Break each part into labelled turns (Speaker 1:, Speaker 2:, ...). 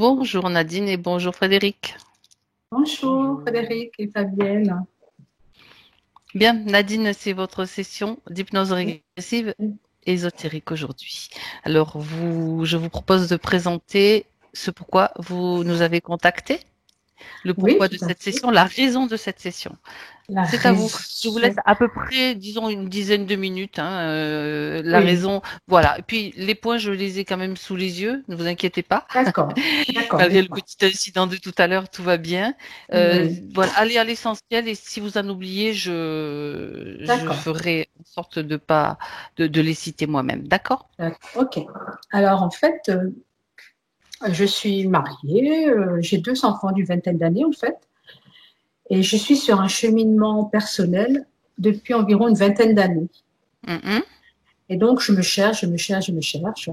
Speaker 1: Bonjour Nadine et bonjour Frédéric.
Speaker 2: Bonjour Frédéric et Fabienne.
Speaker 1: Bien, Nadine, c'est votre session d'hypnose régressive ésotérique aujourd'hui. Alors, je vous propose de présenter ce pourquoi vous nous avez contacté, le
Speaker 2: Oui,
Speaker 1: pourquoi de
Speaker 2: tout à
Speaker 1: cette
Speaker 2: fait.
Speaker 1: session, la raison de cette session.
Speaker 2: La
Speaker 1: C'est à vous. Je vous laisse
Speaker 2: raison.
Speaker 1: à peu près, disons, une dizaine de minutes. La
Speaker 2: Oui,
Speaker 1: raison, voilà. Et puis, les points, je les ai quand même sous les yeux, ne vous inquiétez pas.
Speaker 2: d'accord. D'accord,
Speaker 1: Malgré le
Speaker 2: dites-moi.
Speaker 1: petit incident de tout à l'heure, tout va bien.
Speaker 2: Oui,
Speaker 1: Voilà, allez à l'essentiel et si vous en oubliez, je
Speaker 2: d'accord.
Speaker 1: ferai en sorte de les citer moi-même. D'accord?
Speaker 2: Ok. Alors en fait, je suis mariée, j'ai deux enfants d'une vingtaine d'années en fait, et je suis sur un cheminement personnel depuis environ une vingtaine d'années.
Speaker 1: Mhm,
Speaker 2: Et donc je me cherche, je me cherche, je me cherche.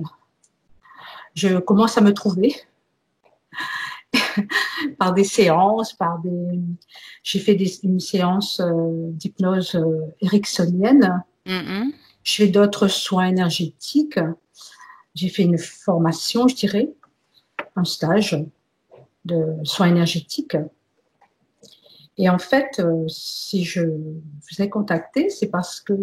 Speaker 2: Je commence à me trouver par des séances, J'ai fait une séance d'hypnose ericksonienne.
Speaker 1: mhm.
Speaker 2: Je fais d'autres soins énergétiques. J'ai fait une formation, je dirais, un stage de soins énergétiques. Et en fait, si je vous ai contacté, c'est parce que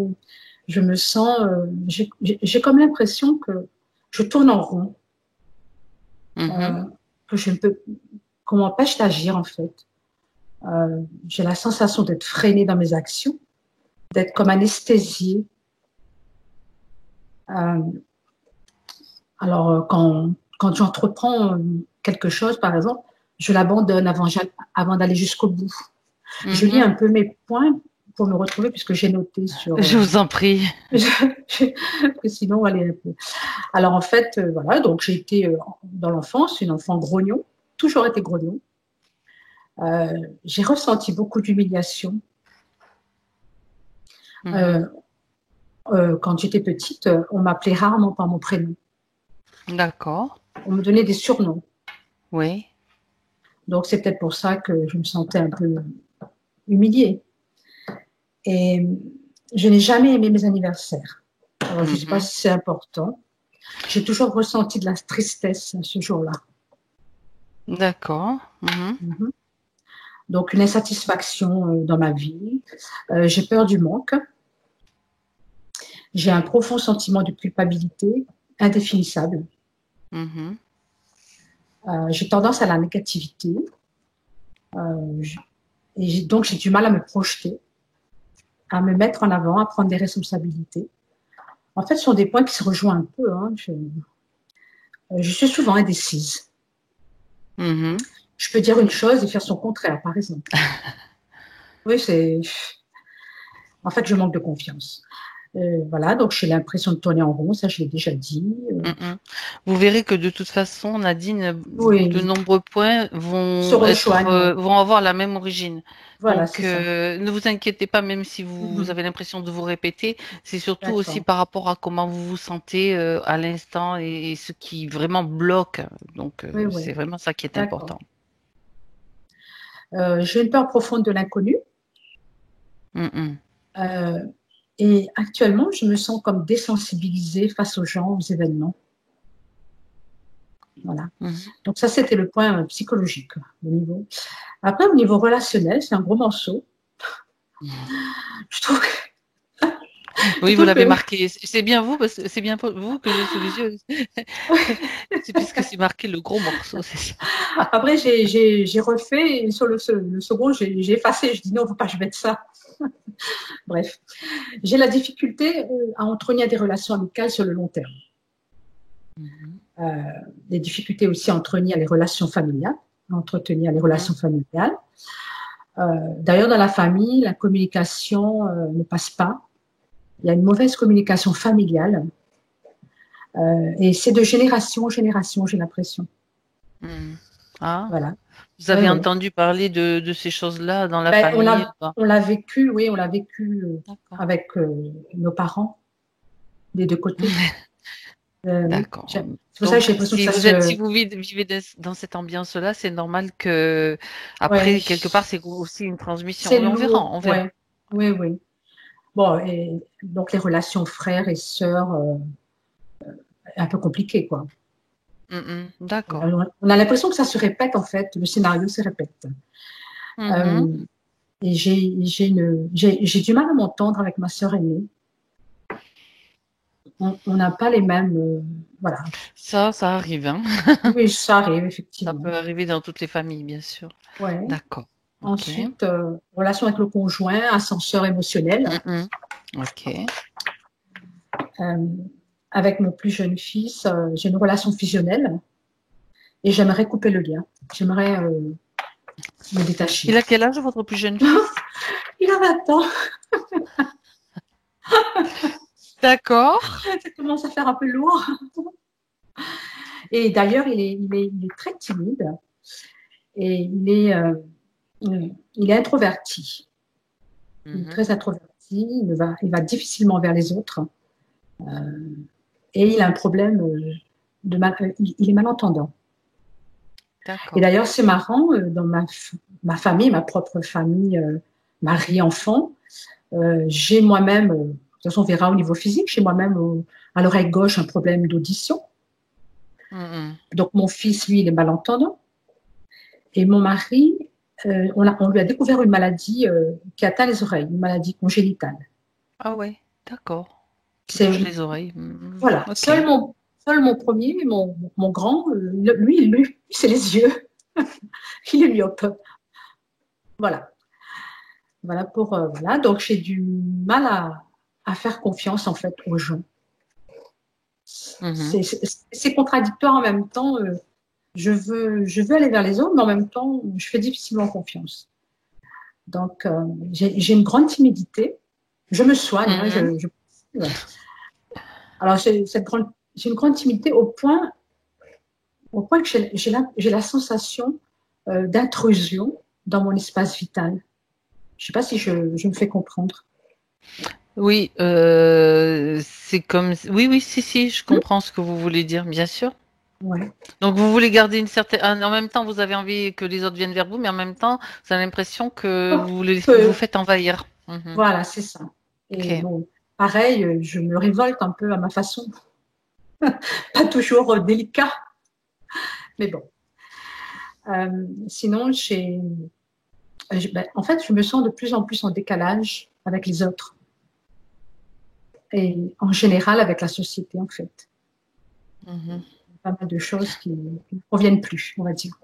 Speaker 2: je me sens, j'ai comme l'impression que je tourne en rond,
Speaker 1: Mhm.
Speaker 2: euh, que je ne peux, qu'on m'empêche d'agir en fait. J'ai la sensation d'être freinée dans mes actions, d'être comme anesthésiée. Euh, quand j'entreprends quelque chose, par exemple, je l'abandonne avant d'aller jusqu'au bout. Je lis
Speaker 1: Mhm.
Speaker 2: un peu mes points pour me retrouver, puisque j'ai noté sur.
Speaker 1: Je vous en prie.
Speaker 2: Que sinon, allez un peu. Alors, en fait, voilà, donc j'ai été dans l'enfance, une enfant grognon, toujours été grognon. J'ai ressenti beaucoup d'humiliation.
Speaker 1: Mhm.
Speaker 2: Euh, quand j'étais petite, on m'appelait rarement par mon prénom.
Speaker 1: D'accord.
Speaker 2: On me donnait des surnoms.
Speaker 1: Oui.
Speaker 2: Donc, c'est peut-être pour ça que je me sentais un peu humiliée. Et je n'ai jamais aimé mes anniversaires. Alors, je ne sais pas
Speaker 1: Mhm.
Speaker 2: si c'est important. J'ai toujours ressenti de la tristesse ce jour-là.
Speaker 1: D'accord. Mhm.
Speaker 2: Mhm. Donc, une insatisfaction dans ma vie. J'ai peur du manque. J'ai un profond sentiment de culpabilité indéfinissable.
Speaker 1: Mhm.
Speaker 2: J'ai tendance à la négativité. Euh, et donc, j'ai du mal à me projeter, à me mettre en avant, à prendre des responsabilités. En fait, ce sont des points qui se rejoignent un peu. Hein. Je suis souvent indécise.
Speaker 1: Mhm.
Speaker 2: Je peux dire une chose et faire son contraire, par exemple. Oui, c'est. En fait, je manque de confiance. Voilà, donc j'ai l'impression de tourner en rond, ça je l'ai déjà dit.
Speaker 1: Mhm. Vous verrez que de toute façon, Nadine, de
Speaker 2: Oui,
Speaker 1: nombreux points
Speaker 2: se rejoignent, oui.
Speaker 1: vont avoir la même origine.
Speaker 2: Voilà,
Speaker 1: Donc,
Speaker 2: c'est ça.
Speaker 1: ne vous inquiétez pas, même si vous
Speaker 2: Mhm.
Speaker 1: avez l'impression de vous répéter, c'est surtout aussi
Speaker 2: D'accord.
Speaker 1: par rapport à comment vous vous sentez à l'instant et ce qui vraiment bloque. Donc,
Speaker 2: Oui, oui,
Speaker 1: c'est vraiment ça qui est
Speaker 2: d'accord.
Speaker 1: important.
Speaker 2: J'ai une peur profonde de l'inconnu.
Speaker 1: Mhm.
Speaker 2: Euh, et actuellement, je me sens comme désensibilisée face aux gens, aux événements. Voilà.
Speaker 1: Mhm.
Speaker 2: Donc ça, c'était le point psychologique, le niveau. Après, au niveau relationnel, c'est un gros morceau. Je trouve que, je
Speaker 1: Oui, vous
Speaker 2: trouve
Speaker 1: l'avez
Speaker 2: que
Speaker 1: marqué. C'est bien vous, parce que c'est bien vous que j'ai sous les yeux. C'est puisque c'est marqué le gros morceau, c'est ça.
Speaker 2: après, j'ai refait et sur le second, j'ai effacé. Je dis non, faut pas que je mette ça. Bref, j'ai la difficulté à entretenir des relations amicales sur le long terme.
Speaker 1: Mhm.
Speaker 2: Euh, des difficultés aussi à entretenir les relations familiales. À entretenir les
Speaker 1: Mhm.
Speaker 2: relations familiales. D'ailleurs, dans la famille, la communication ne passe pas. Il y a une mauvaise communication familiale. Et c'est de génération en génération, j'ai l'impression.
Speaker 1: Mhm. Ah.
Speaker 2: Voilà.
Speaker 1: Vous
Speaker 2: Oui,
Speaker 1: avez
Speaker 2: oui.
Speaker 1: entendu parler de ces choses-là dans la
Speaker 2: Ben,
Speaker 1: famille? Pas.
Speaker 2: on l'a vécu, oui, on l'a vécu
Speaker 1: D'accord.
Speaker 2: avec nos parents des deux côtés. Oui.
Speaker 1: D'accord.
Speaker 2: C'est pour ça que
Speaker 1: Donc,
Speaker 2: j'ai l'impression que
Speaker 1: si
Speaker 2: ça
Speaker 1: vous êtes, si
Speaker 2: se.
Speaker 1: vous vivez dans cette ambiance-là, c'est normal que, après,
Speaker 2: Ouais,
Speaker 1: quelque part, c'est aussi une transmission.
Speaker 2: c'est
Speaker 1: Mais on verra,
Speaker 2: lourd,
Speaker 1: on verra.
Speaker 2: ouais. Oui, oui. Bon, et donc les relations frères et sœurs, un peu compliquées, quoi.
Speaker 1: D'accord.
Speaker 2: On a l'impression que ça se répète, en fait, le scénario se répète.
Speaker 1: Mhm.
Speaker 2: Euh, et j'ai du mal à m'entendre avec ma sœur aînée. On n'a pas les mêmes. Voilà.
Speaker 1: Ça arrive, hein.
Speaker 2: Oui, ça arrive,
Speaker 1: Ça
Speaker 2: effectivement.
Speaker 1: peut arriver dans toutes les familles, bien sûr.
Speaker 2: Ouais.
Speaker 1: D'accord. Ok.
Speaker 2: Ensuite, relation avec le conjoint, ascenseur émotionnel.
Speaker 1: Mhm. Ok.
Speaker 2: Euh, avec mon plus jeune fils, j'ai une relation fusionnelle et j'aimerais couper le lien. J'aimerais me détacher.
Speaker 1: Il a quel âge, votre plus jeune fils?
Speaker 2: Il a 20 ans.
Speaker 1: D'accord.
Speaker 2: Ça commence à faire un peu lourd. Et d'ailleurs, il est très timide et il est introverti. Il est
Speaker 1: Mhm.
Speaker 2: très introverti. Il va difficilement vers les autres. Et il a un problème il est malentendant. Et
Speaker 1: D'accord.
Speaker 2: d'ailleurs, c'est marrant, dans ma famille, ma propre famille, mari-enfant, j'ai moi-même, de toute façon, on verra au niveau physique, j'ai moi-même à l'oreille gauche un problème d'audition.
Speaker 1: Mhm.
Speaker 2: Donc, mon fils, lui, il est malentendant. Et mon mari, on lui a découvert une maladie qui atteint les oreilles, une maladie congénitale.
Speaker 1: Ah ouais, d'accord. Qui
Speaker 2: C'est,
Speaker 1: touche les oreilles. Mhm.
Speaker 2: voilà,
Speaker 1: Ok.
Speaker 2: seul mon premier, mon grand, lui, c'est les yeux. Il est myope. Voilà. Voilà pour, voilà. Donc, j'ai du mal à faire confiance, en fait, aux gens.
Speaker 1: Mhm.
Speaker 2: C'est contradictoire en même temps. Je veux aller vers les autres, mais en même temps, je fais difficilement confiance. Donc, j'ai une grande timidité. Je me soigne. Hein,
Speaker 1: Mhm.
Speaker 2: alors, j'ai une grande timidité au point que j'ai la sensation d'intrusion dans mon espace vital. Je ne sais pas si je me fais comprendre.
Speaker 1: Oui, c'est comme. Oui, oui, si, si, je
Speaker 2: Hmm.
Speaker 1: comprends ce que vous voulez dire, bien sûr.
Speaker 2: Ouais.
Speaker 1: Donc, vous voulez garder une certaine. En même temps, vous avez envie que les autres viennent vers vous, mais en même temps, vous avez l'impression que vous
Speaker 2: Que,
Speaker 1: faites envahir. Mhm.
Speaker 2: voilà, c'est ça. Et
Speaker 1: Ok.
Speaker 2: bon, pareil, je me révolte un peu à ma façon. Pas toujours délicat, mais bon. Sinon, en fait, je me sens de plus en plus en décalage avec les autres et en général avec la société, en fait.
Speaker 1: Mhm.
Speaker 2: Pas mal de choses qui ne conviennent plus, on va dire.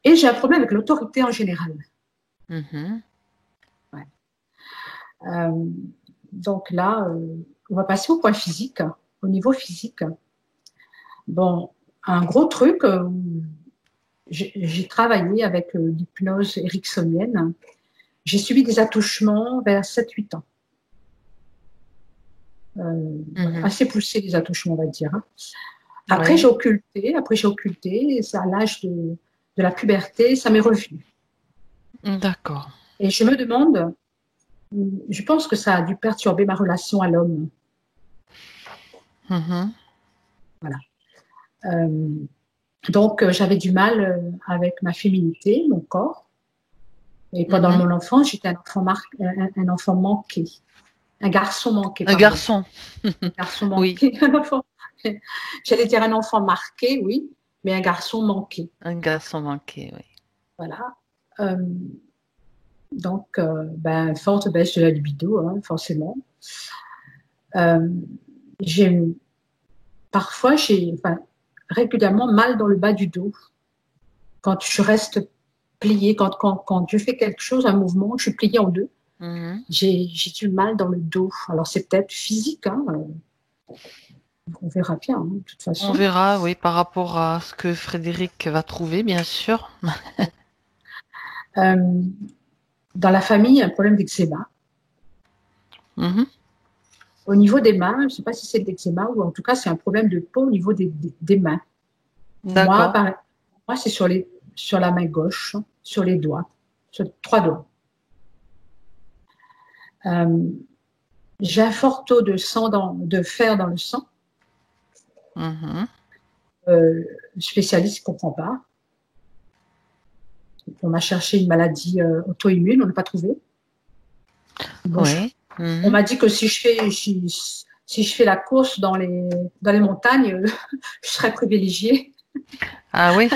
Speaker 2: Et j'ai un problème avec l'autorité en général.
Speaker 1: Mhm.
Speaker 2: Ouais. Euh, donc là, on va passer au point physique, au niveau physique. Bon, un gros truc, j'ai travaillé avec l'hypnose ericksonienne. J'ai subi des attouchements vers 7-8 ans. Voilà,
Speaker 1: Mhm.
Speaker 2: assez poussés les attouchements, on va dire. Hein.
Speaker 1: Oui.
Speaker 2: Après j'ai occulté, et c'est à l'âge de la puberté, ça m'est revenu.
Speaker 1: D'accord.
Speaker 2: Et je me demande, je pense que ça a dû perturber ma relation à l'homme.
Speaker 1: Mhm.
Speaker 2: Voilà. Euh, donc, j'avais du mal avec ma féminité, mon corps. Et pendant
Speaker 1: Mhm.
Speaker 2: mon enfance, j'étais un enfant manqué. Un garçon manqué,
Speaker 1: Un
Speaker 2: pardon.
Speaker 1: garçon.
Speaker 2: Un garçon
Speaker 1: Oui,
Speaker 2: manqué. J'allais dire un enfant marqué, oui, mais un garçon manqué.
Speaker 1: un garçon manqué, oui.
Speaker 2: Voilà. Euh, donc, ben, forte baisse de la libido, hein, forcément. Euh, j'ai parfois, enfin, régulièrement mal dans le bas du dos. Quand je reste pliée, quand je fais quelque chose, un mouvement, je suis pliée en deux.
Speaker 1: Mhm.
Speaker 2: J'ai du mal dans le dos. Alors, c'est peut-être physique, hein, on verra bien, hein, de toute
Speaker 1: On
Speaker 2: façon.
Speaker 1: verra, oui, par rapport à ce que Frédéric va trouver, bien sûr.
Speaker 2: Euh, dans la famille, il y a un problème d'eczéma.
Speaker 1: Mhm.
Speaker 2: Au niveau des mains, je ne sais pas si c'est de l'eczéma ou en tout cas, c'est un problème de peau au niveau des mains. Moi,
Speaker 1: D'accord.
Speaker 2: moi c'est sur la main gauche, sur les doigts, sur 3 doigts. Euh, j'ai un fort taux de de fer dans le sang.
Speaker 1: Mhm.
Speaker 2: Le spécialiste ne comprend pas. On m'a cherché une maladie auto-immune, on n'a pas trouvé. Bon,
Speaker 1: Oui.
Speaker 2: on
Speaker 1: Mhm.
Speaker 2: m'a dit que si si je fais la course dans les montagnes, je serais privilégiée
Speaker 1: Ah oui,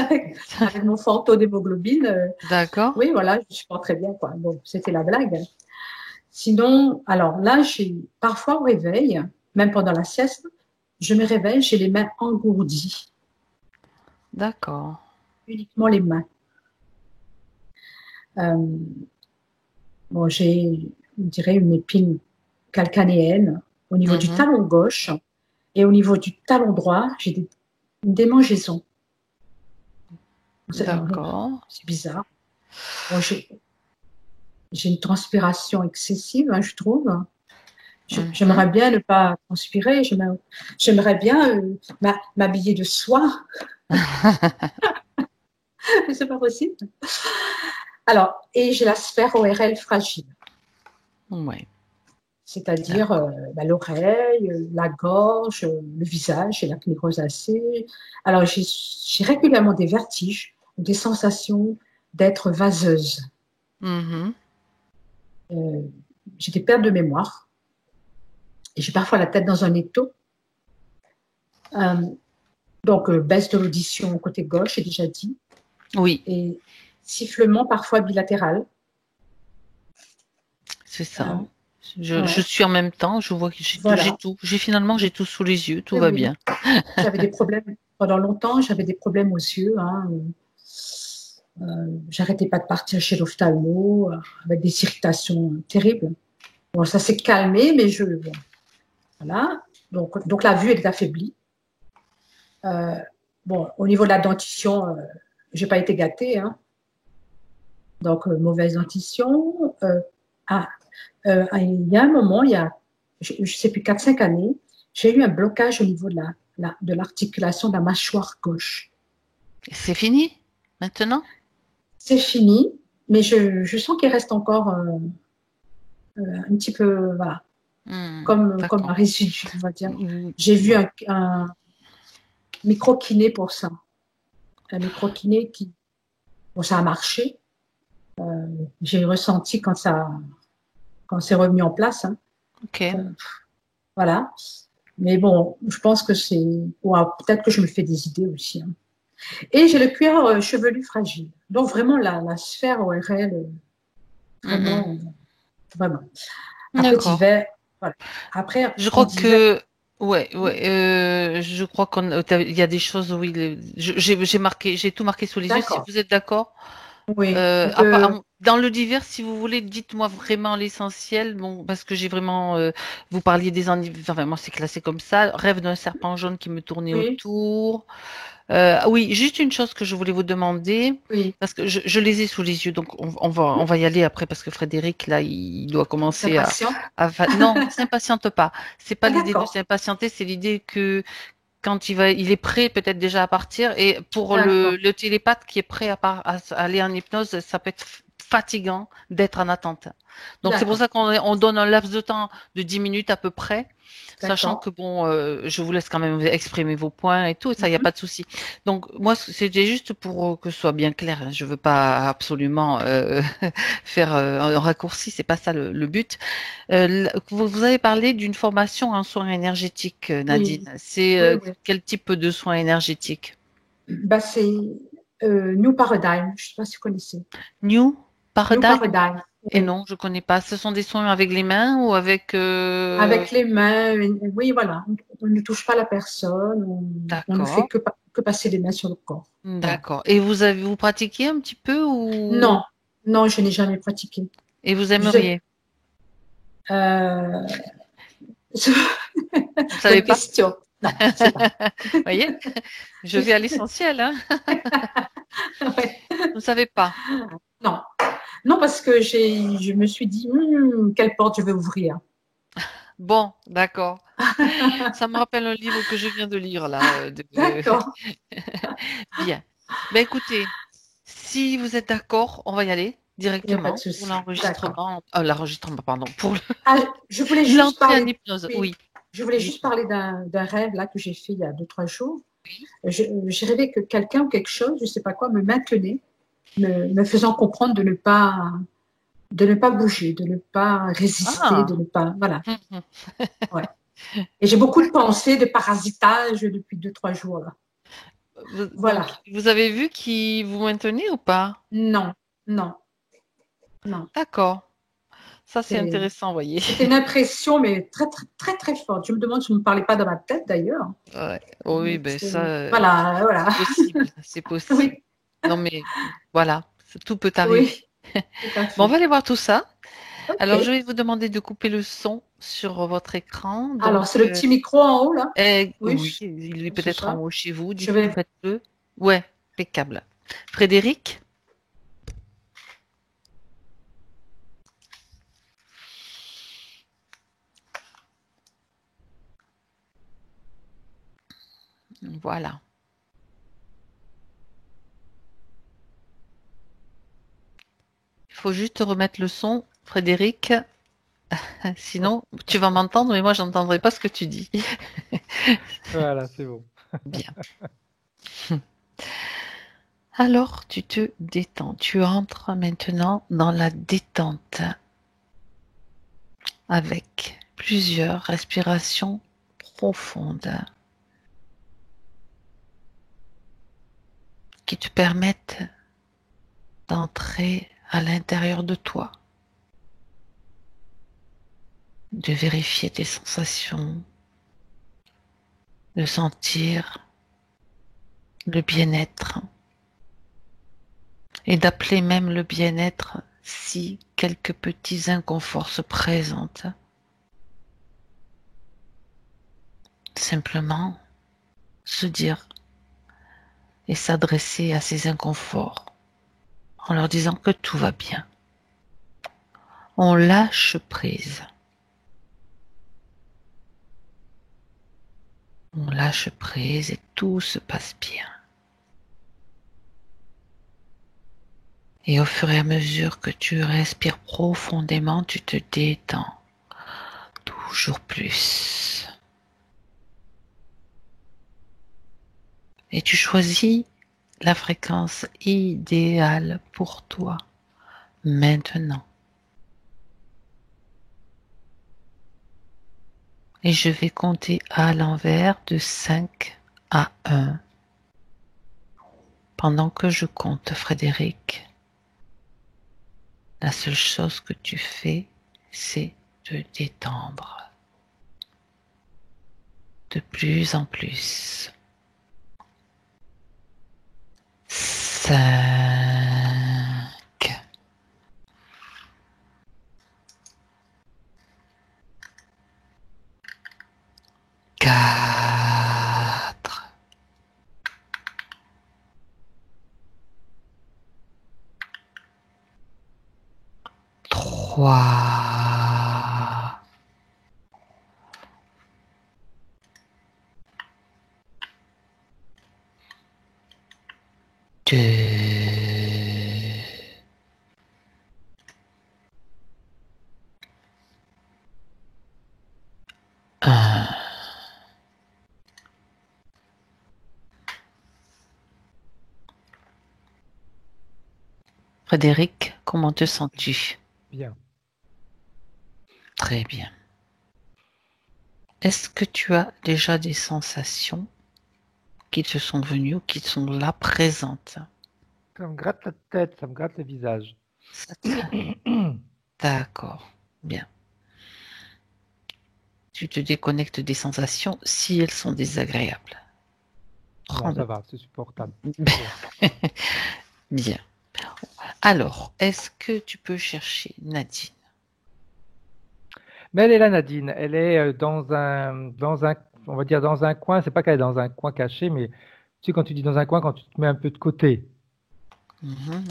Speaker 2: avec mon fort taux d'hémoglobine.
Speaker 1: d'accord.
Speaker 2: Oui, voilà, je supporte très bien, quoi. Bon, c'était la blague. Sinon, alors là, parfois au réveil, même pendant la sieste, je me réveille, j'ai les mains engourdies,
Speaker 1: D'accord.
Speaker 2: uniquement les mains. Euh, bon, on dirait, une épine calcanéenne au niveau du
Speaker 1: Mhm.
Speaker 2: talon gauche et au niveau du talon droit, j'ai des démangeaisons. C'est
Speaker 1: D'accord.
Speaker 2: c'est bizarre. Bon, j'ai une transpiration excessive, hein, je trouve.
Speaker 1: Mhm.
Speaker 2: J'aimerais bien ne pas transpirer, j'aimerais bien m'habiller de soie, mais c'est pas possible. Alors, et j'ai la sphère ORL fragile,
Speaker 1: Ouais,
Speaker 2: c'est-à-dire
Speaker 1: d'accord.
Speaker 2: l'oreille, la gorge, le visage et la rosacée. Alors, j'ai régulièrement des vertiges, des sensations d'être vaseuse.
Speaker 1: Mhm.
Speaker 2: Euh, j'ai des pertes de mémoire et j'ai parfois la tête dans un étau. Euh, donc, baisse de l'audition côté gauche, j'ai déjà dit,
Speaker 1: Oui,
Speaker 2: et sifflement parfois bilatéral.
Speaker 1: c'est ça.
Speaker 2: Euh,
Speaker 1: Je
Speaker 2: ouais,
Speaker 1: suis en même temps, je vois que j'ai
Speaker 2: voilà.
Speaker 1: tout. J'ai tout sous les yeux, tout
Speaker 2: Oui,
Speaker 1: va
Speaker 2: oui.
Speaker 1: bien.
Speaker 2: J'avais des problèmes pendant longtemps, j'avais des problèmes aux yeux. Hein. J'arrêtais pas de partir chez l'ophtalmo avec des irritations terribles. Bon, ça s'est calmé, mais bon, voilà. Donc la vue est affaiblie. Euh, bon, au niveau de la dentition, j'ai pas été gâtée, hein. Donc mauvaise dentition. Ah, il y a un moment, je sais plus, 4 5 années, j'ai eu un blocage au niveau de l'articulation de la mâchoire gauche.
Speaker 1: C'est fini maintenant?
Speaker 2: C'est fini, mais je sens qu'il reste encore un petit peu, voilà,
Speaker 1: Hmm,
Speaker 2: comme un
Speaker 1: d'accord.
Speaker 2: résidu, on va dire.
Speaker 1: Mm,
Speaker 2: J'ai vu
Speaker 1: ouais.
Speaker 2: un micro-kiné pour ça. Un micro-kiné bon, ça a marché. J'ai ressenti quand c'est revenu en place, hein.
Speaker 1: Ok.
Speaker 2: Voilà. Mais bon, je pense que ouais, peut-être que je me fais des idées aussi, hein. Et j'ai le cuir chevelu fragile. Donc vraiment la sphère ORL,
Speaker 1: Mhm.
Speaker 2: vraiment, vraiment. Après
Speaker 1: D'accord.
Speaker 2: divers, voilà. Après
Speaker 1: Je
Speaker 2: en
Speaker 1: crois
Speaker 2: divers,
Speaker 1: que, ouais, je crois il y a des choses, oui, j'ai tout marqué sous les yeux. Si
Speaker 2: d'accord.
Speaker 1: vous êtes d'accord,
Speaker 2: Oui, on peut.
Speaker 1: dans le divers, si vous voulez, dites-moi vraiment l'essentiel, bon, parce que j'ai vraiment, vous parliez enfin, moi c'est classé comme ça, rêve d'un serpent jaune qui me tournait
Speaker 2: Oui,
Speaker 1: autour. Oui, juste une chose que je voulais vous demander,
Speaker 2: oui.
Speaker 1: parce que je les ai sous les yeux, donc on va y aller après, parce que Frédéric, là, il doit commencer
Speaker 2: S'impatiente.
Speaker 1: non, s'impatiente pas. C'est pas
Speaker 2: Ah
Speaker 1: l'idée de
Speaker 2: d'accord,
Speaker 1: s'impatienter, c'est l'idée que quand il est prêt peut-être déjà à partir, et pour
Speaker 2: d'accord,
Speaker 1: le télépathe qui est prêt à aller en hypnose, ça peut être fatigant d'être en attente. Donc c'est pour
Speaker 2: d'accord,
Speaker 1: ça on donne un laps de temps de 10 minutes à peu près, sachant
Speaker 2: d'accord.
Speaker 1: que bon, je vous laisse quand même exprimer vos points et tout, ça, il n'y a
Speaker 2: Mhm.
Speaker 1: pas de souci. Donc moi, c'était juste pour que ce soit bien clair, hein. Je veux pas absolument faire un raccourci, c'est pas ça le but. Vous avez parlé d'une formation en soins énergétiques,
Speaker 2: Oui,
Speaker 1: Nadine. C'est
Speaker 2: oui, oui.
Speaker 1: quel type de soins énergétiques?
Speaker 2: Bah, c'est New Paradigm. Je ne sais pas si vous connaissez.
Speaker 1: New
Speaker 2: New
Speaker 1: Paradigm?
Speaker 2: Paradigm.
Speaker 1: Et
Speaker 2: Oui.
Speaker 1: non, je connais pas. Ce sont des soins avec les mains ou avec
Speaker 2: Avec les mains, oui, voilà. On ne touche pas la personne. On ne fait
Speaker 1: D'accord,
Speaker 2: que passer les mains sur le corps. Voilà.
Speaker 1: d'accord. Et vous pratiquez un petit peu ou
Speaker 2: Non, non, je n'ai jamais pratiqué.
Speaker 1: et vous
Speaker 2: Je sais,
Speaker 1: aimeriez?
Speaker 2: euh,
Speaker 1: Vous savez
Speaker 2: bonne
Speaker 1: pas?
Speaker 2: question. Non, je ne sais pas.
Speaker 1: Voyez, je vais à l'essentiel, hein.
Speaker 2: Ouais.
Speaker 1: Vous savez pas.
Speaker 2: Non, non, parce que je me suis dit, quelle porte je vais ouvrir.
Speaker 1: Bon, d'accord. Ça me rappelle un livre que je viens de lire là.
Speaker 2: D'accord,
Speaker 1: Bien. Ben écoutez, si vous êtes d'accord, on va y aller
Speaker 2: il n'y a pas de
Speaker 1: directement pour
Speaker 2: souci. D'accord.
Speaker 1: l'enregistrement, pardon, pour
Speaker 2: Ah, je voulais juste
Speaker 1: l'entrée en
Speaker 2: parler,
Speaker 1: hypnose.
Speaker 2: oui,
Speaker 1: Oui,
Speaker 2: je voulais juste
Speaker 1: dites-moi.
Speaker 2: parler d'un rêve là que j'ai fait il y a 2 3 jours.
Speaker 1: Oui.
Speaker 2: J'ai rêvé que quelqu'un ou quelque chose, je ne sais pas quoi, me maintenait, me faisant comprendre de ne pas bouger, de ne pas résister, de
Speaker 1: Ah,
Speaker 2: ne pas, voilà.
Speaker 1: hum, hum.
Speaker 2: Ouais. Et j'ai beaucoup de pensées de parasitage depuis 2, 3 jours là.
Speaker 1: Donc,
Speaker 2: Voilà.
Speaker 1: vous avez vu qui vous maintenez ou pas?
Speaker 2: Non, non, non.
Speaker 1: D'accord. Ça, c'est
Speaker 2: C'est-
Speaker 1: intéressant, vous voyez.
Speaker 2: C'était une impression, mais très, très, très, très forte. Je me demande si je ne me parlais pas dans ma tête d'ailleurs.
Speaker 1: Ouais. Oui,
Speaker 2: Donc,
Speaker 1: ben ça,
Speaker 2: voilà, voilà.
Speaker 1: c'est possible. C'est possible.
Speaker 2: Oui,
Speaker 1: Non, mais voilà, tout peut arriver.
Speaker 2: oui, tout à
Speaker 1: Bon, on va
Speaker 2: fait.
Speaker 1: aller voir tout ça. Alors, je
Speaker 2: OK.
Speaker 1: vais vous demander de couper le son sur votre écran. Donc,
Speaker 2: Alors, c'est le petit micro en haut là. Oui,
Speaker 1: oui, il est
Speaker 2: c'est
Speaker 1: peut-être en
Speaker 2: ça.
Speaker 1: haut chez vous.
Speaker 2: Je
Speaker 1: Dites-nous,
Speaker 2: vais.
Speaker 1: faites-le. Ouais, impeccable. Frédéric? Voilà. Il faut juste remettre le son, Frédéric. Sinon, tu vas m'entendre, mais moi, j'entendrai pas ce que tu dis.
Speaker 3: Voilà, c'est bon.
Speaker 1: Bien. Alors, tu te détends. Tu entres maintenant dans la détente avec plusieurs respirations profondes qui te permettent d'entrer à l'intérieur de toi, de vérifier tes sensations, de sentir le bien-être et d'appeler même le bien-être si quelques petits inconforts se présentent. Simplement se dire et s'adresser à ces inconforts en leur disant que tout va bien. On lâche prise. On lâche prise et tout se passe bien. Et au fur et à mesure que tu respires profondément, tu te détends toujours plus. Et tu choisis la fréquence idéale pour toi maintenant. Et je vais compter à l'envers de 5 à 1. Pendant que je compte, Frédéric, la seule chose que tu fais, c'est te détendre de plus en plus. 5, 4, 3, 2, 1. Frédéric, comment te sens-tu?
Speaker 3: Bien.
Speaker 1: Très bien. Est-ce que tu as déjà des sensations qui te sont venues ou qui sont là présentes?
Speaker 3: Ça me gratte la tête, ça me gratte le visage.
Speaker 1: Ça D'accord, bien. Tu te déconnectes des sensations si elles sont désagréables.
Speaker 3: Non,
Speaker 1: Prends-le.
Speaker 3: ça va, c'est supportable.
Speaker 1: Bien. Alors, est-ce que tu peux chercher Nadine?
Speaker 3: Mais elle est là, Nadine. Elle est on va dire dans un coin. C'est pas qu'elle est dans un coin caché, mais tu sais, quand tu dis dans un coin, quand tu te mets un peu de côté.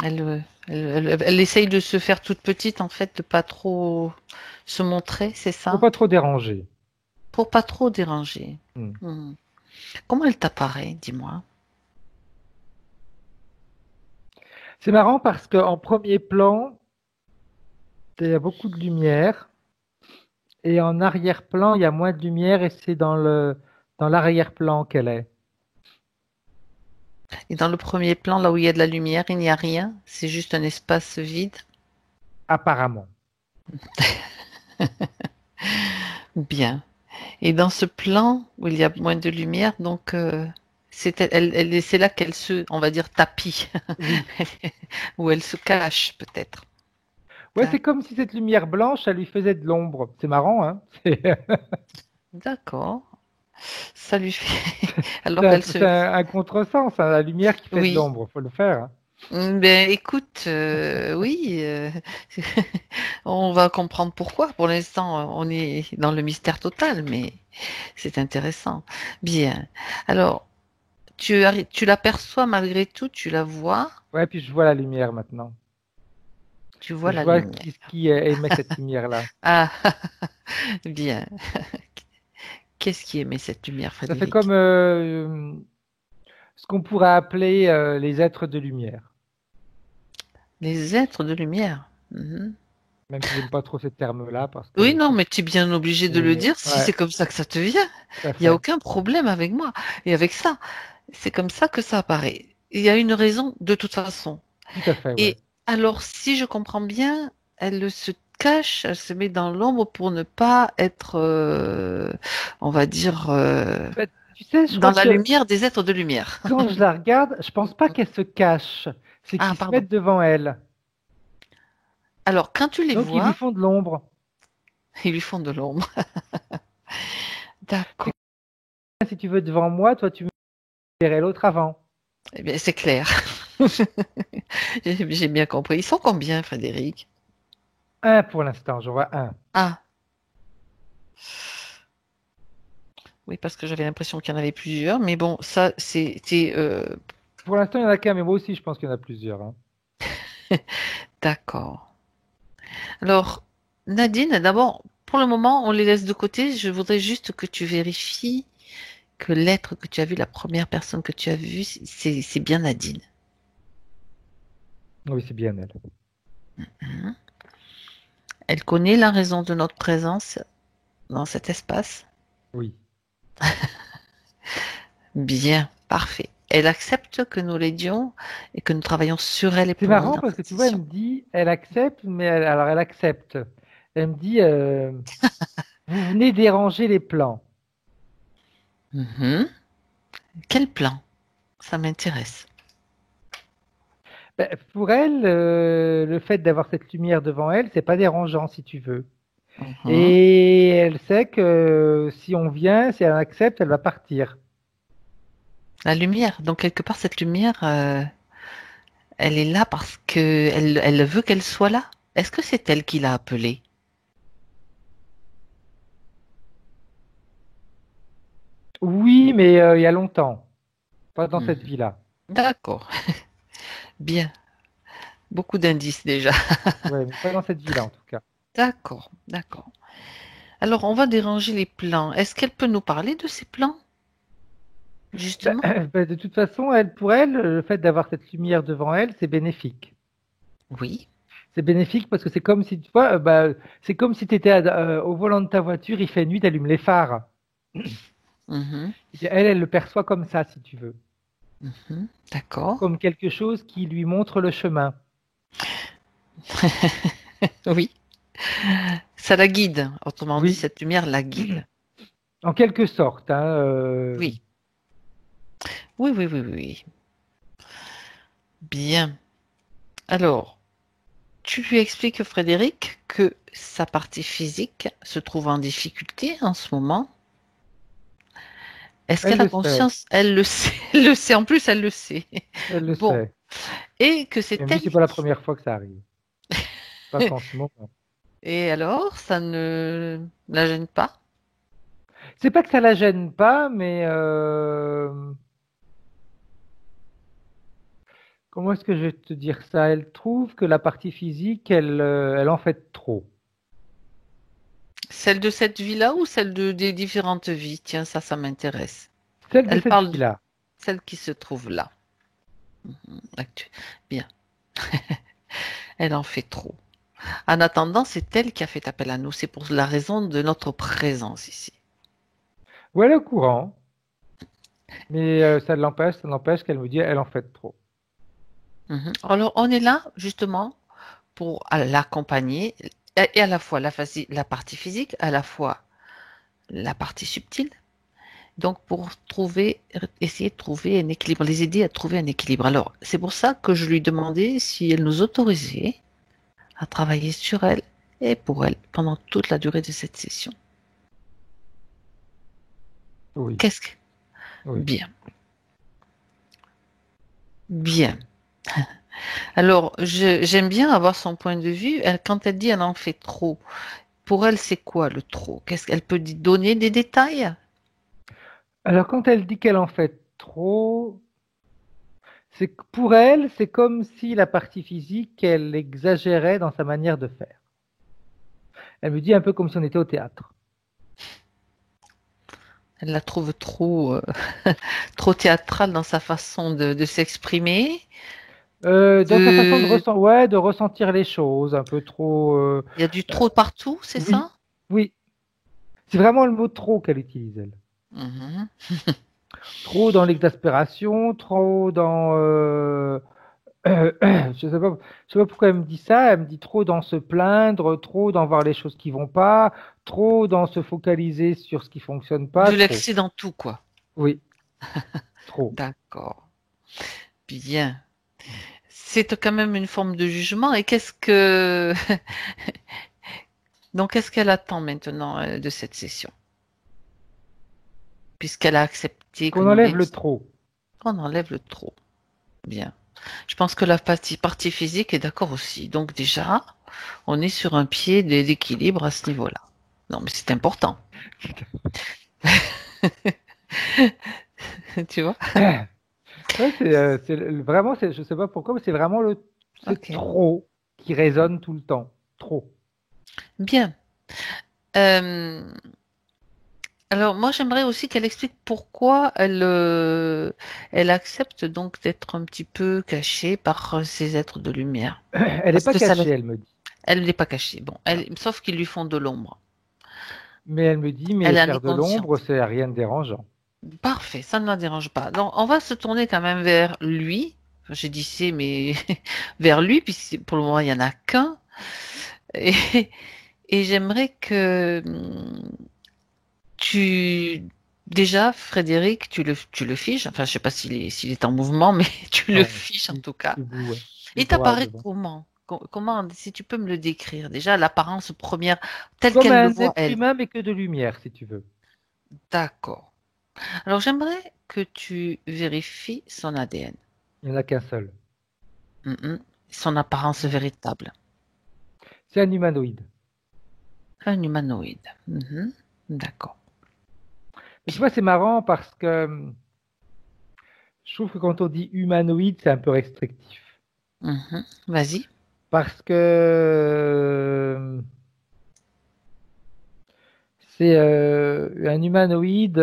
Speaker 1: Elle essaye de se faire toute petite, en fait, de pas trop se montrer, c'est
Speaker 3: Faut
Speaker 1: ça?
Speaker 3: pas trop déranger.
Speaker 1: Pour pas trop déranger.
Speaker 3: Hmm.
Speaker 1: Mhm. Comment elle t'apparaît, dis-moi?
Speaker 3: C'est marrant parce qu'en premier plan, il y a beaucoup de lumière. Et en arrière-plan, il y a moins de lumière et c'est dans l'arrière-plan qu'elle est.
Speaker 1: Et dans le premier plan, là où il y a de la lumière, il n'y a rien. C'est juste un espace vide.
Speaker 3: Apparemment.
Speaker 1: Bien. Et dans ce plan où il y a moins de lumière, donc c'est là qu'elle se, on va dire, tapit,
Speaker 3: Oui.
Speaker 1: où elle se cache peut-être.
Speaker 3: Ouais, c'est comme si cette lumière blanche, ça lui faisait de l'ombre. C'est marrant, hein?
Speaker 1: D'accord. Ça lui fait. Alors
Speaker 3: C'est un,
Speaker 1: qu'elle
Speaker 3: c'est
Speaker 1: se.
Speaker 3: un contresens, hein, la lumière qui fait de
Speaker 1: Oui.
Speaker 3: l'ombre, faut le faire. Hein.
Speaker 1: Ben écoute, oui, on va comprendre pourquoi. Pour l'instant, on est dans le mystère total, mais c'est intéressant. Bien. Alors, tu l'aperçois malgré tout, tu la vois,
Speaker 3: Ouais, puis je vois la lumière maintenant.
Speaker 1: tu vois
Speaker 3: Je
Speaker 1: la
Speaker 3: vois
Speaker 1: lumière.
Speaker 3: qui émet cette lumière-là.
Speaker 1: Ah, bien. Qu'est-ce qui émet cette lumière,
Speaker 3: Ça fait comme
Speaker 1: Frédéric?
Speaker 3: ce qu'on pourrait appeler les êtres de lumière.
Speaker 1: Les êtres de lumière. Mhm.
Speaker 3: Même si j'aime pas trop ce terme-là, parce
Speaker 1: Oui,
Speaker 3: que
Speaker 1: non, mais tu es bien obligé de le dire si
Speaker 3: ouais,
Speaker 1: c'est comme ça que ça te vient.
Speaker 3: tout à
Speaker 1: Il n'y a
Speaker 3: fait.
Speaker 1: aucun problème avec moi et avec ça. C'est comme ça que ça apparaît. Il y a une raison de toute façon.
Speaker 3: Tout à fait, ouais.
Speaker 1: Et alors, si je comprends bien, elle se cache, elle se met dans l'ombre pour ne pas être, on va dire,
Speaker 3: Bah, tu sais, je
Speaker 1: dans
Speaker 3: crois
Speaker 1: la
Speaker 3: que
Speaker 1: lumière des êtres de lumière.
Speaker 3: quand je la regarde, je pense pas qu'elle se cache. C'est
Speaker 1: Ah,
Speaker 3: qu'ils se
Speaker 1: pardon.
Speaker 3: mettent devant elle.
Speaker 1: Alors, quand tu les
Speaker 3: Donc ils lui
Speaker 1: vois,
Speaker 3: font de l'ombre.
Speaker 1: ils lui font de l'ombre.
Speaker 3: C'est
Speaker 1: D'accord.
Speaker 3: comme si tu veux devant moi, toi tu me verrais l'autre avant.
Speaker 1: Eh bien, c'est clair. J'ai bien compris. Ils sont combien, Frédéric?
Speaker 3: Un pour l'instant, j'en vois un.
Speaker 1: Ah, oui, parce que j'avais l'impression qu'il y en avait plusieurs, mais bon, ça, c'était
Speaker 3: Pour l'instant, il y en a qu'un, mais moi aussi, je pense qu'il y en a plusieurs. Hein.
Speaker 1: d'accord. Alors, Nadine, d'abord, pour le moment, on les laisse de côté. Je voudrais juste que tu vérifies que l'être que tu as vu, la première personne que tu as vue, c'est bien Nadine.
Speaker 3: Oui, c'est bien elle.
Speaker 1: Mhm. Elle connaît la raison de notre présence dans cet espace.
Speaker 3: Oui.
Speaker 1: Bien, parfait. Elle accepte que nous l'aidions et que nous travaillons sur elle et
Speaker 3: C'est
Speaker 1: pour elle
Speaker 3: marrant
Speaker 1: dans
Speaker 3: parce que
Speaker 1: cette
Speaker 3: tu vois, elle
Speaker 1: session.
Speaker 3: me dit, elle accepte, mais alors elle accepte. Elle me dit, vous venez déranger les plans.
Speaker 1: Mhm. Quel plan? Ça m'intéresse.
Speaker 3: Ben, pour elle, le fait d'avoir cette lumière devant elle, c'est pas dérangeant si tu veux.
Speaker 1: Mhm.
Speaker 3: Et elle sait que si on vient, si elle accepte, elle va partir.
Speaker 1: La lumière. Donc, quelque part, cette lumière, elle est là parce que elle veut qu'elle soit là. Est-ce que c'est elle qui l'a appelée?
Speaker 3: Oui, mais il y a longtemps, pas dans cette
Speaker 1: Mhm.
Speaker 3: vie-là.
Speaker 1: D'accord. Bien. Beaucoup d'indices déjà.
Speaker 3: Ouais, mais pas dans cette vie-là en tout cas.
Speaker 1: D'accord, d'accord. Alors, on va déranger les plans. Est-ce qu'elle peut nous parler de ces plans,
Speaker 3: Ben,
Speaker 1: justement?
Speaker 3: ben, de toute façon, elle, pour elle, le fait d'avoir cette lumière devant elle, c'est bénéfique.
Speaker 1: Oui.
Speaker 3: C'est bénéfique parce que c'est comme si, tu vois, c'est comme si tu étais au volant de ta voiture, il fait nuit, tu allumes les phares.
Speaker 1: Mhm,
Speaker 3: Et bien, elle le perçoit comme ça, si tu veux.
Speaker 1: mhm. D'accord.
Speaker 3: Comme quelque chose qui lui montre le chemin.
Speaker 1: Oui. Ça la guide. Autrement dit,
Speaker 3: Oui,
Speaker 1: cette lumière la guide.
Speaker 3: en quelque sorte. Hein,
Speaker 1: Oui. Oui, oui, oui, oui, oui. Bien. Alors, tu lui expliques, Frédéric, que sa partie physique se trouve en difficulté en ce moment. Est-ce
Speaker 3: elle
Speaker 1: qu'elle a
Speaker 3: le sait.
Speaker 1: conscience? Elle le sait. Elle le sait. En plus, elle le sait.
Speaker 3: Elle le
Speaker 1: Bon.
Speaker 3: sait.
Speaker 1: Et que
Speaker 3: Elle
Speaker 1: c'est
Speaker 3: me dit,
Speaker 1: elle
Speaker 3: c'est pas la
Speaker 1: qui...
Speaker 3: première fois que ça arrive. Pas qu'en ce moment.
Speaker 1: Et alors, ça ne la gêne pas?
Speaker 3: C'est pas que ça la gêne pas, mais comment est-ce que je vais te dire ça? Elle trouve que la partie physique, elle en fait trop.
Speaker 1: Celle de cette vie-là ou celle des différentes vies? Tiens, ça m'intéresse.
Speaker 3: Celle de
Speaker 1: Elle
Speaker 3: cette
Speaker 1: parle de
Speaker 3: vie-là.
Speaker 1: celle qui se trouve là. Bien. Elle en fait trop. En attendant, c'est elle qui a fait appel à nous. C'est pour la raison de notre présence ici.
Speaker 3: Ouais, elle est au courant, mais ça l'empêche qu'elle me dit, elle en fait trop.
Speaker 1: Mhm. Alors, on est là justement pour l'accompagner et à la fois la partie physique, à la fois la partie subtile. Donc, pour essayer de trouver un équilibre, les aider à trouver un équilibre. Alors, c'est pour ça que je lui demandais si elle nous autorisait à travailler sur elle et pour elle pendant toute la durée de cette session.
Speaker 3: Oui,
Speaker 1: Qu'est-ce que...
Speaker 3: oui.
Speaker 1: Bien, bien. Alors, j'aime bien avoir son point de vue. Quand elle dit elle en fait trop, pour elle, c'est quoi le trop? Qu'est-ce qu'elle peut donner des détails?
Speaker 3: Alors, quand elle dit qu'elle en fait trop, c'est que pour elle, c'est comme si la partie physique, elle exagérait dans sa manière de faire. Elle me dit un peu comme si on était au théâtre.
Speaker 1: Elle la trouve trop, trop théâtrale dans sa façon de s'exprimer.
Speaker 3: Dans sa façon
Speaker 1: De...
Speaker 3: de ressentir les choses, un peu trop.
Speaker 1: Il y a du
Speaker 3: Euh,
Speaker 1: trop partout, c'est
Speaker 3: oui,
Speaker 1: ça?
Speaker 3: oui. C'est vraiment le mot trop qu'elle utilise, elle.
Speaker 1: Mhm.
Speaker 3: Trop dans l'exaspération, trop dans. Je sais pas pourquoi elle me dit ça. Elle me dit trop dans se plaindre, trop dans voir les choses qui vont pas, trop dans se focaliser sur ce qui fonctionne pas,
Speaker 1: De
Speaker 3: trop.
Speaker 1: l'excès dans tout, quoi.
Speaker 3: Oui, trop.
Speaker 1: D'accord. Bien. C'est quand même une forme de jugement. Et qu'est-ce que... Donc, qu'est-ce qu'elle attend maintenant de cette session? Puisqu'elle a accepté que
Speaker 3: Qu'on
Speaker 1: nous
Speaker 3: enlève le
Speaker 1: laisse...
Speaker 3: trop.
Speaker 1: On enlève le trop. Bien. Je pense que la partie physique est d'accord aussi. Donc déjà, on est sur un pied d'équilibre à ce niveau-là. Non, mais c'est important. Tu vois?
Speaker 3: Ouais, vraiment, je sais pas pourquoi, mais c'est vraiment c'est
Speaker 1: Ok.
Speaker 3: trop qui résonne tout le temps. Trop.
Speaker 1: Bien. Euh, alors moi, j'aimerais aussi qu'elle explique pourquoi elle accepte donc d'être un petit peu cachée par ces êtres de lumière.
Speaker 3: Elle n'est
Speaker 1: Parce
Speaker 3: pas
Speaker 1: que ça,
Speaker 3: cachée, elle me dit.
Speaker 1: elle n'est pas cachée. Bon,
Speaker 3: Non.
Speaker 1: sauf qu'ils lui font de l'ombre.
Speaker 3: Mais elle me dit, mais
Speaker 1: Elle en est
Speaker 3: faire de l'ombre,
Speaker 1: consciente.
Speaker 3: c'est rien de dérangeant.
Speaker 1: Parfait, ça ne la dérange pas. Donc, on va se tourner quand même vers lui. Enfin, j'ai dit c'est, mais vers lui, puisque pour le moment, il n'y en a qu'un. Et, et j'aimerais que tu... Déjà, Frédéric, tu le fiches. Enfin, je sais pas s'il est en mouvement, mais tu le
Speaker 3: Non,
Speaker 1: fiches en
Speaker 3: il
Speaker 1: tout cas.
Speaker 3: debout, ouais. Il est
Speaker 1: Il
Speaker 3: droit
Speaker 1: t'apparaît
Speaker 3: devant.
Speaker 1: comment? Comment, si tu peux me le décrire, déjà, l'apparence première, telle
Speaker 3: Comme
Speaker 1: qu'elle le
Speaker 3: un
Speaker 1: voit,
Speaker 3: être
Speaker 1: elle.
Speaker 3: humain, mais que de lumière, si tu veux.
Speaker 1: D'accord. Alors, j'aimerais que tu vérifies son ADN.
Speaker 3: Il n'y en a qu'un seul.
Speaker 1: Mhm. Son apparence véritable.
Speaker 3: C'est un humanoïde.
Speaker 1: Un humanoïde. Mhm. D'accord.
Speaker 3: Mais tu vois, c'est marrant parce que je trouve que quand on dit humanoïde, c'est un peu restrictif.
Speaker 1: Mhm. Vas-y.
Speaker 3: Parce que c'est un humanoïde,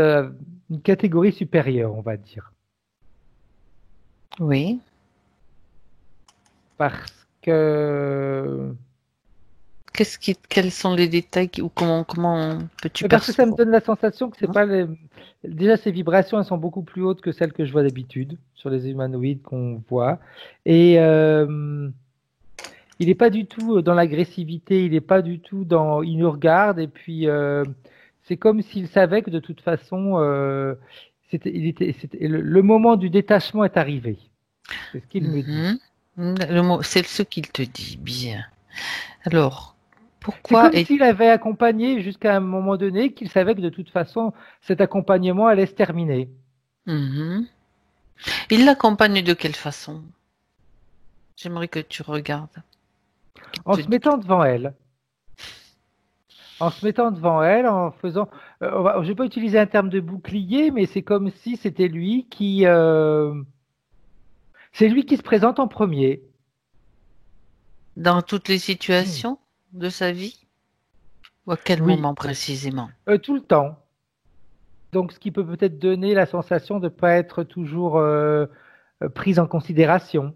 Speaker 3: une catégorie supérieure, on va dire.
Speaker 1: Oui.
Speaker 3: Parce que
Speaker 1: Quels sont les détails ou comment peux-tu
Speaker 3: mais parce que ça me
Speaker 1: percevoir?
Speaker 3: donne la sensation que c'est
Speaker 1: Hein.
Speaker 3: pas les... Déjà, ces vibrations, elles sont beaucoup plus hautes que celles que je vois d'habitude sur les humanoïdes qu'on voit. Et il n'est pas du tout dans l'agressivité, il n'est pas du tout dans... Il nous regarde et puis c'est comme s'il savait que de toute façon, le moment du détachement est arrivé. C'est ce qu'il me dit.
Speaker 1: Mhm. C'est ce qu'il te dit. Bien. Alors,
Speaker 3: C'est
Speaker 1: pourquoi
Speaker 3: comme
Speaker 1: est...
Speaker 3: s'il avait accompagné jusqu'à un moment donné qu'il savait que de toute façon, cet accompagnement allait se terminer.
Speaker 1: Mhm. Il l'accompagne de quelle façon? J'aimerais que tu regardes. Qu'il
Speaker 3: En
Speaker 1: te
Speaker 3: se
Speaker 1: dit.
Speaker 3: mettant devant elle. En se mettant devant elle, en faisant... je ne vais pas utiliser un terme de bouclier, mais c'est comme si c'était lui qui... c'est lui qui se présente en premier.
Speaker 1: Dans toutes les
Speaker 3: Hmm.
Speaker 1: situations de sa vie? Ou à quel
Speaker 3: Oui,
Speaker 1: moment précisément?
Speaker 3: tout le temps. Donc, ce qui peut peut-être donner la sensation de ne pas être toujours prise en considération.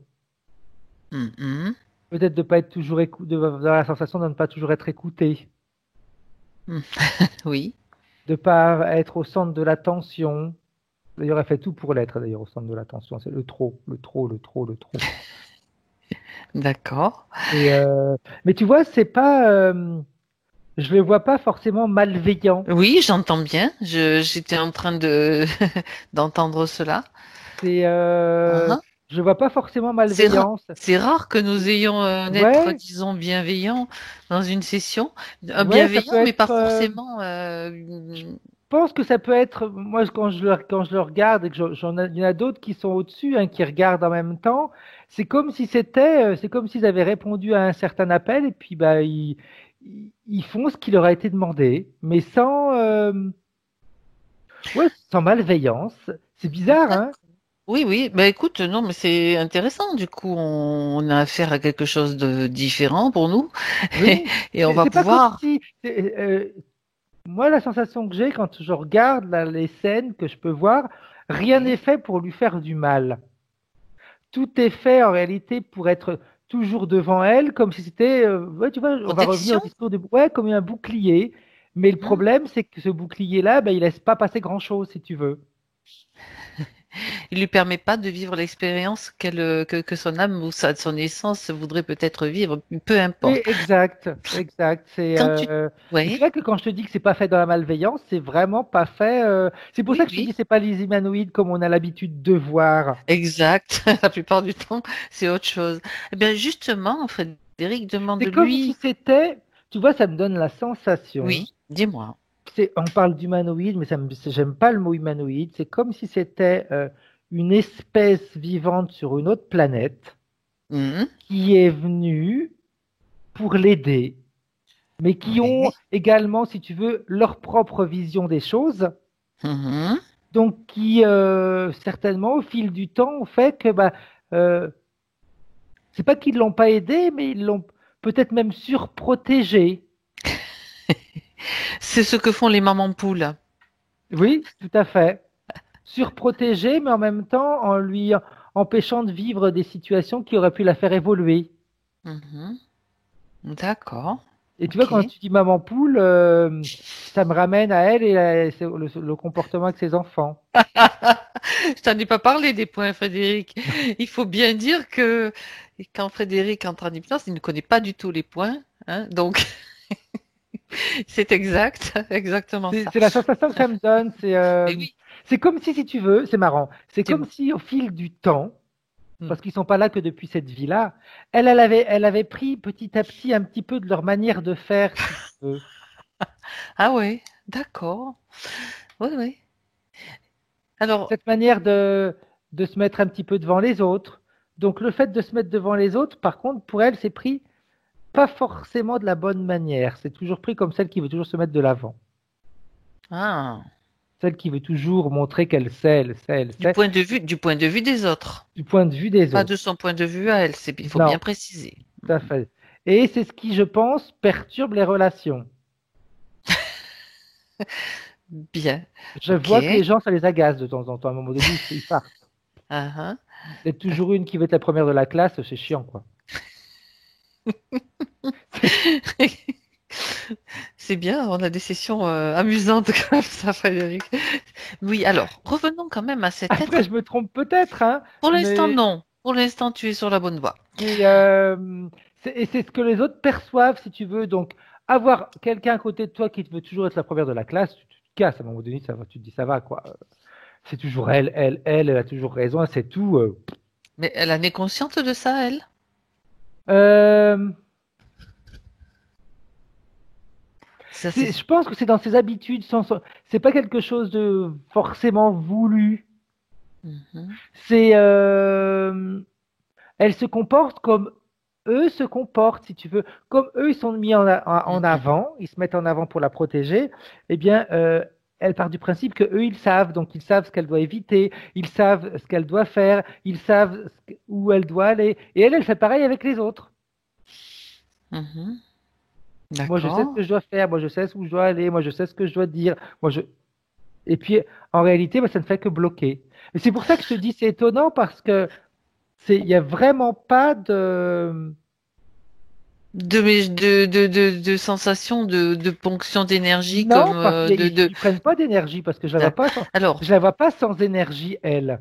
Speaker 1: Mhm.
Speaker 3: Peut-être de ne pas être toujours d'avoir la sensation de ne pas toujours être écouté.
Speaker 1: Mhm. Oui.
Speaker 3: De ne pas être au centre de l'attention. D'ailleurs, elle fait tout pour l'être, d'ailleurs, au centre de l'attention. C'est le trop, le trop, le trop, le trop.
Speaker 1: D'accord.
Speaker 3: Et, mais tu vois, c'est pas. je le vois pas forcément malveillant.
Speaker 1: Oui, j'entends bien. J'étais en train de d'entendre cela.
Speaker 3: C'est,
Speaker 1: Uhum.
Speaker 3: je le vois pas forcément
Speaker 1: C'est ra-
Speaker 3: malveillance.
Speaker 1: c'est rare que nous ayons un être,
Speaker 3: Ouais,
Speaker 1: disons, bienveillant dans une session. Un
Speaker 3: ouais, ça
Speaker 1: bienveillant,
Speaker 3: peut
Speaker 1: mais pas
Speaker 3: être.
Speaker 1: forcément.
Speaker 3: Je pense que ça peut être. Moi, quand je le regarde et que il y en a d'autres qui sont au-dessus, hein, qui regardent en même temps. C'est comme s'ils avaient répondu à un certain appel et puis bah ils font ce qui leur a été demandé, mais ouais, sans malveillance. C'est bizarre, hein?
Speaker 1: Oui, oui. Bah écoute, non, mais c'est intéressant. Du coup, on a affaire à quelque chose de différent pour nous,
Speaker 3: Oui.
Speaker 1: et on va
Speaker 3: C'est pas comme
Speaker 1: pouvoir.
Speaker 3: si. Moi, la sensation que j'ai quand je regarde là, les scènes que je peux voir, rien n'est
Speaker 1: Oui.
Speaker 3: fait pour lui faire du mal. Tout est fait en réalité pour être toujours devant elle, comme si c'était, ouais, tu vois, on va revenir au
Speaker 1: Protection.
Speaker 3: discours de, ouais, comme un bouclier. Mais le
Speaker 1: Mhm.
Speaker 3: problème, c'est que ce bouclier-là, ben, il laisse pas passer grand-chose, si tu veux.
Speaker 1: Il lui permet pas de vivre l'expérience que son âme ou son essence voudrait peut-être vivre, peu
Speaker 3: Oui,
Speaker 1: importe.
Speaker 3: exact, exact.
Speaker 1: Quand tu,
Speaker 3: Et c'est
Speaker 1: oui,
Speaker 3: vrai que quand je te dis que c'est pas fait dans la malveillance, c'est vraiment pas fait. C'est pour
Speaker 1: oui,
Speaker 3: ça que je te
Speaker 1: oui,
Speaker 3: dis c'est pas les humanoïdes comme on a l'habitude de voir.
Speaker 1: exact. La plupart du temps, c'est autre chose. Eh bien, justement, Frédéric demande
Speaker 3: C'est comme si
Speaker 1: lui.
Speaker 3: c'était, tu vois, ça me donne la sensation.
Speaker 1: Oui, dis-moi.
Speaker 3: On parle d'humanoïde, mais j'aime pas le mot humanoïde. C'est comme si c'était une espèce vivante sur une autre planète
Speaker 1: Mhm.
Speaker 3: qui est venue pour l'aider, mais qui ont
Speaker 1: Oui.
Speaker 3: également, si tu veux, leur propre vision des choses.
Speaker 1: Mhm.
Speaker 3: Donc, qui certainement, au fil du temps, ont fait que, bah, euh, c'est pas qu'ils l'ont pas aidé, mais ils l'ont peut-être même surprotégé.
Speaker 1: C'est ce que font les mamans poules.
Speaker 3: Oui, tout à fait. Surprotégé, mais en même temps en lui empêchant de vivre des situations qui auraient pu la faire évoluer.
Speaker 1: Mhm. D'accord.
Speaker 3: Et tu vois,
Speaker 1: Ok.
Speaker 3: quand tu dis maman poule, ça me ramène à elle et le comportement avec ses enfants.
Speaker 1: Je t'en ai pas parlé des points, Frédéric. Il faut bien dire que quand Frédéric entre en hypnose, il ne connaît pas du tout les points, hein, donc c'est exact, exactement ça.
Speaker 3: C'est la sensation que ça me donne.
Speaker 1: Mais oui.
Speaker 3: C'est comme si tu veux, c'est marrant, c'est comme
Speaker 1: Dis-moi.
Speaker 3: si au fil du temps,
Speaker 1: Hmm.
Speaker 3: parce qu'ils sont pas là que depuis cette vie-là, elle avait pris petit à petit un petit peu de leur manière de faire, si tu veux.
Speaker 1: Ah ouais, d'accord. Oui, oui. Alors,
Speaker 3: Cette manière de se mettre un petit peu devant les autres. Donc le fait de se mettre devant les autres, par contre, pour elle, c'est pris pas forcément de la bonne manière. C'est toujours pris comme celle qui veut toujours se mettre de l'avant.
Speaker 1: ah,
Speaker 3: Celle qui veut toujours montrer qu'elle sait, elle sait, elle sait,
Speaker 1: du point de vue des autres,
Speaker 3: du point de vue des
Speaker 1: pas de
Speaker 3: autres.
Speaker 1: son point de vue à elle. Il faut bien
Speaker 3: Non,
Speaker 1: préciser.
Speaker 3: tout à fait. Et c'est ce qui, je pense, perturbe les relations.
Speaker 1: Bien.
Speaker 3: Je
Speaker 1: Ok.
Speaker 3: vois que les gens, ça les agace de temps en temps. À un moment donné, ils partent.
Speaker 1: Ah,
Speaker 3: Il y a toujours une qui veut être la première de la classe, c'est chiant, quoi.
Speaker 1: ah. C'est bien, on a des sessions amusantes comme ça, Frédéric. Oui, alors, revenons quand même à cet
Speaker 3: Après,
Speaker 1: être.
Speaker 3: je me trompe peut-être, hein,
Speaker 1: Pour l'instant,
Speaker 3: mais
Speaker 1: non. Pour l'instant, tu es sur la bonne voie.
Speaker 3: Mais et c'est ce que les autres perçoivent, si tu veux. Donc, avoir quelqu'un à côté de toi qui te veut toujours être la première de la classe, tu te casses à un moment donné, ça va, tu te dis ça va quoi. C'est toujours elle a toujours raison, c'est tout.
Speaker 1: Mais elle en est consciente de ça, elle?
Speaker 3: Euh,
Speaker 1: Ça, c'est...
Speaker 3: je pense que c'est dans ses habitudes, c'est pas quelque chose de forcément voulu.
Speaker 1: Mhm.
Speaker 3: C'est, elle se comporte comme eux se comportent, si tu veux. Comme eux, ils sont mis en
Speaker 1: Mhm.
Speaker 3: avant, ils se mettent en avant pour la protéger, eh bien, elle part du principe que eux, ils savent, donc ils savent ce qu'elle doit éviter, ils savent ce qu'elle doit faire, ils savent où elle doit aller. Et elle fait pareil avec les autres.
Speaker 1: Mhm.
Speaker 3: Moi, je sais ce
Speaker 1: D'accord.
Speaker 3: que je dois faire, moi, je sais où je dois aller, moi, je sais ce que je dois dire. Moi, je... Et puis, en réalité, bah, ça ne fait que bloquer. Et c'est pour ça que je te dis, c'est étonnant parce que il n'y a vraiment pas de...
Speaker 1: De sensations de ponction d'énergie comme
Speaker 3: Non, parce
Speaker 1: de...
Speaker 3: qu'ils prennent pas d'énergie, parce que
Speaker 1: D'accord. Alors,
Speaker 3: je la vois pas sans énergie, elle.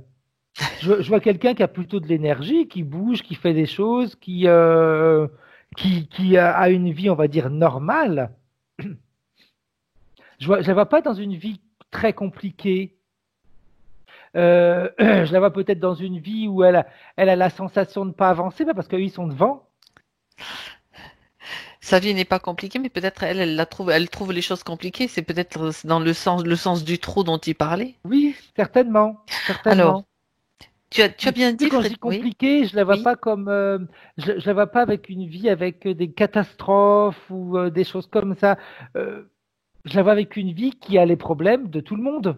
Speaker 3: Je vois quelqu'un qui a plutôt de l'énergie, qui bouge, qui fait des choses, qui a une vie, on va dire, normale. Je la vois pas dans une vie très compliquée. Je la vois peut-être dans une vie où elle a la sensation de ne pas avancer, parce qu'eux, ils sont devant.
Speaker 1: Sa vie n'est pas compliquée, mais peut-être elle trouve les choses compliquées. C'est peut-être dans le sens du trou dont il parlait.
Speaker 3: Oui, certainement,
Speaker 1: Alors,
Speaker 3: certainement.
Speaker 1: tu as
Speaker 3: Mais tu
Speaker 1: bien
Speaker 3: sais,
Speaker 1: dit,
Speaker 3: quand je
Speaker 1: Fred.
Speaker 3: dis
Speaker 1: Oui,
Speaker 3: compliqué, je la vois
Speaker 1: oui.
Speaker 3: pas comme, je la vois pas avec une vie avec des catastrophes ou des choses comme ça. Euh, je la vois avec une vie qui a les problèmes de tout le monde,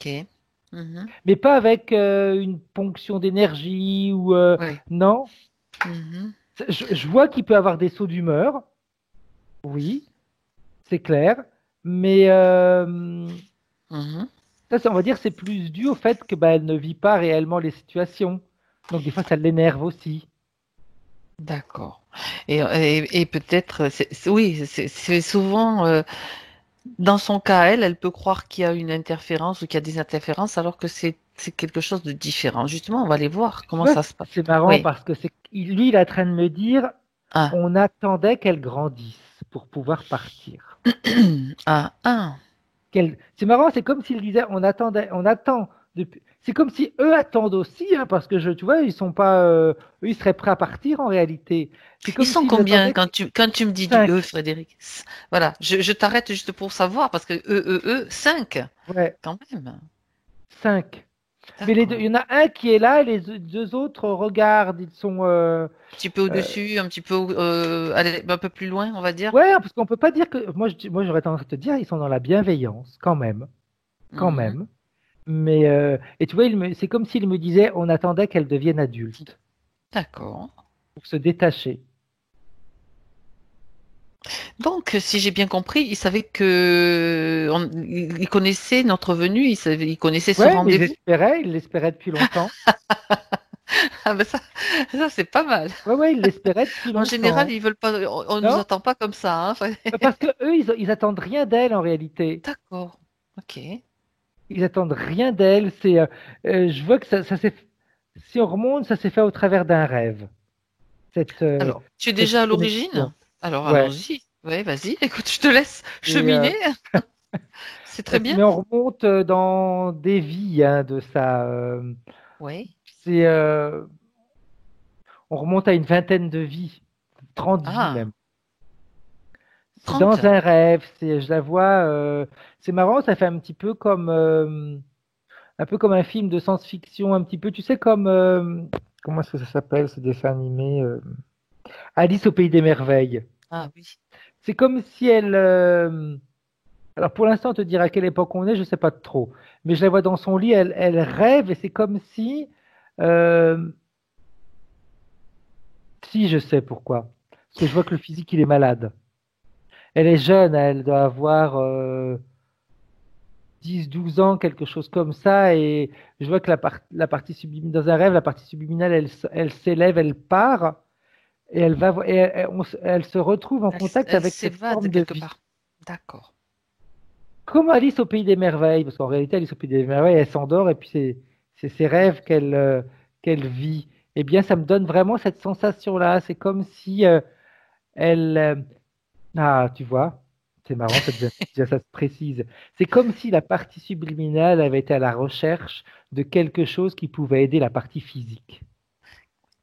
Speaker 1: Ok. Mhm.
Speaker 3: mais pas avec une ponction d'énergie ou
Speaker 1: Oui.
Speaker 3: non.
Speaker 1: Mhm.
Speaker 3: Je vois qu'il peut avoir des sauts d'humeur, oui, c'est clair, mais
Speaker 1: Mhm.
Speaker 3: ça, on va dire, c'est plus dû au fait que bah, elle ne vit pas réellement les situations. Donc des fois, ça l'énerve aussi.
Speaker 1: D'accord. Et peut-être, oui, c'est souvent, dans son cas, elle peut croire qu'il y a une interférence ou qu'il y a des interférences, alors que c'est quelque chose de différent. Justement, on va aller voir
Speaker 3: Tu
Speaker 1: comment
Speaker 3: vois,
Speaker 1: ça se passe.
Speaker 3: c'est marrant
Speaker 1: Oui.
Speaker 3: parce que lui, il est en train de me dire,
Speaker 1: Ah.
Speaker 3: on attendait qu'elle grandisse pour pouvoir partir.
Speaker 1: Ah, ah.
Speaker 3: C'est marrant, c'est comme s'il disait, on attend depuis. C'est comme si eux attendent aussi, hein, parce que tu vois, ils sont pas, eux, ils seraient prêts à partir en réalité. C'est
Speaker 1: Ils
Speaker 3: comme
Speaker 1: sont
Speaker 3: s'ils
Speaker 1: combien
Speaker 3: attendaient
Speaker 1: quand tu me dis du
Speaker 3: cinq.
Speaker 1: E, Frédéric? Voilà, je t'arrête juste pour savoir parce que 5,
Speaker 3: Ouais,
Speaker 1: quand même.
Speaker 3: 5. Mais les deux, il
Speaker 1: D'accord.
Speaker 3: y en a un qui est là, et les deux autres regardent, ils sont,
Speaker 1: Un petit peu
Speaker 3: euh,
Speaker 1: au-dessus, un petit peu, allez, un peu plus loin, on va dire.
Speaker 3: ouais, parce qu'on peut pas dire que, moi, j'aurais tendance à te dire, ils sont dans la bienveillance, quand
Speaker 1: Mhm.
Speaker 3: même. Mais et tu vois, c'est comme s'il me disait, on attendait qu'elle devienne adulte
Speaker 1: D'accord.
Speaker 3: pour se détacher.
Speaker 1: Donc, si j'ai bien compris, il savait que il connaissait notre venue, il connaissait ce
Speaker 3: Ouais, mais
Speaker 1: rendez-vous.
Speaker 3: il l'espérait depuis longtemps.
Speaker 1: Ah ben ça c'est pas mal.
Speaker 3: Ouais, ouais, il l'espérait depuis
Speaker 1: En général,
Speaker 3: longtemps.
Speaker 1: ils veulent pas, on nous
Speaker 3: Non?
Speaker 1: attend pas comme ça, hein.
Speaker 3: Parce que eux, ils attendent rien d'elle en réalité.
Speaker 1: D'accord. Ok.
Speaker 3: Ils attendent rien d'elle. Je vois que ça s'est, si on remonte, ça s'est fait au travers d'un rêve. Cette, euh,
Speaker 1: Alors, tu es
Speaker 3: cette
Speaker 1: déjà à l'origine?
Speaker 3: connexion.
Speaker 1: Alors,
Speaker 3: Ouais.
Speaker 1: allons-y. Oui, vas-y. Écoute, je te laisse
Speaker 3: Et,
Speaker 1: cheminer. C'est très bien.
Speaker 3: mais on remonte dans des vies hein, de ça.
Speaker 1: Oui.
Speaker 3: C'est, on remonte à une vingtaine de vies, 30 vies
Speaker 1: Ah,
Speaker 3: même. C'est
Speaker 1: 30.
Speaker 3: dans un rêve, je la vois, c'est marrant, ça fait un peu comme un film de science-fiction, un petit peu, tu sais, comme, comment est-ce que ça s'appelle ce dessin animé Alice au pays des merveilles.
Speaker 1: Ah oui.
Speaker 3: C'est comme si alors pour l'instant, te dire à quelle époque on est, je sais pas trop, mais je la vois dans son lit, elle rêve et c'est comme euh, si je sais pourquoi, parce que je vois que le physique il est malade. Elle est jeune, elle doit avoir 10, 12 ans, quelque chose comme ça, et je vois que la partie subliminale, dans un rêve, la partie subliminale, elle s'élève, elle part, et elle se retrouve en contact
Speaker 1: Elle
Speaker 3: avec cette
Speaker 1: s'évade
Speaker 3: forme de
Speaker 1: quelque
Speaker 3: vie.
Speaker 1: part. D'accord.
Speaker 3: Comme Alice au Pays des Merveilles, parce qu'en réalité, Alice au Pays des Merveilles, elle s'endort, et puis c'est ses rêves qu'elle vit. Eh bien, ça me donne vraiment cette sensation-là. C'est comme si elle, ah, tu vois, c'est marrant, ça se précise. C'est comme si la partie subliminale avait été à la recherche de quelque chose qui pouvait aider la partie physique.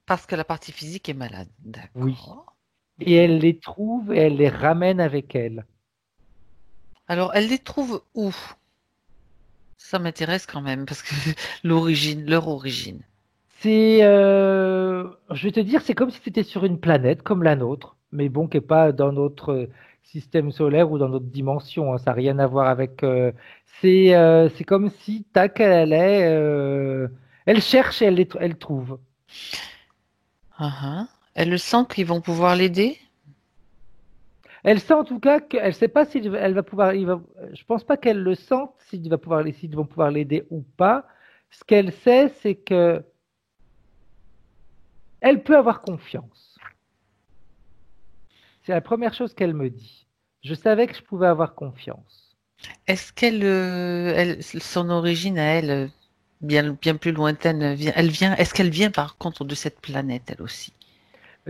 Speaker 1: Parce que la partie physique est malade.
Speaker 3: Oui.
Speaker 1: D'accord.
Speaker 3: Et elle les trouve et elle les ramène avec elle.
Speaker 1: Alors, elle les trouve où? Ça m'intéresse quand même, parce que l'origine, leur origine.
Speaker 3: Je vais te dire, c'est comme si c'était sur une planète comme la nôtre, mais bon, qui n'est pas dans notre système solaire ou dans notre dimension, hein, ça n'a rien à voir avec. C'est comme si, tac, elle cherche et elle trouve.
Speaker 1: Ah, ah. Elle le sent qu'ils vont pouvoir l'aider?
Speaker 3: Elle sent en tout cas qu'elle sait pas si elle va pouvoir. Je pense pas qu'elle le sente s'ils vont pouvoir l'aider ou pas. Ce qu'elle sait, c'est que elle peut avoir confiance. C'est la première chose qu'elle me dit. Je savais que je pouvais avoir confiance.
Speaker 1: Est-ce son origine à elle, bien plus lointaine, est-ce qu'elle vient par contre de cette planète, elle aussi?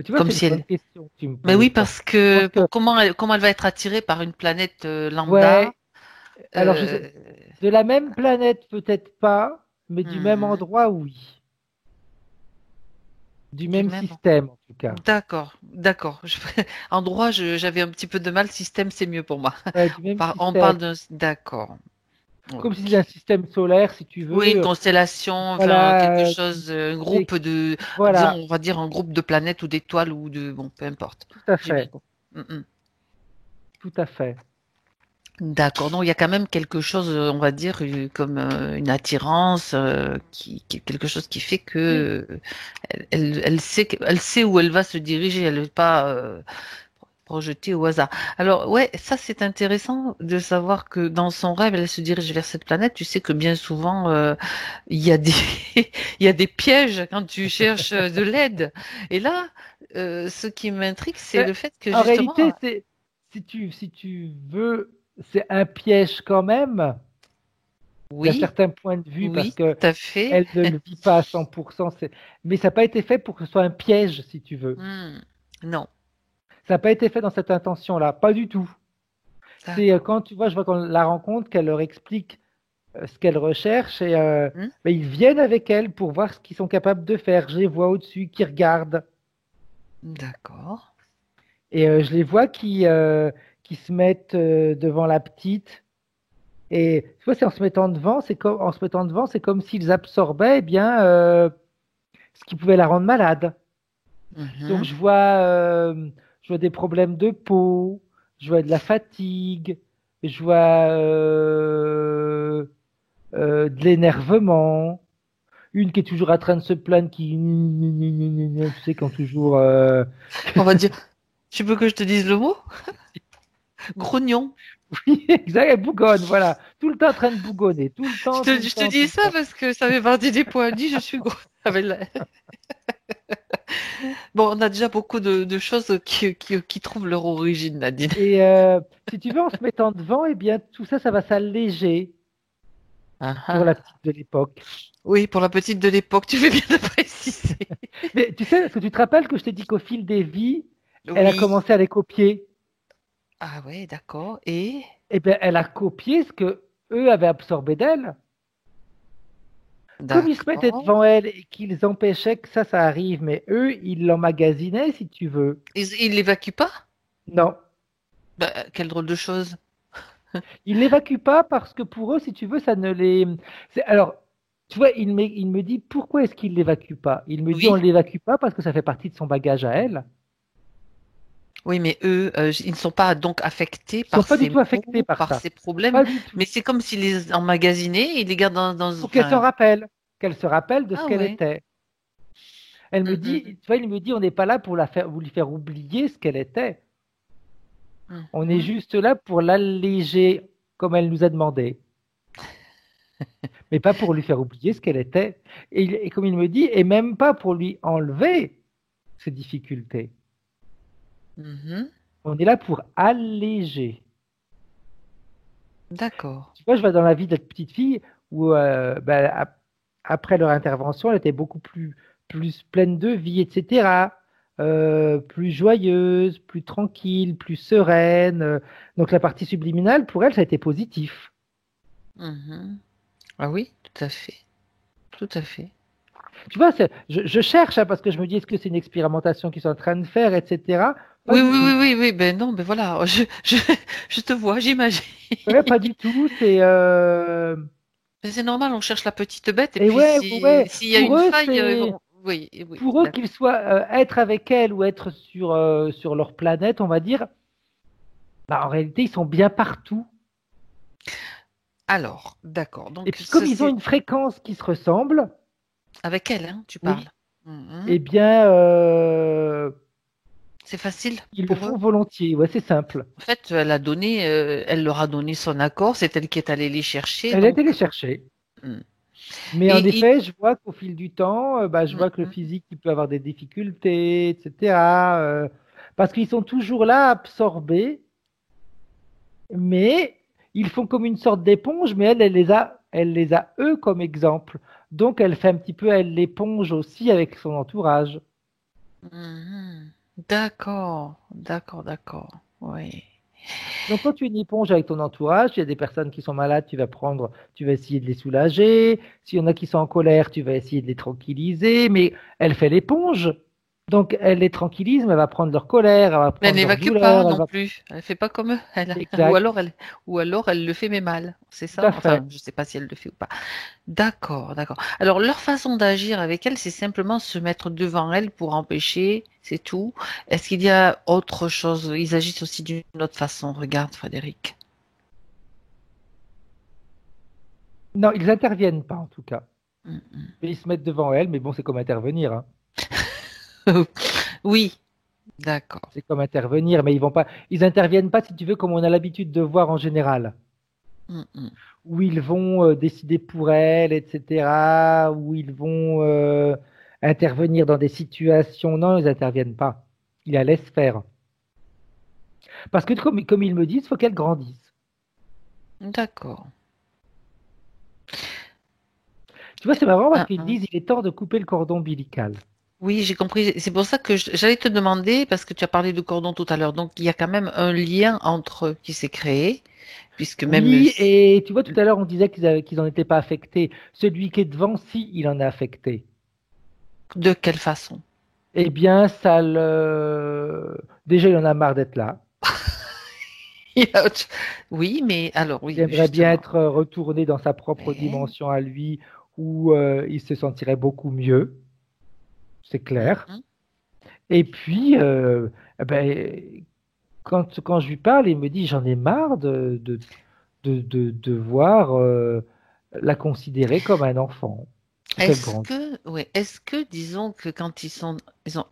Speaker 3: Tu vois,
Speaker 1: Comme
Speaker 3: c'est
Speaker 1: si
Speaker 3: une bonne
Speaker 1: elle.
Speaker 3: question que tu me
Speaker 1: Mais oui,
Speaker 3: poses.
Speaker 1: parce
Speaker 3: Je
Speaker 1: que
Speaker 3: pense que,
Speaker 1: comment elle va être attirée par une planète lambda?
Speaker 3: ouais, alors je sais,
Speaker 1: euh,
Speaker 3: de la même planète peut-être pas, mais du même
Speaker 1: mhm,
Speaker 3: endroit, oui. Du
Speaker 1: du
Speaker 3: même
Speaker 1: même.
Speaker 3: système, en tout cas.
Speaker 1: D'accord, d'accord. En droit, j'avais un petit peu de mal. Système, c'est mieux pour moi.
Speaker 3: Ouais, du même
Speaker 1: On
Speaker 3: système.
Speaker 1: parle d'un. D'accord.
Speaker 3: Comme si c'était un
Speaker 1: Ok.
Speaker 3: système solaire, si tu
Speaker 1: Oui, une
Speaker 3: veux.
Speaker 1: constellation, enfin quelque
Speaker 3: Voilà,
Speaker 1: chose, un
Speaker 3: et
Speaker 1: groupe de, disons,
Speaker 3: voilà,
Speaker 1: on va dire un groupe de planètes ou d'étoiles ou de, bon, peu importe.
Speaker 3: tout à
Speaker 1: J'ai bien
Speaker 3: fait,
Speaker 1: compris. Mm.
Speaker 3: tout à fait.
Speaker 1: D'accord. Donc il y a quand même quelque chose, on va dire, comme une attirance, quelque chose qui fait
Speaker 3: Oui.
Speaker 1: que elle sait où elle va se diriger. Elle n'est pas projetée au hasard. Alors ouais, ça c'est intéressant de savoir que dans son rêve, elle se dirige vers cette planète. Tu sais que bien souvent, il y a des il y a des pièges quand tu cherches de l'aide. Et là, ce qui m'intrigue, c'est
Speaker 3: Mais
Speaker 1: le fait que
Speaker 3: en
Speaker 1: justement,
Speaker 3: réalité, c'est si tu veux, c'est un piège quand même, d'un
Speaker 1: oui,
Speaker 3: certain point de vue, parce
Speaker 1: oui,
Speaker 3: que
Speaker 1: tout à fait.
Speaker 3: elle ne le vit pas à 100%. Mais ça n'a pas été fait pour que ce soit un piège, si tu veux.
Speaker 1: Hmm, non,
Speaker 3: Ça n'a pas été fait dans cette intention-là, pas du tout. C'est
Speaker 1: d'accord.
Speaker 3: quand tu vois, je vois qu'on la rencontre, qu'elle leur explique ce qu'elle recherche et
Speaker 1: Hmm,
Speaker 3: ben, ils viennent avec elle pour voir ce qu'ils sont capables de faire. Je les vois au-dessus qui regardent
Speaker 1: d'accord.
Speaker 3: et je les vois qui se mettent devant la petite. Et tu vois, c'est en se mettant devant, c'est comme en se mettant devant, c'est comme s'ils absorbaient eh bien ce qui pouvait la rendre malade. Donc
Speaker 1: Mhm.
Speaker 3: je vois des problèmes de peau, je vois de la fatigue, je vois de l'énervement. Une qui est toujours en train de se plaindre, tu sais, quand toujours.
Speaker 1: On va dire, tu veux que je te dise le mot? Grognon.
Speaker 3: Oui, exact, elle bougonne, voilà. Tout le temps en train de bougonner, tout le temps, tout le
Speaker 1: Je te
Speaker 3: temps, tout
Speaker 1: dis
Speaker 3: le
Speaker 1: ça
Speaker 3: temps.
Speaker 1: parce que ça fait partie des points dit, je suis gros. Bon, on a déjà beaucoup de choses qui trouvent leur origine, Nadine.
Speaker 3: Et si tu veux, en se mettant devant, eh bien, tout ça, ça va s'alléger
Speaker 1: Ah,
Speaker 3: pour la
Speaker 1: ah.
Speaker 3: petite de l'époque.
Speaker 1: Oui, pour la petite de l'époque, tu fais bien de préciser.
Speaker 3: Mais tu sais, est-ce que tu te rappelles que je t'ai dit qu'au fil des vies, elle a
Speaker 1: Oui.
Speaker 3: commencé à les copier?
Speaker 1: Ah ouais, d'accord. Et
Speaker 3: Eh bien, elle a copié ce que eux avaient absorbé d'elle. Comme ils se mettaient
Speaker 1: d'accord.
Speaker 3: devant elle et qu'ils empêchaient que ça arrive, mais eux, ils l'emmagasinaient, si tu veux.
Speaker 1: Ils l'évacuent pas?
Speaker 3: Non,
Speaker 1: Bah, quelle drôle de chose.
Speaker 3: ils l'évacuent pas parce que pour eux, si tu veux, ça ne les. Alors, tu vois, il me dit pourquoi est-ce qu'il l'évacue pas? Il me dit on
Speaker 1: Oui.
Speaker 3: l'évacue pas parce que ça fait partie de son bagage à elle.
Speaker 1: Oui, mais eux, ils ne sont pas donc affectés
Speaker 3: Ils sont
Speaker 1: par
Speaker 3: pas du
Speaker 1: ces
Speaker 3: tout affectés
Speaker 1: maux,
Speaker 3: par
Speaker 1: par
Speaker 3: ça.
Speaker 1: ces problèmes,
Speaker 3: Pas du tout.
Speaker 1: mais c'est comme s'ils les emmagasinaient et les gardent
Speaker 3: Pour qu'elle s'en
Speaker 1: enfin,
Speaker 3: rappelle, qu'elle se rappelle de ce
Speaker 1: ah
Speaker 3: qu'elle
Speaker 1: ouais.
Speaker 3: était. Elle me
Speaker 1: Mm,
Speaker 3: dit, tu vois, il me dit on n'est pas là pour vous lui faire oublier ce qu'elle était. On est
Speaker 1: mhm.
Speaker 3: juste là pour l'alléger comme elle nous a demandé. Mais pas pour lui faire oublier ce qu'elle était. Et comme il me dit, et même pas pour lui enlever ses difficultés.
Speaker 1: Mhm.
Speaker 3: On est là pour alléger.
Speaker 1: D'accord.
Speaker 3: Tu vois, je vois dans la vie de cette petite fille où, ben, après leur intervention, elle était beaucoup plus pleine de vie, etc. Plus joyeuse, plus tranquille, plus sereine. Donc la partie subliminale, pour elle, ça a été positif.
Speaker 1: Mhm. Ah oui, tout à fait. Tout à fait.
Speaker 3: Tu vois, je cherche hein, parce que je me dis, est-ce que c'est une expérimentation qu'ils sont en train de faire, etc. Pas
Speaker 1: Oui,
Speaker 3: du
Speaker 1: oui,
Speaker 3: tout.
Speaker 1: oui, oui, oui, ben non, ben voilà, je te vois, j'imagine.
Speaker 3: Ouais, pas du tout.
Speaker 1: Mais c'est normal, on cherche la petite bête, et
Speaker 3: Et
Speaker 1: puis
Speaker 3: ouais, ouais.
Speaker 1: s'il y a une faille, oui, oui,
Speaker 3: Pour eux qu'ils
Speaker 1: d'accord.
Speaker 3: soient être avec elle ou être sur leur planète, on va dire, bah, en réalité, ils sont bien partout.
Speaker 1: Alors, d'accord.
Speaker 3: Et
Speaker 1: Donc,
Speaker 3: puis, comme ils ont une fréquence qui se ressemble,
Speaker 1: avec elle, hein, tu parles.
Speaker 3: oui,
Speaker 1: Mhm.
Speaker 3: eh bien,
Speaker 1: C'est facile
Speaker 3: ils le
Speaker 1: pour eux.
Speaker 3: font volontiers. Ouais, c'est simple.
Speaker 1: En fait, elle leur a donné son accord, c'est elle qui est allée les chercher,
Speaker 3: Elle a été
Speaker 1: donc.
Speaker 3: les chercher.
Speaker 1: Hmm.
Speaker 3: Mais en
Speaker 1: Et,
Speaker 3: effet, je vois qu'au fil du temps, bah, je vois que le
Speaker 1: Mhm.
Speaker 3: physique, il peut avoir des difficultés, etc. Parce qu'ils sont toujours là, absorbés, mais ils font comme une sorte d'éponge, mais elle les a eux comme exemple. Donc elle fait un petit peu elle l'éponge aussi avec son entourage.
Speaker 1: Mhm. D'accord, d'accord, d'accord. Oui.
Speaker 3: Donc, quand tu es une éponge avec ton entourage, il y a des personnes qui sont malades, tu vas essayer de les soulager. S'il y en a qui sont en colère, tu vas essayer de les tranquilliser. Mais elle fait l'éponge. Donc, elle les tranquillise, mais elle va prendre leur colère, elle va
Speaker 1: Mais elle
Speaker 3: prendre leur
Speaker 1: n'évacue pas
Speaker 3: douleur, elle
Speaker 1: non
Speaker 3: va.
Speaker 1: plus. Elle fait pas comme eux.
Speaker 3: Exact,
Speaker 1: Ou alors elle le fait mais mal. C'est
Speaker 3: tout à
Speaker 1: ça?
Speaker 3: fait.
Speaker 1: Enfin, je sais pas si elle le fait ou pas. D'accord, d'accord. Alors leur façon d'agir avec elle, c'est simplement se mettre devant elle pour empêcher, c'est tout. Est-ce qu'il y a autre chose? Ils agissent aussi d'une autre façon. Regarde, Frédéric.
Speaker 3: Non, ils interviennent pas en tout cas.
Speaker 1: Mm,
Speaker 3: Et ils se mettent devant elle, mais bon, c'est comme intervenir, hein.
Speaker 1: mm. Oui, d'accord.
Speaker 3: C'est comme intervenir, mais ils interviennent pas, si tu veux, comme on a l'habitude de voir en général,
Speaker 1: Mm, mm.
Speaker 3: où ils vont décider pour elle, etc., où ils vont intervenir dans des situations. Non, ils interviennent pas. Ils la laissent faire. Parce que comme ils me disent, il faut qu'elle grandisse.
Speaker 1: D'accord.
Speaker 3: Tu vois, c'est marrant parce
Speaker 1: Ah,
Speaker 3: qu'ils
Speaker 1: ah.
Speaker 3: disent, il est temps de couper le cordon ombilical.
Speaker 1: Oui, j'ai compris. C'est pour ça que j'allais te demander, parce que tu as parlé de cordon tout à l'heure. Donc il y a quand même un lien entre eux qui s'est créé, puisque même
Speaker 3: Oui, et tu vois, tout à l'heure, on disait qu'ils en étaient pas affectés. Celui qui est devant, si, il en est affecté.
Speaker 1: de quelle façon?
Speaker 3: Eh bien, déjà, il en a marre d'être là.
Speaker 1: Il y a autre- Oui, mais alors
Speaker 3: Il
Speaker 1: oui,
Speaker 3: aimerait bien
Speaker 1: justement.
Speaker 3: être retourné dans sa propre
Speaker 1: Mais
Speaker 3: dimension à lui, où il se sentirait beaucoup mieux, c'est clair.
Speaker 1: mhm.
Speaker 3: Et puis, eh ben, quand je lui parle, il me dit, j'en ai marre de voir la considérer comme un enfant. Faut qu'elle grandisse.
Speaker 1: Est-ce que, disons que quand ils ont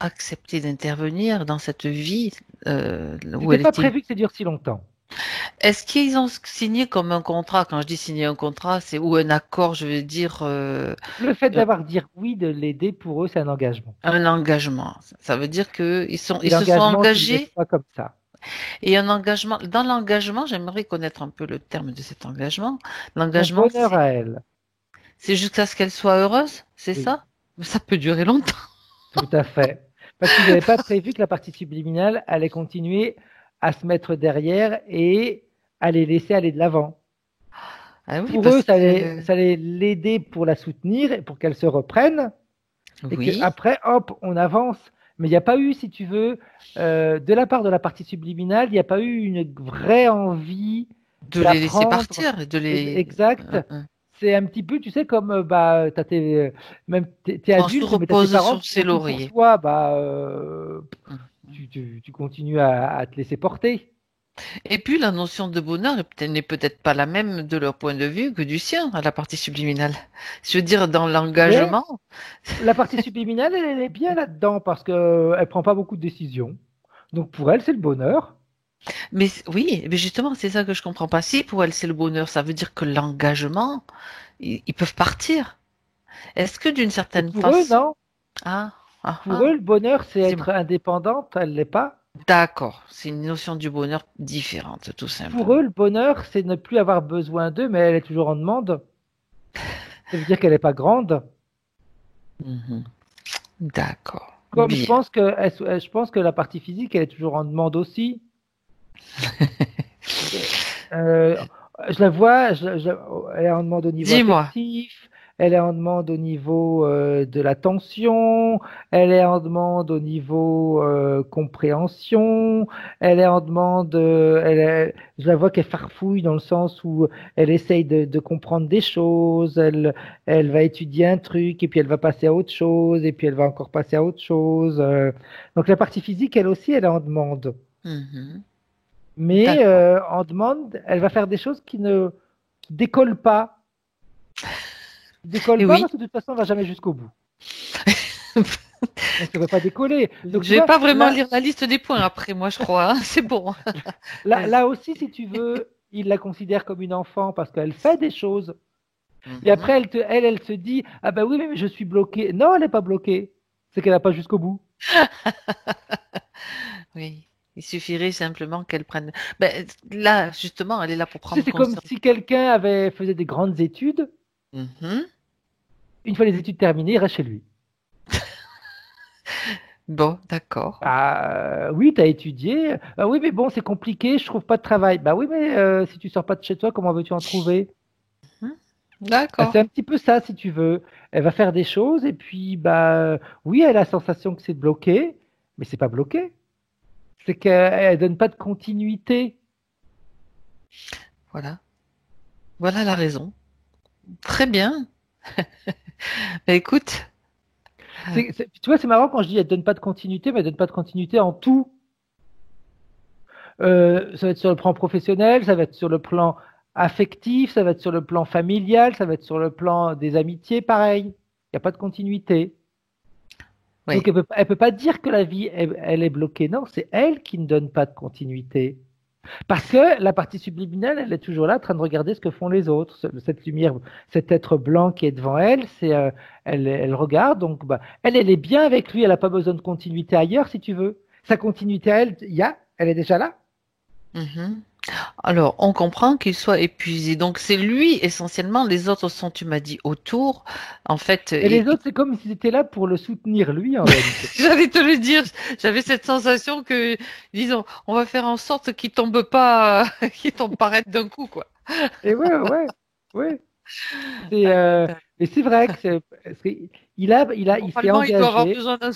Speaker 1: accepté d'intervenir dans cette vie où
Speaker 3: C'était
Speaker 1: elle
Speaker 3: pas
Speaker 1: était,
Speaker 3: prévu que ça dure si longtemps.
Speaker 1: est-ce qu'ils ont signé comme un contrat? Quand je dis signer un contrat, c'est ou un accord, je veux dire
Speaker 3: Le fait
Speaker 1: euh,
Speaker 3: d'avoir dit oui, de l'aider, pour eux, c'est un engagement.
Speaker 1: un engagement. Ça veut dire que
Speaker 3: Et
Speaker 1: ils se sont
Speaker 3: l'engagement, tu le laisses
Speaker 1: engagés.
Speaker 3: pas comme ça.
Speaker 1: Et un engagement, dans l'engagement, j'aimerais connaître un peu le terme de cet engagement.
Speaker 3: Son
Speaker 1: L'engagement,
Speaker 3: bonheur à elle.
Speaker 1: c'est jusqu'à ce qu'elle soit heureuse, c'est
Speaker 3: Oui.
Speaker 1: ça? Mais ça peut durer longtemps.
Speaker 3: Tout à fait. Parce qu'ils n'avaient pas prévu que la partie subliminale allait continuer à se mettre derrière et à les laisser aller de l'avant.
Speaker 1: Ah oui,
Speaker 3: Pour eux,
Speaker 1: parce que
Speaker 3: ça allait l'aider pour la soutenir et pour qu'elle se reprenne et
Speaker 1: oui,
Speaker 3: qu'après, hop, on avance. Mais il n'y a pas eu, si tu veux, de la part de la partie subliminale, il n'y a pas eu une vraie envie
Speaker 1: de les laisser
Speaker 3: d'apprendre.
Speaker 1: partir, de les
Speaker 3: Exact.
Speaker 1: euh.
Speaker 3: C'est un petit peu, tu sais, comme bah, même t'es
Speaker 1: On se
Speaker 3: adulte, mais t'as tes
Speaker 1: repose
Speaker 3: parents
Speaker 1: sur
Speaker 3: qui
Speaker 1: ses
Speaker 3: font tout pour
Speaker 1: lauriers.
Speaker 3: toi, bah,
Speaker 1: Mhm.
Speaker 3: tu continues à te laisser porter.
Speaker 1: Et puis la notion de bonheur n'est peut-être pas la même de leur point de vue que du sien à la partie subliminale. Je veux dire, dans
Speaker 3: Mais
Speaker 1: l'engagement.
Speaker 3: la partie subliminale, elle est bien là-dedans parce que elle prend pas beaucoup de décisions. Donc pour elle, c'est le bonheur.
Speaker 1: Mais oui, mais justement, c'est ça que je comprends pas. Si pour elle c'est le bonheur, ça veut dire que l'engagement, ils peuvent partir. Est-ce que d'une
Speaker 3: Et
Speaker 1: certaine
Speaker 3: pour eux,
Speaker 1: façon,
Speaker 3: non.
Speaker 1: ah, ah,
Speaker 3: Pour
Speaker 1: ah,
Speaker 3: eux, le bonheur, c'est
Speaker 1: dis-moi.
Speaker 3: être indépendante. Elle l'est pas.
Speaker 1: D'accord, c'est une notion du bonheur différente, tout
Speaker 3: Pour
Speaker 1: simplement.
Speaker 3: eux, le bonheur, c'est ne plus avoir besoin d'eux, mais elle est toujours en demande. Ça veut dire qu'elle n'est pas grande.
Speaker 1: Mhm. D'accord,
Speaker 3: Comme
Speaker 1: bien.
Speaker 3: je pense que la partie physique, elle est toujours en demande aussi. Euh, je la vois, elle est en demande au niveau
Speaker 1: Dis-moi.
Speaker 3: affectif, elle est en demande au niveau de la tension, elle est en demande au niveau compréhension, elle est en demande, je la vois qu'elle farfouille dans le sens où elle essaye de comprendre des choses, elle va étudier un truc et puis elle va passer à autre chose et puis elle va encore passer à autre chose. Donc la partie physique, elle aussi, elle est en demande.
Speaker 1: Mhm.
Speaker 3: Mais
Speaker 1: D'accord.
Speaker 3: en demande, elle va faire des choses qui décollent pas. Qui décollent
Speaker 1: Et
Speaker 3: pas
Speaker 1: oui,
Speaker 3: parce que de toute façon, on va jamais jusqu'au bout. Donc ça ne va pas décoller. Donc
Speaker 1: je
Speaker 3: tu
Speaker 1: vais
Speaker 3: vois,
Speaker 1: pas vraiment lire la liste des points après moi, je crois, hein. C'est bon. Vas-y.
Speaker 3: là aussi, si tu veux, il la considère comme une enfant parce qu'elle fait des choses. Et
Speaker 1: Mhm.
Speaker 3: après, elle se dit, ah ben oui, mais je suis bloquée. Non, elle n'est pas bloquée. C'est qu'elle n'a pas jusqu'au bout.
Speaker 1: Oui. Il suffirait simplement qu'elle prenne. Ben, là, justement, elle est là pour
Speaker 3: Tu sais,
Speaker 1: prendre
Speaker 3: c'est comme
Speaker 1: conscience.
Speaker 3: si quelqu'un faisait des grandes études.
Speaker 1: Mhm.
Speaker 3: Une fois les études terminées, il reste chez lui.
Speaker 1: Bon, d'accord.
Speaker 3: Bah, oui, tu as étudié. Bah oui, mais bon, c'est compliqué, je trouve pas de travail. Bah oui, mais si tu sors pas de chez toi, comment veux-tu en trouver?
Speaker 1: Hmm,
Speaker 3: Bah,
Speaker 1: d'accord.
Speaker 3: c'est un petit peu ça, si tu veux. Elle va faire des choses et puis, bah, oui, elle a la sensation que c'est bloqué, mais c'est pas bloqué. C'est qu'elle donne pas de continuité.
Speaker 1: Voilà. Voilà la raison. Très bien. Bah, écoute,
Speaker 3: Tu vois, c'est marrant quand je dis elle donne pas de continuité, mais elle donne pas de continuité en tout. Ça va être sur le plan professionnel, ça va être sur le plan affectif, ça va être sur le plan familial, ça va être sur le plan des amitiés, pareil. Il n'y a pas de continuité.
Speaker 1: oui.
Speaker 3: Donc elle peut pas dire que la vie, elle est bloquée. Non, c'est elle qui ne donne pas de continuité. Parce que la partie subliminale, elle est toujours là, en train de regarder ce que font les autres. Cette lumière, cet être blanc qui est devant elle, elle regarde. Donc, bah, elle est bien avec lui. Elle n'a pas besoin de continuité ailleurs, si tu veux. Sa continuité à elle, elle est déjà là.
Speaker 1: Mhm. Alors, on comprend qu'il soit épuisé. Donc, c'est lui essentiellement. Les autres sont, tu m'as dit, autour. En fait,
Speaker 3: Et les autres, c'est comme s'ils étaient là pour le soutenir, lui, en réalité.
Speaker 1: j'allais te le dire. J'avais cette sensation que, disons, on va faire en sorte qu'il tombe pas, qu'il tombe pas raide d'un coup, quoi.
Speaker 3: Et ouais. C'est,
Speaker 1: Ah,
Speaker 3: et c'est vrai que il s'est
Speaker 1: normalement, il doit avoir
Speaker 3: engagé.
Speaker 1: besoin d'un,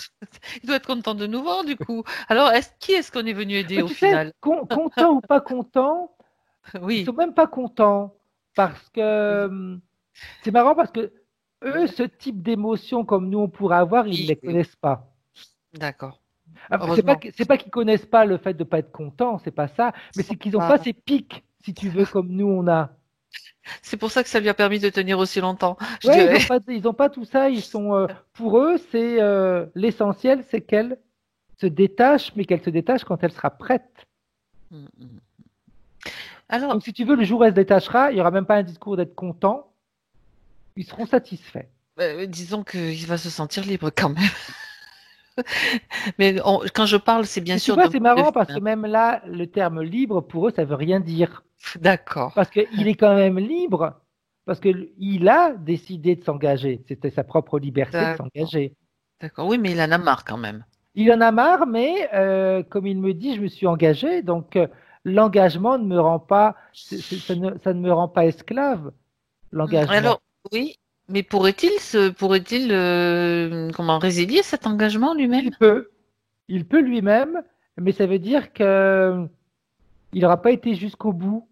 Speaker 1: il doit être content de nous voir, du coup. Alors, qui est-ce qu'on est venu aider
Speaker 3: Mais
Speaker 1: au
Speaker 3: tu sais,
Speaker 1: final?
Speaker 3: content ou pas content, ils sont
Speaker 1: Oui.
Speaker 3: même pas contents parce que
Speaker 1: Oui.
Speaker 3: c'est marrant parce que eux, ce type d'émotion comme nous on pourrait avoir, ils
Speaker 1: Oui,
Speaker 3: les
Speaker 1: oui.
Speaker 3: connaissent pas.
Speaker 1: D'accord.
Speaker 3: Ah,
Speaker 1: Heureusement.
Speaker 3: c'est pas qu'ils connaissent pas le fait de pas être content, c'est pas ça, mais c'est qu'ils ont pas ces pics, si tu veux, comme nous on a.
Speaker 1: C'est pour ça que ça lui a permis de tenir aussi longtemps, je
Speaker 3: Ouais,
Speaker 1: dirais.
Speaker 3: ils ont pas tout ça. Ils sont, pour eux, c'est l'essentiel, c'est qu'elle se détache, mais qu'elle se détache quand elle sera prête.
Speaker 1: Mm, mm. Alors,
Speaker 3: Donc, si tu veux, le jour où elle se détachera, il y aura même pas un discours d'être content. Ils seront satisfaits.
Speaker 1: disons qu'il va se sentir libre quand même. Mais quand je parle, c'est bien
Speaker 3: Mais tu
Speaker 1: sûr
Speaker 3: vois,
Speaker 1: d'un
Speaker 3: c'est
Speaker 1: point de
Speaker 3: marrant
Speaker 1: vue,
Speaker 3: parce que
Speaker 1: hein.
Speaker 3: même là, le terme libre pour eux, ça veut rien dire.
Speaker 1: D'accord.
Speaker 3: Parce qu'il est quand même libre, parce qu'il a décidé de s'engager. C'était sa propre liberté de
Speaker 1: D'accord.
Speaker 3: s'engager.
Speaker 1: D'accord. Oui, mais il en a marre quand même.
Speaker 3: Il en a marre, mais comme il me dit, je me suis engagé, donc l'engagement ne me rend pas, ça ne me rend pas esclave, l'engagement.
Speaker 1: Alors, oui, mais pourrait-il, comment, résilier cet engagement lui-même?
Speaker 3: Il peut, il peut lui-même, mais ça veut dire que il n'aura pas été jusqu'au bout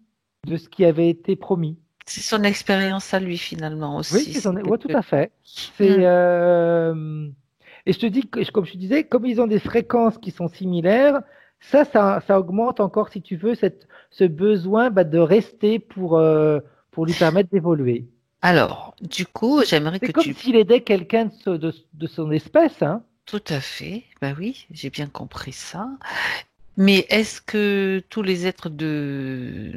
Speaker 3: de ce qui avait été promis.
Speaker 1: C'est son expérience à lui finalement
Speaker 3: Oui,
Speaker 1: aussi.
Speaker 3: ouais, tout à fait. C'est,
Speaker 1: Hmm.
Speaker 3: et je te dis, comme je te disais, comme ils ont des fréquences qui sont similaires, ça augmente encore, si tu veux, ce besoin bah, de rester pour lui permettre d'évoluer.
Speaker 1: Alors, du coup, j'aimerais
Speaker 3: C'est
Speaker 1: que
Speaker 3: comme
Speaker 1: tu...
Speaker 3: s'il aidait quelqu'un de son espèce, hein.
Speaker 1: Tout à fait. Ben oui, j'ai bien compris ça. Mais est-ce que tous les êtres de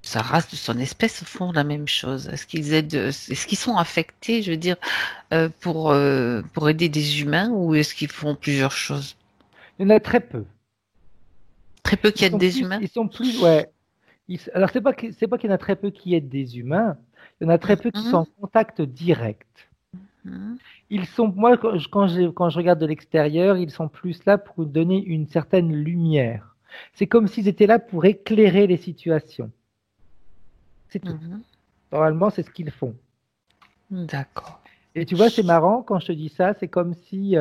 Speaker 1: sa race, de son espèce, font la même chose? Est-ce qu'ils sont affectés, je veux dire, pour aider des humains ou est-ce qu'ils font plusieurs choses?
Speaker 3: Il y en a très peu.
Speaker 1: Très peu qui aident des humains?
Speaker 3: Ouais. Alors, c'est pas qu'il y en a très peu qui aident des humains, il y en a très peu qui sont en
Speaker 1: Mhm,
Speaker 3: contact direct.
Speaker 1: mhm.
Speaker 3: Ils sont, moi, quand je regarde de l'extérieur, ils sont plus là pour donner une certaine lumière. C'est comme s'ils étaient là pour éclairer les situations. C'est tout.
Speaker 1: Mhm.
Speaker 3: Normalement, c'est ce qu'ils font.
Speaker 1: D'accord.
Speaker 3: Et tu vois, c'est marrant quand je te dis ça, c'est comme si,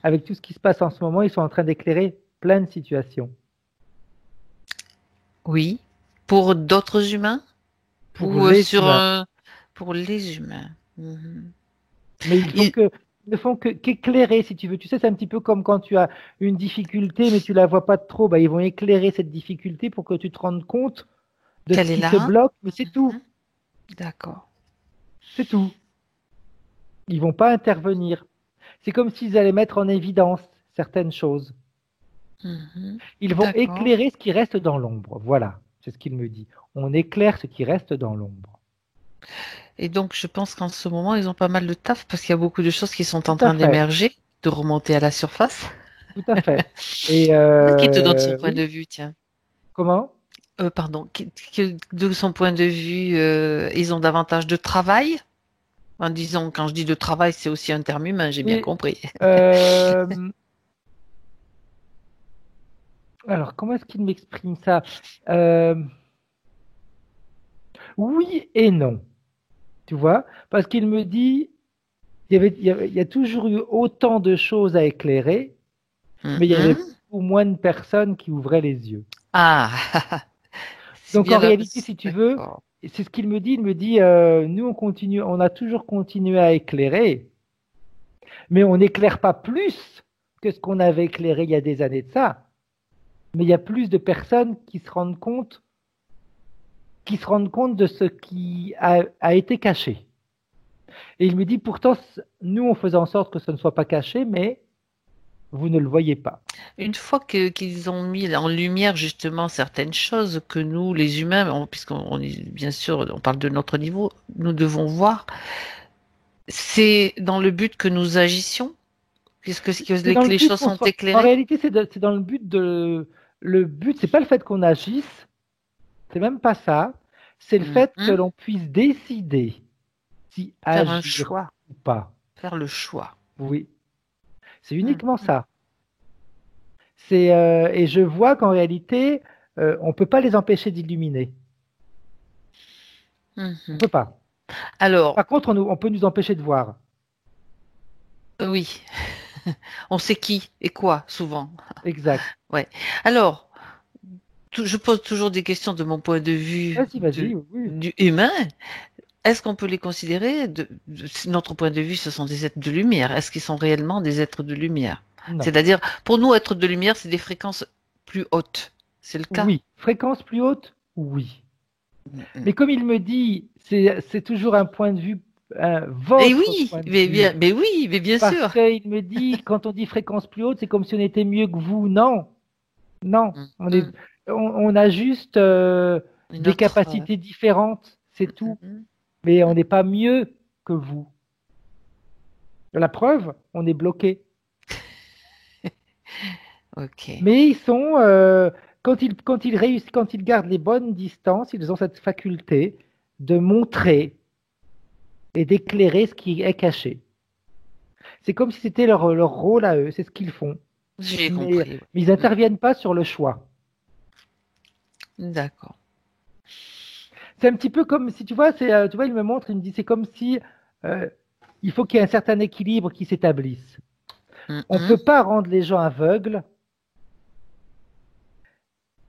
Speaker 3: avec tout ce qui se passe en ce moment, ils sont en train d'éclairer plein de situations.
Speaker 1: Oui. Pour d'autres humains
Speaker 3: Pour
Speaker 1: ou
Speaker 3: les humains.
Speaker 1: pour les humains. Mhm.
Speaker 3: Mais
Speaker 1: Il-
Speaker 3: ils ne font qu'éclairer, si tu veux. Tu sais, c'est un petit peu comme quand tu as une difficulté, mais tu la vois pas trop. Bah, ils vont éclairer cette difficulté pour que tu te rendes compte de ce
Speaker 1: Quelle est
Speaker 3: qui te
Speaker 1: là?
Speaker 3: bloque, mais c'est tout.
Speaker 1: Mhm. D'accord.
Speaker 3: C'est tout. Ils vont pas intervenir. C'est comme s'ils allaient mettre en évidence certaines choses.
Speaker 1: Mhm.
Speaker 3: Ils vont
Speaker 1: D'accord.
Speaker 3: éclairer ce qui reste dans l'ombre. Voilà, c'est ce qu'il me dit. On éclaire ce qui reste dans l'ombre.
Speaker 1: Et donc, je pense qu'en ce moment, ils ont pas mal de taf parce qu'il y a beaucoup de choses qui sont
Speaker 3: Tout
Speaker 1: en
Speaker 3: à
Speaker 1: train
Speaker 3: fait,
Speaker 1: d'émerger, de remonter à la surface.
Speaker 3: tout à fait. Et
Speaker 1: Qui te donne son point de
Speaker 3: oui,
Speaker 1: vue, tiens.
Speaker 3: comment?
Speaker 1: Pardon, de son point de vue, ils ont davantage de travail. En disant, quand je dis de travail, c'est aussi un terme humain, j'ai bien
Speaker 3: Oui.
Speaker 1: compris.
Speaker 3: euh, Alors, comment est-ce qu'il m'exprime ça? Euh, Oui et non, tu vois, parce qu'il me dit, il y a toujours eu autant de choses à éclairer, mais il y avait
Speaker 1: Mhm.
Speaker 3: beaucoup moins de personnes qui ouvraient les yeux.
Speaker 1: Ah, c'est
Speaker 3: Donc
Speaker 1: bien
Speaker 3: en
Speaker 1: là.
Speaker 3: réalité, si tu veux,
Speaker 1: D'accord.
Speaker 3: c'est ce qu'il me dit. Il me dit, nous on continue, on a toujours continué à éclairer, mais on n'éclaire pas plus que ce qu'on avait éclairé il y a des années de ça. Mais il y a plus de personnes qui se rendent compte de ce qui a été caché. Et il me dit, pourtant, nous on faisait en sorte que ce ne soit pas caché, mais vous ne le voyez pas.
Speaker 1: Une fois qu'ils ont mis en lumière justement certaines choses que nous, les humains, puisqu'on est bien sûr, on parle de notre niveau, nous devons voir, c'est dans le but que nous agissions, puisque
Speaker 3: C'est dans le
Speaker 1: les
Speaker 3: but
Speaker 1: choses
Speaker 3: qu'on
Speaker 1: sont
Speaker 3: soit. En
Speaker 1: éclairées.
Speaker 3: réalité, c'est dans le but de. Le but, c'est pas le fait qu'on agisse, c'est même pas ça. C'est le fait que
Speaker 1: Mhm.
Speaker 3: l'on puisse décider si
Speaker 1: Faire un
Speaker 3: agir
Speaker 1: choix,
Speaker 3: ou pas.
Speaker 1: faire le choix.
Speaker 3: Oui, c'est
Speaker 1: Mhm.
Speaker 3: uniquement ça. Et je vois qu'en réalité, on peut pas les empêcher d'illuminer. On
Speaker 1: Mhm.
Speaker 3: peut pas.
Speaker 1: Alors,
Speaker 3: Par contre, on peut nous empêcher de voir.
Speaker 1: oui, on sait qui et quoi souvent.
Speaker 3: Exact.
Speaker 1: Ouais. Alors, je pose toujours des questions de mon point de vue
Speaker 3: Vas-y, vas-y. Oui.
Speaker 1: du humain. Est-ce qu'on peut les considérer notre point de vue, ce sont des êtres de lumière. Est-ce qu'ils sont réellement des êtres de lumière?
Speaker 3: Non.
Speaker 1: C'est-à-dire, pour nous, êtres de lumière, c'est des fréquences plus hautes. C'est le cas?
Speaker 3: Oui. Fréquence plus haute? Oui.
Speaker 1: Mm.
Speaker 3: Mais comme il me dit, c'est toujours un point de vue,
Speaker 1: Et
Speaker 3: votre
Speaker 1: oui,
Speaker 3: point de vue.
Speaker 1: mais oui, mais bien
Speaker 3: Parce
Speaker 1: sûr.
Speaker 3: qu'il me dit, quand on dit fréquence plus haute, c'est comme si on était mieux que vous. Non, non.
Speaker 1: Mm.
Speaker 3: On a juste
Speaker 1: Une
Speaker 3: des
Speaker 1: autre.
Speaker 3: capacités différentes, c'est tout.
Speaker 1: Mm.
Speaker 3: Mais on n'est pas mieux que vous. La preuve, on est bloqué.
Speaker 1: Ok.
Speaker 3: Mais ils sont, quand ils réussissent, quand ils gardent les bonnes distances, ils ont cette faculté de montrer et d'éclairer ce qui est caché. C'est comme si c'était leur rôle à eux, c'est ce qu'ils font.
Speaker 1: J'ai
Speaker 3: Mais,
Speaker 1: compris.
Speaker 3: mais ils
Speaker 1: Ouais.
Speaker 3: n'interviennent pas sur le choix.
Speaker 1: D'accord.
Speaker 3: C'est un petit peu comme si tu vois, tu vois, il me montre, il me dit, c'est comme si euh, il faut qu'il y ait un certain équilibre qui s'établisse. On ne peut
Speaker 1: Mm.
Speaker 3: pas rendre les gens aveugles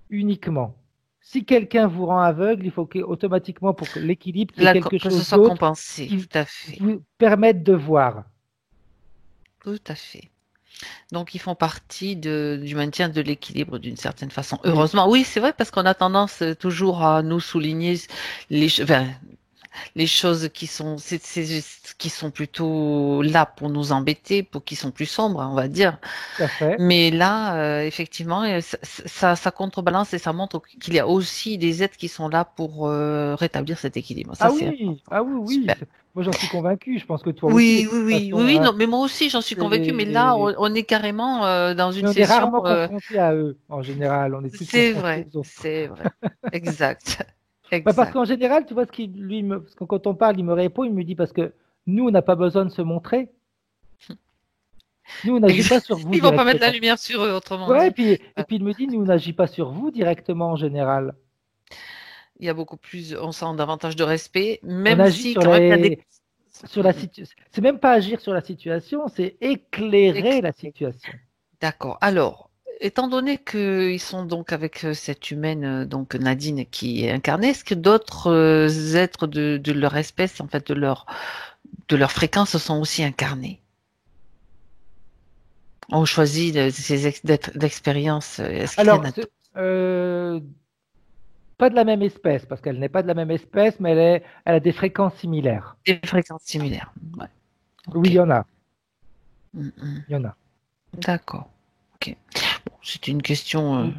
Speaker 3: uniquement. Si quelqu'un vous rend aveugle, il faut qu'automatiquement, pour que l'équilibre, qu'il y ait quelque
Speaker 1: Que ce
Speaker 3: chose
Speaker 1: soit
Speaker 3: d'autre
Speaker 1: compensé,
Speaker 3: qui
Speaker 1: tout à fait.
Speaker 3: vous permette de voir.
Speaker 1: Tout à fait. Donc, ils font partie du maintien de l'équilibre d'une certaine façon.
Speaker 3: Oui,
Speaker 1: Heureusement, oui, c'est vrai, parce qu'on a tendance toujours à nous souligner enfin, les choses qui sont, qui sont plutôt là pour nous embêter, pour qui sont plus sombres, on va dire.
Speaker 3: tout à fait.
Speaker 1: Mais là, effectivement, ça contrebalance et ça montre qu'il y a aussi des êtres qui sont là pour rétablir cet équilibre. Ça, c'est
Speaker 3: Ah oui, oui.
Speaker 1: super.
Speaker 3: Moi, j'en suis convaincu. Je pense que toi aussi, de
Speaker 1: Oui,
Speaker 3: toute
Speaker 1: oui, oui, oui,
Speaker 3: façon,
Speaker 1: oui,
Speaker 3: hein.
Speaker 1: non, mais moi aussi, j'en suis convaincue. Mais là,
Speaker 3: C'est-
Speaker 1: on est carrément dans une
Speaker 3: Mais on est
Speaker 1: session.
Speaker 3: rarement confronté à eux, en général. On est plus
Speaker 1: C'est
Speaker 3: confronté
Speaker 1: vrai,
Speaker 3: aux autres.
Speaker 1: c'est vrai. Exact,
Speaker 3: Bah, parce
Speaker 1: exact.
Speaker 3: qu'en général, tu vois, parce que quand on parle, il me répond, il me dit parce que nous, on n'a pas besoin de se montrer. Nous, on n'agit pas
Speaker 1: Exact.
Speaker 3: sur vous
Speaker 1: Ils vont pas mettre la
Speaker 3: directement.
Speaker 1: lumière sur eux, autrement
Speaker 3: Ouais,
Speaker 1: dit.
Speaker 3: et puis il me dit, nous, on n'agit pas sur vous directement en général.
Speaker 1: Il y a beaucoup plus, on sent davantage de respect,
Speaker 3: On
Speaker 1: même
Speaker 3: agit
Speaker 1: si quand même il y a des.
Speaker 3: sur la situation. C'est même pas agir sur la situation, c'est éclairer la
Speaker 1: Éclairé.
Speaker 3: situation.
Speaker 1: D'accord. Alors, étant donné qu'ils sont donc avec cette humaine, donc Nadine qui est incarnée, est-ce que d'autres êtres de leur espèce, en fait, de leur fréquence, sont aussi incarnés? On choisit d'expériences. Est-ce qu'il y en
Speaker 3: Alors,
Speaker 1: a d'autres?
Speaker 3: euh, pas de la même espèce, parce qu'elle n'est pas de la même espèce, mais elle a des fréquences similaires.
Speaker 1: Des fréquences similaires. Ouais.
Speaker 3: Oui, il y
Speaker 1: Ok.
Speaker 3: en a.
Speaker 1: Mm.
Speaker 3: Il y en a.
Speaker 1: D'accord. Ok. Bon, c'est une question.
Speaker 3: Oui.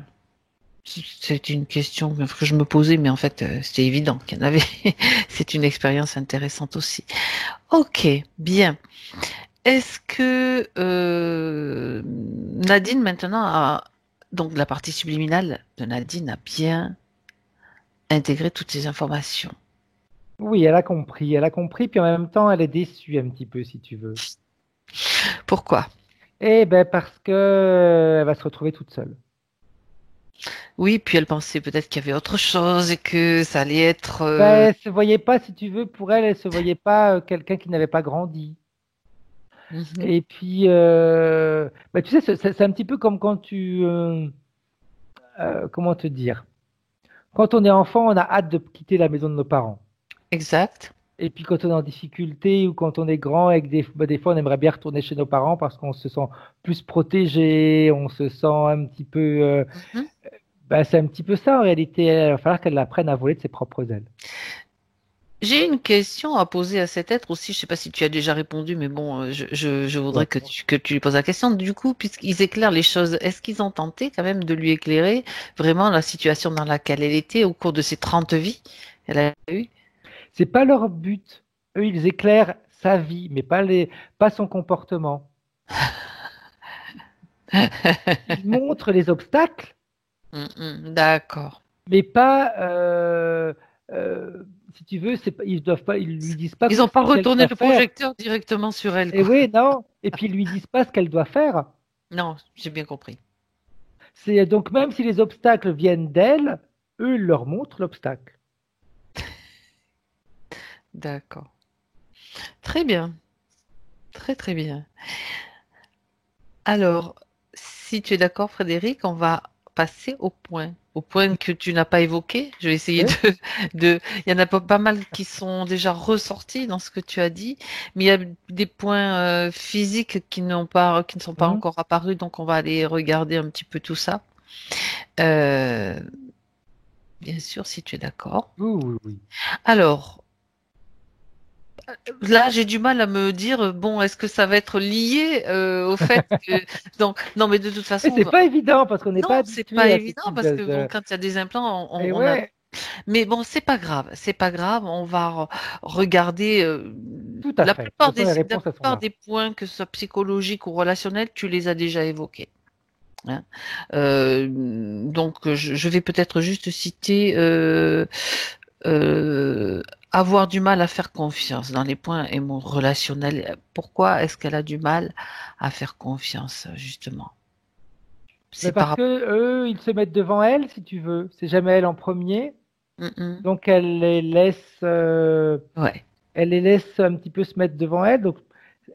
Speaker 1: C'est une question que je me posais, mais en fait, c'était évident qu'il y en avait. C'est une expérience intéressante aussi. Ok, bien. Est-ce que Nadine maintenant a donc la partie subliminale de Nadine a bien intégré toutes ces informations?
Speaker 3: Oui, elle a compris, puis en même temps, elle est déçue un petit peu, si tu veux.
Speaker 1: Pourquoi?
Speaker 3: Eh ben, parce que elle va se retrouver toute seule.
Speaker 1: Oui, puis elle pensait peut-être qu'il y avait autre chose et que ça allait être.
Speaker 3: Ben, elle se voyait pas, si tu veux, pour elle, elle se voyait pas quelqu'un qui n'avait pas grandi.
Speaker 1: Mhm.
Speaker 3: Et puis, ben, tu sais, c'est un petit peu comme quand comment te dire? Quand on est enfant, on a hâte de quitter la maison de nos parents.
Speaker 1: Exact.
Speaker 3: Et puis quand on est en difficulté ou quand on est grand et que des fois on aimerait bien retourner chez nos parents parce qu'on se sent plus protégé, on se sent un petit peu...
Speaker 1: Mhm.
Speaker 3: ben, c'est un petit peu ça en réalité. Il va falloir qu'elle apprenne à voler de ses propres ailes.
Speaker 1: J'ai une question à poser à cet être aussi. Je sais pas si tu as déjà répondu, mais bon, je
Speaker 3: Ouais.
Speaker 1: voudrais que tu lui poses la question. Du coup, puisqu'ils éclairent les choses, est-ce qu'ils ont tenté quand même de lui éclairer vraiment la situation dans laquelle elle était au cours de ses 30 vies qu'elle a eues?
Speaker 3: C'est pas leur but. Eux, ils éclairent sa vie, mais pas son comportement. Ils montrent les obstacles,
Speaker 1: D'accord.
Speaker 3: mais pas, si tu veux, ils doivent pas, ils lui disent pas
Speaker 1: Ils n'ont pas
Speaker 3: ce qu'elle
Speaker 1: retourné
Speaker 3: doit
Speaker 1: le
Speaker 3: faire.
Speaker 1: projecteur directement sur elle,
Speaker 3: Et
Speaker 1: quoi.
Speaker 3: oui, non. Et puis ils lui disent pas ce qu'elle doit faire.
Speaker 1: Non, j'ai bien compris.
Speaker 3: C'est donc même si les obstacles viennent d'elle, eux ils leur montrent l'obstacle.
Speaker 1: D'accord. Très bien. Très, très bien. Alors, si tu es d'accord, Frédéric, on va passer au point que tu n'as pas évoqué. Je vais essayer
Speaker 3: Ok.
Speaker 1: il y en a pas mal qui sont déjà ressortis dans ce que tu as dit, mais il y a des points physiques qui ne sont pas
Speaker 3: Mhm.
Speaker 1: encore apparus, donc on va aller regarder un petit peu tout ça. Euh, bien sûr, si tu es d'accord.
Speaker 3: Oui, oui, oui.
Speaker 1: Alors, là, j'ai du mal à me dire, bon, est-ce que ça va être lié au fait que... Donc, non, mais de toute
Speaker 3: Et
Speaker 1: façon,
Speaker 3: c'est pas évident parce qu'on n'est pas
Speaker 1: non, c'est pas
Speaker 3: habitué à ce
Speaker 1: évident
Speaker 3: type
Speaker 1: parce que bon, quand il y a des implants,
Speaker 3: Et
Speaker 1: on a.
Speaker 3: ouais,
Speaker 1: Mais bon, c'est pas grave, c'est pas grave. On va regarder
Speaker 3: tout à fait. De toute façon, les
Speaker 1: la
Speaker 3: réponses elles sont
Speaker 1: plupart
Speaker 3: là.
Speaker 1: des points, que ce soit psychologique ou relationnel, tu les as déjà évoqués. Hein. Donc, je vais peut-être juste citer euh, avoir du mal à faire confiance dans les points relationnels. Pourquoi est-ce qu'elle a du mal à faire confiance, justement?
Speaker 3: Mais
Speaker 1: C'est par
Speaker 3: parce que
Speaker 1: rapport.
Speaker 3: eux, ils se mettent devant elle, si tu veux. C'est jamais elle en premier.
Speaker 1: Mm, mm.
Speaker 3: Donc
Speaker 1: Ouais.
Speaker 3: elle les laisse un petit peu se mettre devant elle. Donc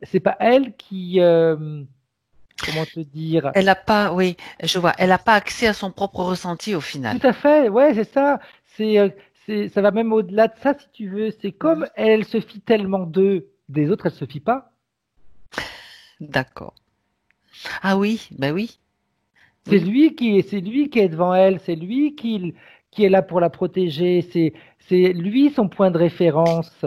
Speaker 3: c'est pas elle qui, comment te dire.
Speaker 1: Elle n'a pas, oui, je vois, elle n'a pas accès à son propre ressenti au
Speaker 3: Tout
Speaker 1: final.
Speaker 3: à fait, ouais, c'est ça. C'est, ça va même au-delà de ça, si tu veux. C'est comme
Speaker 1: Mhm.
Speaker 3: elle se fie tellement d'eux, des autres, elle se fie pas.
Speaker 1: D'accord. Ah oui, ben oui, oui.
Speaker 3: C'est lui qui est devant elle, qui est là pour la protéger. C'est lui son point de référence.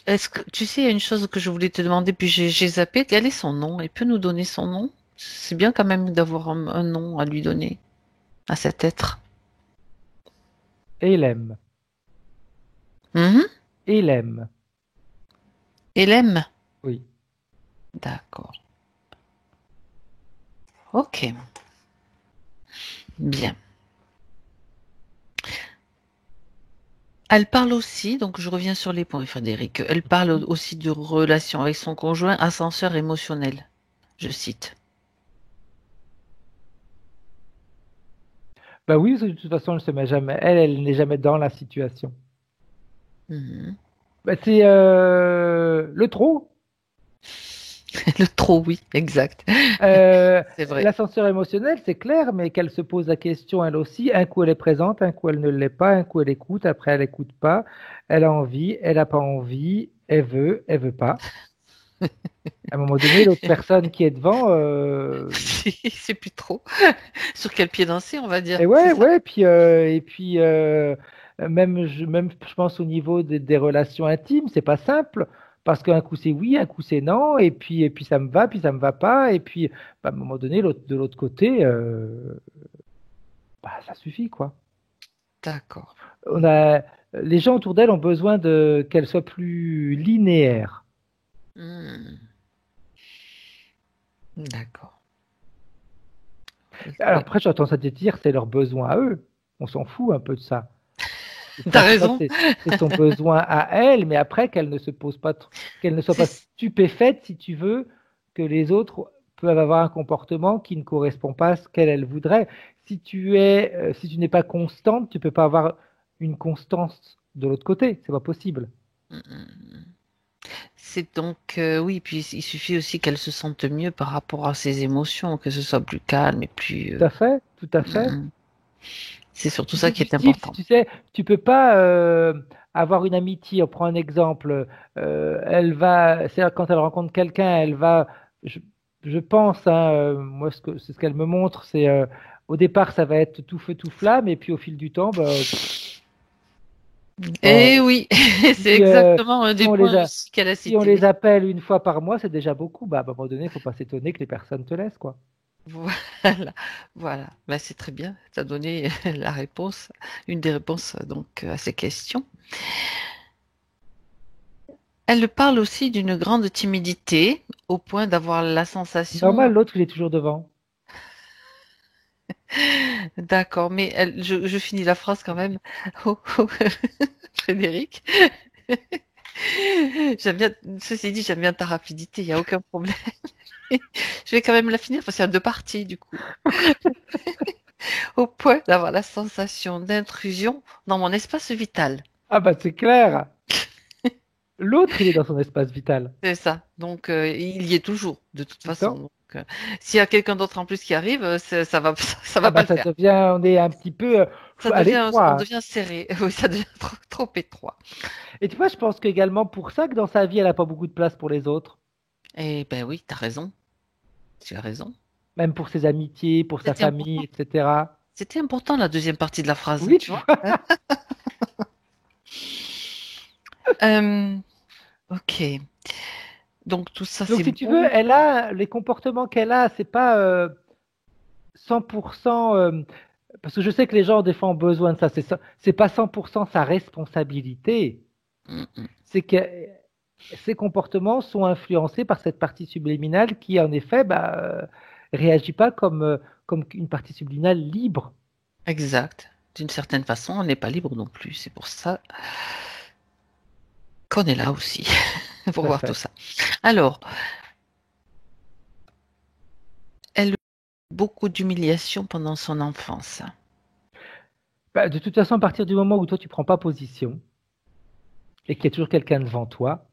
Speaker 1: Est-ce que tu sais, il y a une chose que je voulais te demander, puis j'ai zappé. Quel est son nom? Elle peut nous donner son nom? C'est bien quand même d'avoir un nom à lui donner à cet être.
Speaker 3: Et il aime.
Speaker 1: Mhm.
Speaker 3: Et il aime.
Speaker 1: Elle aime.
Speaker 3: Oui.
Speaker 1: D'accord. Ok, bien. Elle parle aussi, donc je reviens sur les points, Frédéric. Elle parle aussi de relation avec son conjoint, ascenseur émotionnel. Je cite.
Speaker 3: Bah oui, parce que de toute façon, elle se met jamais. Elle n'est jamais dans la situation.
Speaker 1: Mhm.
Speaker 3: Bah, c'est le trop.
Speaker 1: Le trop, oui, exact. C'est vrai.
Speaker 3: L'ascenseur émotionnel, c'est clair, mais qu'elle se pose la question elle aussi. Un coup, elle est présente, un coup, elle ne l'est pas, un coup, elle écoute, après, elle écoute pas. Elle a envie, elle n'a pas envie, elle veut pas. À un moment donné, l'autre personne qui est devant,
Speaker 1: C'est plus trop. Sur quel pied danser, on va dire.
Speaker 3: et
Speaker 1: C'est
Speaker 3: ouais,
Speaker 1: ça?
Speaker 3: ouais, et puis même, je pense au niveau des relations intimes, c'est pas simple. Parce qu'un coup c'est oui, un coup c'est non, et puis ça me va, puis ça me va pas, et puis bah, à un moment donné, de l'autre côté, bah, ça suffit, quoi.
Speaker 1: D'accord.
Speaker 3: On a, les gens autour d'elle ont besoin de qu'elle soit plus linéaire.
Speaker 1: Hmm. D'accord.
Speaker 3: Alors
Speaker 1: Oui.
Speaker 3: après, j'ai tendance à te dire, c'est leur besoin à eux. On s'en fout un peu de ça.
Speaker 1: T'as
Speaker 3: Ça,
Speaker 1: raison.
Speaker 3: c'est son besoin à elle, mais après qu'elle ne se pose pas, qu'elle ne soit pas
Speaker 1: C'est
Speaker 3: stupéfaite, si tu veux, que les autres peuvent avoir un comportement qui ne correspond pas à ce qu'elle voudrait. Si tu n'es pas constante, tu peux pas avoir une constance de l'autre côté. C'est pas possible.
Speaker 1: C'est donc, oui, puis il suffit aussi qu'elle se sente mieux par rapport à ses émotions, que ce soit plus calme et plus.
Speaker 3: Tout à fait, tout à fait.
Speaker 1: Mm, c'est surtout
Speaker 3: Tu
Speaker 1: ça
Speaker 3: sais,
Speaker 1: qui
Speaker 3: du
Speaker 1: est
Speaker 3: style,
Speaker 1: important.
Speaker 3: tu sais, tu peux pas avoir une amitié. On prend un exemple. C'est quand elle rencontre quelqu'un, je, je pense, hein, moi, c'est ce qu'elle me montre, c'est au départ, ça va être tout feu, tout flamme, et puis au fil du temps, bah,
Speaker 1: Et oui, c'est
Speaker 3: si,
Speaker 1: exactement un
Speaker 3: si
Speaker 1: des
Speaker 3: on les
Speaker 1: points
Speaker 3: a,
Speaker 1: aussi qu'elle a
Speaker 3: si on les
Speaker 1: cités.
Speaker 3: appelle une fois par mois, c'est déjà beaucoup. Bah, à un moment donné, il faut pas s'étonner que les personnes te laissent, quoi.
Speaker 1: Voilà, voilà. Ben, c'est très bien. Tu as donné la réponse, une des réponses donc à ces questions. Elle parle aussi d'une grande timidité au point d'avoir la
Speaker 3: Normal,
Speaker 1: sensation.
Speaker 3: l'autre, il est toujours devant.
Speaker 1: D'accord, mais je finis la phrase quand même. Oh, oh, Frédéric, j'aime bien, ceci dit, j'aime bien ta rapidité, il n'y a aucun problème. Je vais quand même la finir parce qu'il y a deux parties du coup. Au point d'avoir la sensation d'intrusion dans mon espace vital.
Speaker 3: Ah bah c'est clair. L'autre, il est dans son espace vital.
Speaker 1: C'est ça. Donc, il y est toujours, de toute
Speaker 3: Tout le
Speaker 1: façon.
Speaker 3: temps.
Speaker 1: Donc, s'il y a quelqu'un d'autre en plus qui arrive, ça va, ça
Speaker 3: Ah
Speaker 1: va pas
Speaker 3: bah
Speaker 1: le
Speaker 3: ça
Speaker 1: faire.
Speaker 3: devient, on est un petit peu à
Speaker 1: On
Speaker 3: l'étroit.
Speaker 1: devient serré. Oui, ça devient trop étroit.
Speaker 3: Et tu vois, je pense qu'également pour ça que dans sa vie, elle n'a pas beaucoup de place pour les autres.
Speaker 1: Eh ben oui, t'as raison. Tu as raison.
Speaker 3: Même pour ses amitiés, pour sa
Speaker 1: C'était
Speaker 3: famille,
Speaker 1: important.
Speaker 3: etc.
Speaker 1: C'était important la deuxième partie de la phrase,
Speaker 3: Oui,
Speaker 1: tu
Speaker 3: tu
Speaker 1: vois.
Speaker 3: vois.
Speaker 1: Euh, ok. Donc tout ça
Speaker 3: Donc
Speaker 1: c'est
Speaker 3: si tu veux,
Speaker 1: bon.
Speaker 3: elle a les comportements qu'elle a, c'est pas 100%, parce que je sais que les gens des fois ont besoin de ça. C'est pas 100% sa responsabilité.
Speaker 1: Mm, mm.
Speaker 3: C'est que ces comportements sont influencés par cette partie subliminale qui, en effet, réagit pas comme une partie subliminale libre.
Speaker 1: Exact. D'une certaine façon, on n'est pas libre non plus. C'est pour ça qu'on est là aussi, pour
Speaker 3: Tout à
Speaker 1: voir tout
Speaker 3: fait.
Speaker 1: ça. Alors, elle a eu beaucoup d'humiliation pendant son enfance.
Speaker 3: Bah, de toute façon, à partir du moment où toi, tu prends pas position et qu'il y a toujours quelqu'un devant toi,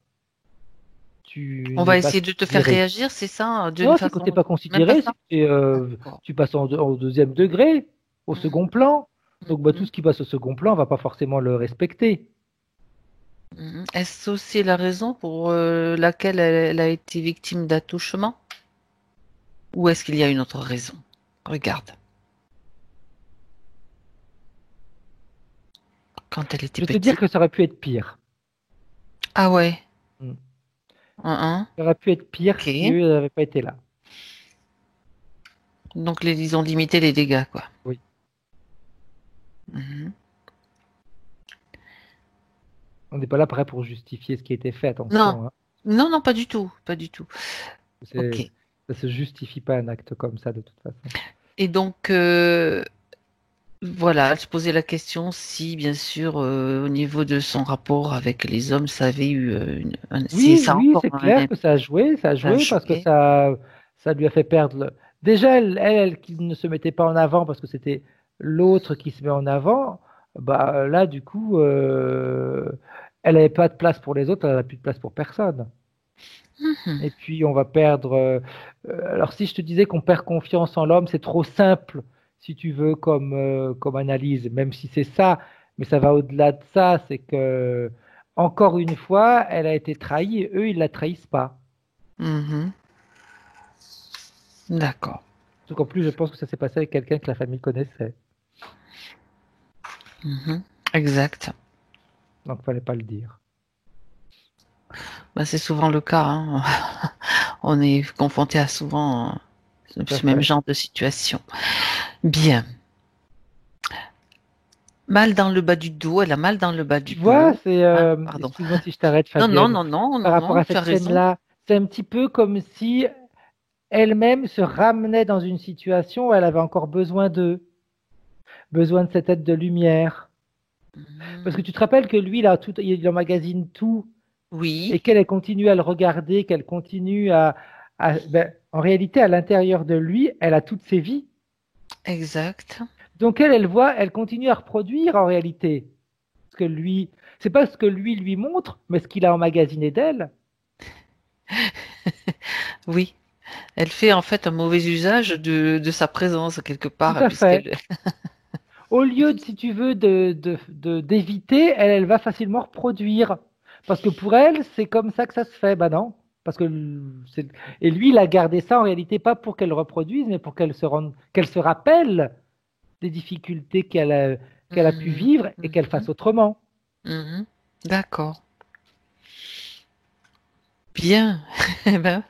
Speaker 3: tu
Speaker 1: On
Speaker 3: n'es
Speaker 1: va
Speaker 3: pas
Speaker 1: essayer de te faire
Speaker 3: considéré.
Speaker 1: réagir, c'est ça, d'une
Speaker 3: Non, c'est quand tu n'es
Speaker 1: façon,
Speaker 3: pas
Speaker 1: même pas
Speaker 3: considéré, c'est
Speaker 1: ça.
Speaker 3: que
Speaker 1: D'accord.
Speaker 3: tu passes au deuxième degré, au
Speaker 1: Mhm,
Speaker 3: second plan. Donc, bah, tout
Speaker 1: mhm,
Speaker 3: ce qui passe au second plan, on va pas forcément le respecter.
Speaker 1: mhm. Est-ce aussi la raison pour laquelle elle a été victime d'attouchement? Ou est-ce qu'il y a une autre raison? Regarde, quand elle était
Speaker 3: Je vais te dire
Speaker 1: petite.
Speaker 3: que ça aurait pu être pire.
Speaker 1: Ah ouais.
Speaker 3: Mm.
Speaker 1: Hein,
Speaker 3: Ça aurait pu être pire si
Speaker 1: ok.
Speaker 3: eux n'avaient pas été là.
Speaker 1: Donc ils ont limité les dégâts, quoi.
Speaker 3: Oui.
Speaker 1: Mhm.
Speaker 3: On n'est pas là prêt pour justifier ce qui a été fait,
Speaker 1: Non,
Speaker 3: attention, hein.
Speaker 1: non, non, pas du tout, pas du tout.
Speaker 3: C'est,
Speaker 1: Ok.
Speaker 3: ça se justifie pas un acte comme ça de toute façon.
Speaker 1: Et donc, voilà, elle se posait la question si, bien sûr, au niveau de son rapport avec les hommes, ça avait eu si
Speaker 3: Oui,
Speaker 1: ça a
Speaker 3: oui,
Speaker 1: encore
Speaker 3: c'est clair que ça a
Speaker 1: ça a
Speaker 3: joué parce que
Speaker 1: joué.
Speaker 3: ça lui a fait perdre. Déjà, elle qui ne se mettait pas en avant parce que c'était l'autre qui se met en avant, bah là, du coup, elle n'avait pas de place pour les autres, elle n'a plus de place pour personne.
Speaker 1: Mhm.
Speaker 3: Et puis, on va perdre. Alors, si je te disais qu'on perd confiance en l'homme, c'est trop simple, si tu veux, comme analyse, même si c'est ça, mais ça va au-delà de ça. C'est que, encore une fois, elle a été trahie et eux, ils la trahissent pas.
Speaker 1: Mhm. D'accord.
Speaker 3: Donc, en plus, je pense que ça s'est passé avec quelqu'un que la famille connaissait.
Speaker 1: Mhm. Exact.
Speaker 3: Donc, fallait pas le dire.
Speaker 1: Bah, c'est souvent le cas, hein. On est confronté à souvent
Speaker 3: Tout à
Speaker 1: ce même
Speaker 3: fait.
Speaker 1: genre de situation. Bien. Mal dans le bas du dos, elle a mal dans le bas
Speaker 3: Tu
Speaker 1: du
Speaker 3: vois,
Speaker 1: dos. Ah, pardon.
Speaker 3: excuse-moi si je t'arrête,
Speaker 1: Non, non,
Speaker 3: Fabienne,
Speaker 1: non, non,
Speaker 3: par
Speaker 1: non,
Speaker 3: rapport
Speaker 1: non,
Speaker 3: à
Speaker 1: tu as
Speaker 3: cette
Speaker 1: raison.
Speaker 3: scène-là, c'est un petit peu comme si elle-même se ramenait dans une situation où elle avait encore besoin de cette aide de lumière. Parce que
Speaker 1: Mhm.
Speaker 3: tu te rappelles que lui, là, il emmagasine tout et
Speaker 1: Oui.
Speaker 3: qu'elle elle continue à le regarder, qu'elle continue ben, En réalité, à l'intérieur de lui, elle a toutes ses vies.
Speaker 1: Exact.
Speaker 3: Donc elle voit, elle continue à reproduire en réalité. Ce que lui, c'est pas ce que lui montre, mais ce qu'il a emmagasiné d'elle.
Speaker 1: Oui. Elle fait en fait un mauvais usage de sa présence quelque
Speaker 3: Tout
Speaker 1: part,
Speaker 3: à fait.
Speaker 1: puisqu'elle.
Speaker 3: Au lieu, si tu veux, d'éviter, elle va facilement reproduire. Parce que pour elle, c'est comme ça que ça se fait. Bah non. Parce que et lui, il a gardé ça en réalité pas pour qu'elle reproduise, mais pour qu'elle se rappelle des difficultés qu'elle a pu
Speaker 1: Mhm,
Speaker 3: vivre et qu'elle
Speaker 1: mhm,
Speaker 3: fasse autrement.
Speaker 1: mhm. D'accord. Bien. Eh ben,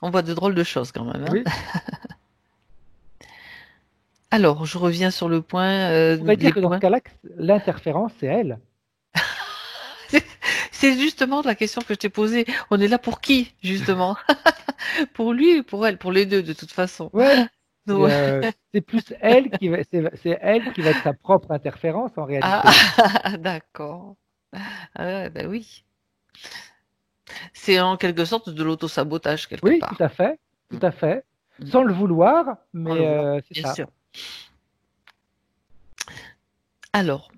Speaker 1: on voit de drôles de choses quand même, hein.
Speaker 3: Oui.
Speaker 1: Alors, je reviens sur le point,
Speaker 3: On pourrait
Speaker 1: les
Speaker 3: dire que dans ce
Speaker 1: points.
Speaker 3: cas-là, l'interférence, c'est elle.
Speaker 1: C'est justement la question que je t'ai posée. On est là pour qui, justement? Pour lui ou pour elle? Pour les deux, de toute façon.
Speaker 3: Ouais.
Speaker 1: Donc,
Speaker 3: C'est plus elle c'est elle qui va être sa propre interférence en
Speaker 1: ah,
Speaker 3: réalité.
Speaker 1: d'accord. Ah, ben oui. C'est en quelque sorte de l'autosabotage quelque
Speaker 3: Oui, tout
Speaker 1: part.
Speaker 3: à fait, tout
Speaker 1: Mm,
Speaker 3: à fait.
Speaker 1: mm.
Speaker 3: Sans le vouloir,
Speaker 1: Sans le
Speaker 3: mais
Speaker 1: vouloir,
Speaker 3: c'est
Speaker 1: bien
Speaker 3: ça.
Speaker 1: sûr. Alors,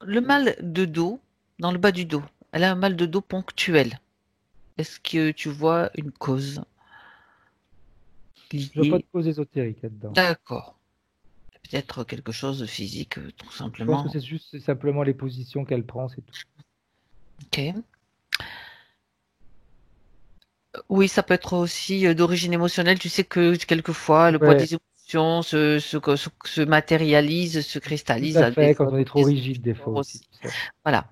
Speaker 1: le mal de dos, dans le bas du dos, elle a un mal de dos ponctuel. Est-ce que tu vois une cause
Speaker 3: Je vois pas de
Speaker 1: liée?
Speaker 3: cause ésotérique là-dedans.
Speaker 1: D'accord. Peut-être quelque chose de physique, tout
Speaker 3: Je pense que
Speaker 1: simplement.
Speaker 3: c'est simplement les positions qu'elle prend, c'est tout.
Speaker 1: Ok. Oui, ça peut être aussi d'origine émotionnelle. Tu sais que quelquefois, le poids
Speaker 3: Ouais,
Speaker 1: des émotions se matérialise, se
Speaker 3: tout
Speaker 1: cristallise
Speaker 3: à
Speaker 1: à des
Speaker 3: fait, quand on
Speaker 1: formes
Speaker 3: est trop rigide des fois aussi,
Speaker 1: aussi.
Speaker 3: tu sais.
Speaker 1: Voilà.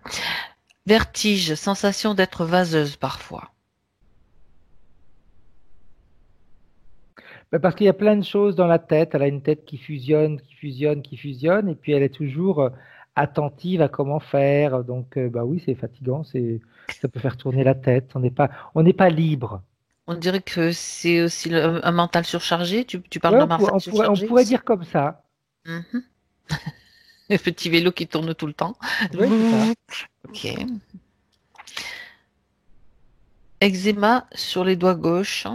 Speaker 1: Vertige, sensation d'être vaseuse parfois.
Speaker 3: Parce qu'il y a plein de choses dans la tête. Elle a une tête qui fusionne, qui fusionne, qui fusionne, et puis elle est toujours attentive à comment faire. Donc, bah oui, c'est fatigant, ça peut faire tourner la tête. On n'est pas libre.
Speaker 1: On dirait que c'est aussi un mental surchargé. Tu parles
Speaker 3: Ouais,
Speaker 1: d'un
Speaker 3: on
Speaker 1: mental
Speaker 3: pourrait, on pourrait, on
Speaker 1: surchargé
Speaker 3: pourrait
Speaker 1: aussi.
Speaker 3: dire comme ça.
Speaker 1: Mhm. Le petit vélo qui tourne tout le temps.
Speaker 3: Oui, c'est ça.
Speaker 1: Ok. Eczéma sur les doigts gauches.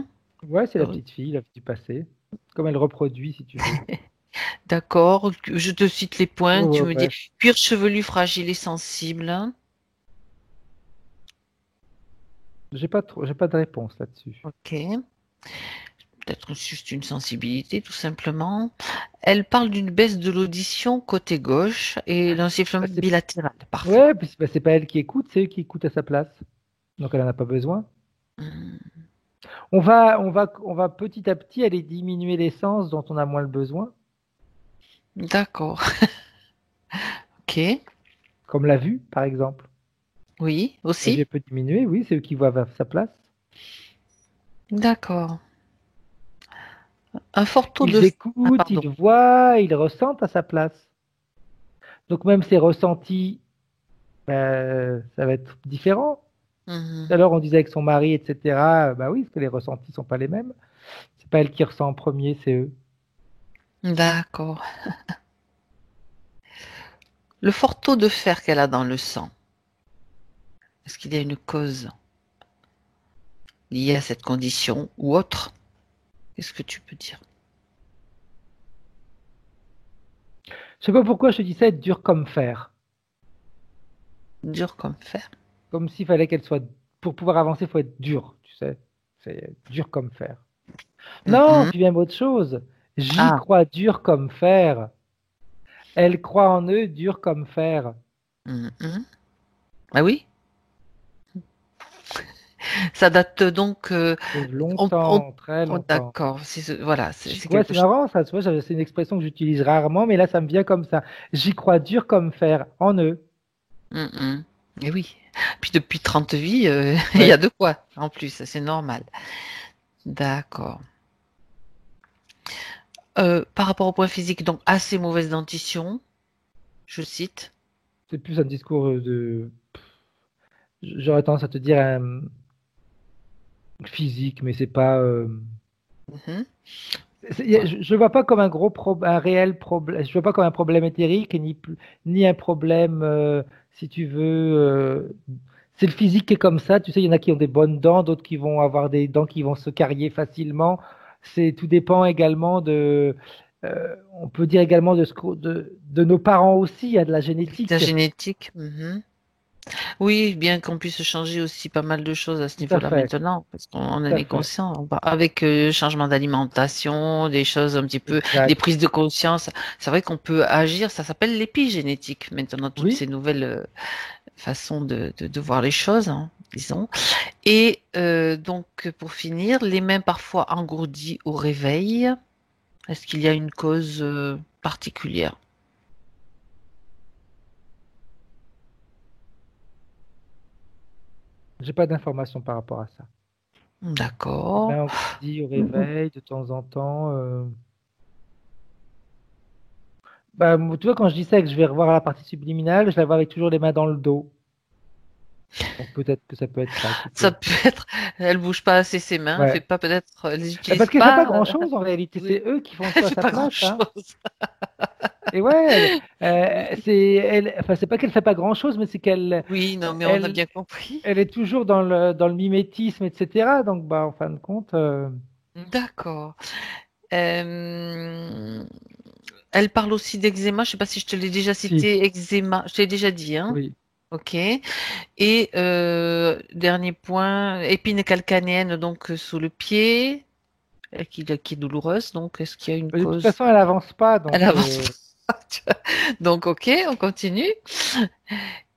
Speaker 3: Ouais, c'est la
Speaker 1: Euh,
Speaker 3: petite fille, la fille du passé. Comme elle reproduit, si tu veux.
Speaker 1: D'accord. Je te cite les
Speaker 3: Ouais,
Speaker 1: points. Tu
Speaker 3: ouais,
Speaker 1: me dis
Speaker 3: ouais.
Speaker 1: cuir chevelu fragile et sensible.
Speaker 3: J'ai pas de réponse là-dessus.
Speaker 1: Ok. Peut-être juste une sensibilité, tout simplement. Elle parle d'une baisse de l'audition côté gauche et d'un sifflement
Speaker 3: Bah,
Speaker 1: bilatéral parfois.
Speaker 3: ouais, puis c'est pas elle qui écoute, c'est eux qui écoutent à sa place. Donc elle en a pas besoin.
Speaker 1: Hmm,
Speaker 3: On va petit à petit aller diminuer les sens dont on a moins le besoin,
Speaker 1: d'accord. Ok.
Speaker 3: comme la vue, par exemple.
Speaker 1: Oui,
Speaker 3: La vue
Speaker 1: aussi.
Speaker 3: peut diminuer, oui, c'est eux qui voient à sa place.
Speaker 1: D'accord. Un fort taux
Speaker 3: Ils
Speaker 1: de... Ah,
Speaker 3: écoutent,
Speaker 1: pardon.
Speaker 3: ils voient, ils ressentent à sa place. Donc même ces ressentis, ça va être différent. Tout à
Speaker 1: Mhm.
Speaker 3: l'heure, on disait avec son mari, etc. Bah oui, parce que les ressentis sont pas les mêmes. C'est pas elle qui ressent en premier, c'est eux.
Speaker 1: D'accord. Le fort taux de fer qu'elle a dans le sang, est-ce qu'il y a une cause liée à cette condition ou autre? Qu'est-ce que tu peux dire?
Speaker 3: Je sais pas pourquoi je te dis ça, être dur comme fer.
Speaker 1: Dur comme fer.
Speaker 3: Comme s'il fallait qu'elle soit. Pour pouvoir avancer, il faut être dur, tu sais. C'est dur comme fer. Non,
Speaker 1: Mhm.
Speaker 3: puis même autre chose. J'y
Speaker 1: Ah.
Speaker 3: crois dur comme fer. Elle croit en eux dur comme fer.
Speaker 1: Mhm. Ah oui? Ça date donc...
Speaker 3: De
Speaker 1: on, on-
Speaker 3: longtemps, très longtemps.
Speaker 1: d'accord. Voilà, c'est
Speaker 3: Ouais,
Speaker 1: quelque
Speaker 3: c'est
Speaker 1: chose.
Speaker 3: marrant, ça, tu vois, c'est une expression que j'utilise rarement, mais là, ça me vient comme ça. J'y crois dur comme fer, en eux.
Speaker 1: Mhm. Et oui. Puis depuis 30 vies, il y a
Speaker 3: Ouais.
Speaker 1: de quoi en plus, c'est normal. D'accord. Par rapport au point physique, donc assez mauvaise dentition, je cite.
Speaker 3: C'est plus un discours j'aurais tendance à te dire physique, mais c'est pas.
Speaker 1: Mhm.
Speaker 3: Je vois pas comme un réel problème. Je vois pas comme un problème éthérique ni un problème, si tu veux. c'est le physique qui est comme ça. Tu sais, il y en a qui ont des bonnes dents, d'autres qui vont avoir des dents qui vont se carier facilement. Tout dépend également on peut dire également de nos parents aussi. Il y a de la
Speaker 1: La
Speaker 3: génétique.
Speaker 1: génétique. Mhm. Oui, bien qu'on puisse changer aussi pas mal de choses à ce
Speaker 3: Tout à
Speaker 1: niveau-là
Speaker 3: fait,
Speaker 1: maintenant, parce qu'on en
Speaker 3: tout à
Speaker 1: est
Speaker 3: fait.
Speaker 1: conscient. Avec changement d'alimentation, des choses un petit peu, des
Speaker 3: Exact.
Speaker 1: prises de conscience, c'est vrai qu'on peut agir. Ça s'appelle l'épigénétique maintenant, toutes
Speaker 3: Oui.
Speaker 1: ces nouvelles façons de voir les choses, hein, disons. Et donc, pour finir, les mains parfois engourdies au réveil. Est-ce qu'il y a une cause particulière?
Speaker 3: J'ai pas d'informations par rapport à ça. Les
Speaker 1: D'accord.
Speaker 3: mains engourdies au réveil de temps en temps. Bah, tu vois, quand je dis ça et que je vais revoir la partie subliminale, je la vois avec toujours les mains dans le dos. Donc peut-être que ça peut être ça qui
Speaker 1: Ça
Speaker 3: peut.
Speaker 1: peut être, elle bouge pas assez ses mains, elle fait
Speaker 3: Ouais.
Speaker 1: pas peut-être, elle les
Speaker 3: Parce
Speaker 1: utilise
Speaker 3: qu'elle fait pas
Speaker 1: pas.
Speaker 3: grand-chose en réalité,
Speaker 1: Oui,
Speaker 3: c'est eux qui font tout
Speaker 1: elle
Speaker 3: à
Speaker 1: fait
Speaker 3: sa
Speaker 1: pas
Speaker 3: place, hein.
Speaker 1: grand-chose.
Speaker 3: Et ouais,
Speaker 1: Oui,
Speaker 3: enfin c'est pas qu'elle fait pas grand-chose, mais c'est
Speaker 1: oui, non, mais on a
Speaker 3: elle,
Speaker 1: bien compris.
Speaker 3: elle est toujours dans le mimétisme, etc. Donc bah en fin de compte,
Speaker 1: D'accord. Euh, Elle parle aussi d'eczéma. Je sais pas si je te l'ai déjà
Speaker 3: si,
Speaker 1: cité. Eczéma, je te l'ai déjà dit, hein.
Speaker 3: oui.
Speaker 1: Ok. Et dernier point, épine calcanéenne donc sous le pied, qui est douloureuse. Donc, est-ce qu'il y a une
Speaker 3: Mais de toute
Speaker 1: cause?
Speaker 3: façon, elle avance pas,
Speaker 1: Elle
Speaker 3: donc
Speaker 1: avance pas, tu vois. Donc, ok, on continue.
Speaker 3: en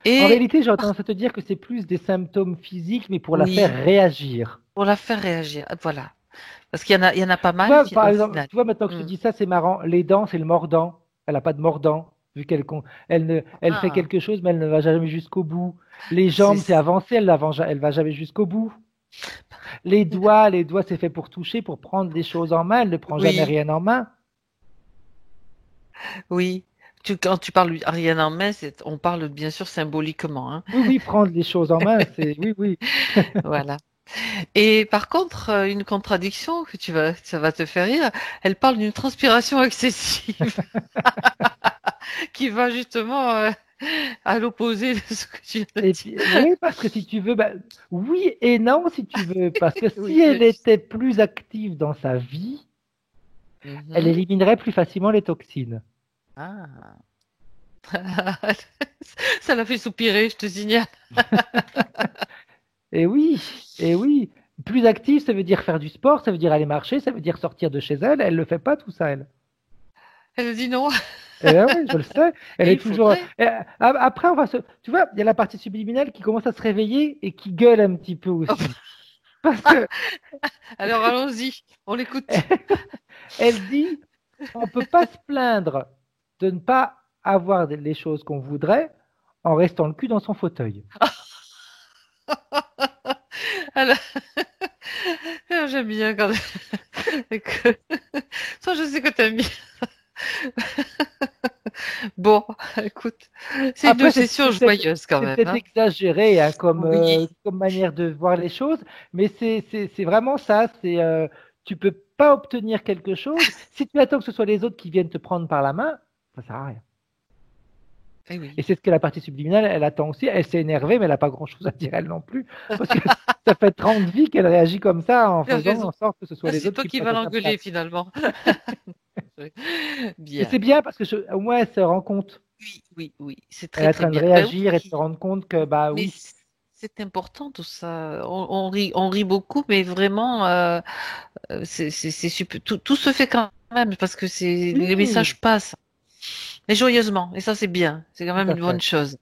Speaker 1: Et
Speaker 3: réalité, j'aurais tendance à te dire que c'est plus des symptômes physiques, mais pour la faire
Speaker 1: oui,
Speaker 3: réagir.
Speaker 1: pour la faire réagir. Voilà. Parce il y en a pas
Speaker 3: Tu
Speaker 1: mal
Speaker 3: vois, par
Speaker 1: au
Speaker 3: exemple,
Speaker 1: final.
Speaker 3: tu vois, maintenant que je te
Speaker 1: Hmm.
Speaker 3: dis ça, c'est marrant. Les dents, c'est le mordant. Elle n'a pas de mordant, vu elle fait
Speaker 1: Ah,
Speaker 3: quelque chose, mais elle ne va jamais jusqu'au bout. Les
Speaker 1: c'est
Speaker 3: jambes, c'est avancé, elle va jamais jusqu'au bout. Les doigts, c'est fait pour toucher, pour prendre des choses en main. Elle ne prend jamais
Speaker 1: oui,
Speaker 3: rien en main.
Speaker 1: oui. Quand tu parles Ariane en main, on parle bien sûr symboliquement, hein.
Speaker 3: Oui, oui, prendre des choses en main, c'est, oui, oui.
Speaker 1: Voilà. Et par contre, une contradiction ça va te faire rire. Elle parle d'une transpiration excessive qui va justement à l'opposé de ce que tu viens de
Speaker 3: Et
Speaker 1: dire.
Speaker 3: puis, oui, parce que si tu veux, oui et non, si tu veux, parce que
Speaker 1: Oui,
Speaker 3: si elle
Speaker 1: je sais.
Speaker 3: était plus active dans sa vie, elle
Speaker 1: Mhm.
Speaker 3: éliminerait plus facilement les toxines.
Speaker 1: Ah. Ça l'a fait soupirer, je te signale.
Speaker 3: Et oui, et oui. Plus active, ça veut dire faire du sport, ça veut dire aller marcher, ça veut dire sortir de chez elle. Elle le fait pas tout ça, elle.
Speaker 1: Elle a dit non.
Speaker 3: Eh ben oui, je le sais. Elle
Speaker 1: Et
Speaker 3: est
Speaker 1: il
Speaker 3: toujours.
Speaker 1: faudrait.
Speaker 3: Après, tu vois, il y a la partie subliminale qui commence à se réveiller et qui gueule un petit peu aussi, parce que
Speaker 1: Alors allons-y, on l'écoute.
Speaker 3: elle dit, on peut pas se plaindre de ne pas avoir les choses qu'on voudrait en restant le cul dans son fauteuil.
Speaker 1: Alors, j'aime bien quand que- toi, je sais que t'aimes bien. Bon, écoute, c'est une
Speaker 3: Après,
Speaker 1: session joyeuse quand
Speaker 3: c'est
Speaker 1: même,
Speaker 3: peut-être
Speaker 1: hein.
Speaker 3: exagéré hein,
Speaker 1: Oui,
Speaker 3: comme manière de voir les choses, mais c'est vraiment ça. Tu peux pas obtenir quelque chose. Si tu attends que ce soit les autres qui viennent te prendre par la main, ça sert à rien.
Speaker 1: eh
Speaker 3: Et
Speaker 1: oui.
Speaker 3: c'est ce que la partie subliminale, elle attend aussi. Elle s'est énervée, mais elle n'a pas grand-chose à dire elle non plus. Parce que ça fait 30 vies qu'elle réagit comme ça en
Speaker 1: Tu as
Speaker 3: faisant
Speaker 1: raison.
Speaker 3: en sorte que ce soit
Speaker 1: Ah,
Speaker 3: les
Speaker 1: c'est
Speaker 3: autres
Speaker 1: toi
Speaker 3: qui le
Speaker 1: qui
Speaker 3: fassent
Speaker 1: vas
Speaker 3: à sa place.
Speaker 1: l'engueuler finalement.
Speaker 3: Mais
Speaker 1: Bien.
Speaker 3: c'est bien parce que au moins elle se rend compte.
Speaker 1: Oui, oui, oui, c'est
Speaker 3: Elle
Speaker 1: très
Speaker 3: est en
Speaker 1: très
Speaker 3: train de
Speaker 1: bien. Ben
Speaker 3: réagir et de se
Speaker 1: oui,
Speaker 3: rendre compte que, bah
Speaker 1: mais
Speaker 3: oui,
Speaker 1: c'est important tout ça. On rit beaucoup, mais vraiment, c'est super. Tout se fait quand même parce que les
Speaker 3: oui,
Speaker 1: messages passent, mais joyeusement. Et ça, c'est bien. C'est quand
Speaker 3: tout
Speaker 1: même
Speaker 3: à
Speaker 1: une bonne
Speaker 3: fait,
Speaker 1: chose.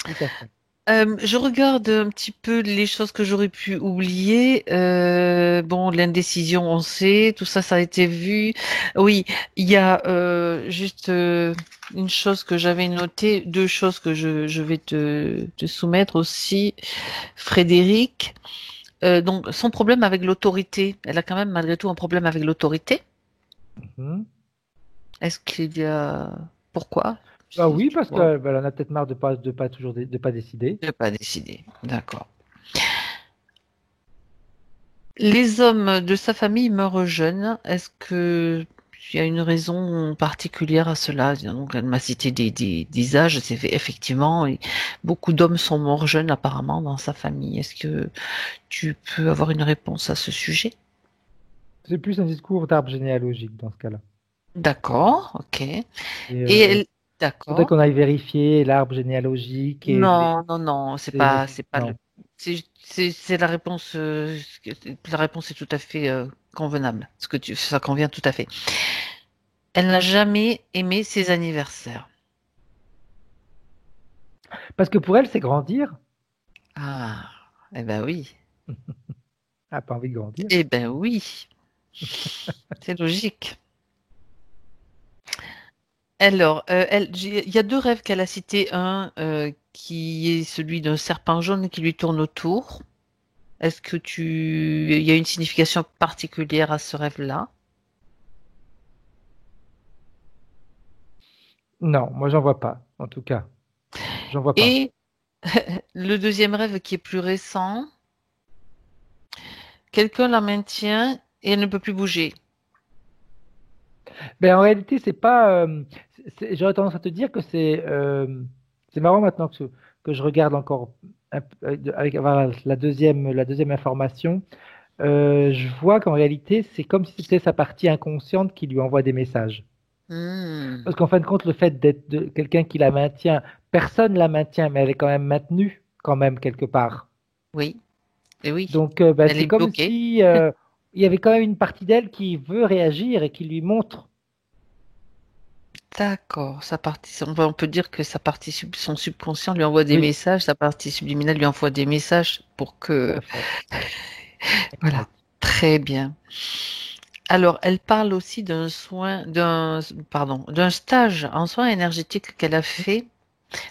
Speaker 3: tout à fait.
Speaker 1: Je regarde un petit peu les choses que j'aurais pu oublier. Bon, l'indécision, on sait, tout ça, ça a été vu. Oui, il y a juste une chose que j'avais notée, deux choses que je vais te soumettre aussi, Frédéric. Donc, son problème avec l'autorité, elle a quand même malgré tout un problème avec l'autorité.
Speaker 3: Mhm.
Speaker 1: Est-ce qu'il y a... Pourquoi?
Speaker 3: Bah
Speaker 1: Si
Speaker 3: oui,
Speaker 1: tu
Speaker 3: parce
Speaker 1: vois,
Speaker 3: qu'elle en a peut-être marre de pas toujours de pas décider.
Speaker 1: je n'ai pas décidé. D'accord. Les hommes de sa famille meurent jeunes. Est-ce que il y a une raison particulière à cela. Donc, elle m'a cité des âges. C'est fait, effectivement, beaucoup d'hommes sont morts jeunes apparemment dans sa famille. Est-ce que tu peux avoir une réponse à ce sujet?
Speaker 3: C'est plus un discours d'arbre généalogique dans ce cas-là.
Speaker 1: D'accord, ok.
Speaker 3: Et,
Speaker 1: Et elle,
Speaker 3: faudrait
Speaker 1: d'accord.
Speaker 3: qu'on aille vérifier l'arbre généalogique et
Speaker 1: Non, non, non, c'est pas le,
Speaker 3: non.
Speaker 1: c'est la réponse, la réponse est tout à fait convenable. Ça convient tout à fait. Elle n'a jamais aimé ses anniversaires.
Speaker 3: Parce que pour elle, c'est grandir.
Speaker 1: Ah, eh ben oui,
Speaker 3: Elle n'a pas envie de grandir.
Speaker 1: eh ben oui, c'est logique. Alors, il y a deux rêves qu'elle a cités. Un qui est celui d'un serpent jaune qui lui tourne autour. Il y a une signification particulière à ce rêve-là?
Speaker 3: Non, moi, j'en vois pas, en tout cas. J'en vois pas.
Speaker 1: Et le deuxième rêve qui est plus récent, quelqu'un la maintient et elle ne peut plus bouger.
Speaker 3: Mais en réalité, c'est pas. J'aurais tendance à te dire que c'est marrant maintenant que je regarde encore avec voilà, la deuxième information. Je vois qu'en réalité, c'est comme si c'était sa partie inconsciente qui lui envoie des messages.
Speaker 1: Hmm,
Speaker 3: Parce qu'en fin de compte, le fait d'être quelqu'un qui la maintient, personne la maintient, mais elle est quand même maintenue, quand même, quelque part.
Speaker 1: oui, et oui,
Speaker 3: Donc, bah,
Speaker 1: elle
Speaker 3: c'est
Speaker 1: est
Speaker 3: comme
Speaker 1: bloquée.
Speaker 3: si il y avait quand même une partie d'elle qui veut réagir et qui lui montre.
Speaker 1: D'accord, on peut dire que son subconscient lui envoie des
Speaker 3: Oui,
Speaker 1: messages, sa partie subliminale lui envoie des messages pour
Speaker 3: tout
Speaker 1: que,
Speaker 3: à fait.
Speaker 1: voilà,
Speaker 3: Exact.
Speaker 1: très bien. Alors, elle parle aussi d'un stage en soins énergétiques qu'elle a fait.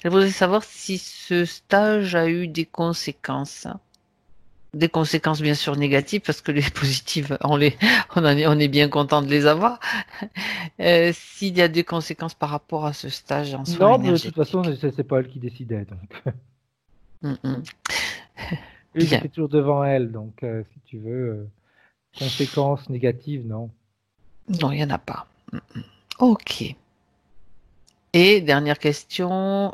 Speaker 1: Elle voudrait savoir si ce stage a eu des conséquences. Des conséquences bien sûr négatives parce que les positives, on est bien content de les avoir. S'il y a des conséquences par rapport à ce stage en soins
Speaker 3: Non, mais de toute façon,
Speaker 1: énergétiques.
Speaker 3: c'est pas elle qui décidait. Donc,
Speaker 1: Mm, mm.
Speaker 3: eux, ils
Speaker 1: Bien.
Speaker 3: étaient toujours devant elle. Donc, si tu veux, conséquences négatives, non.
Speaker 1: Non, il n'y en a pas. Mm, mm. Ok. Et dernière question.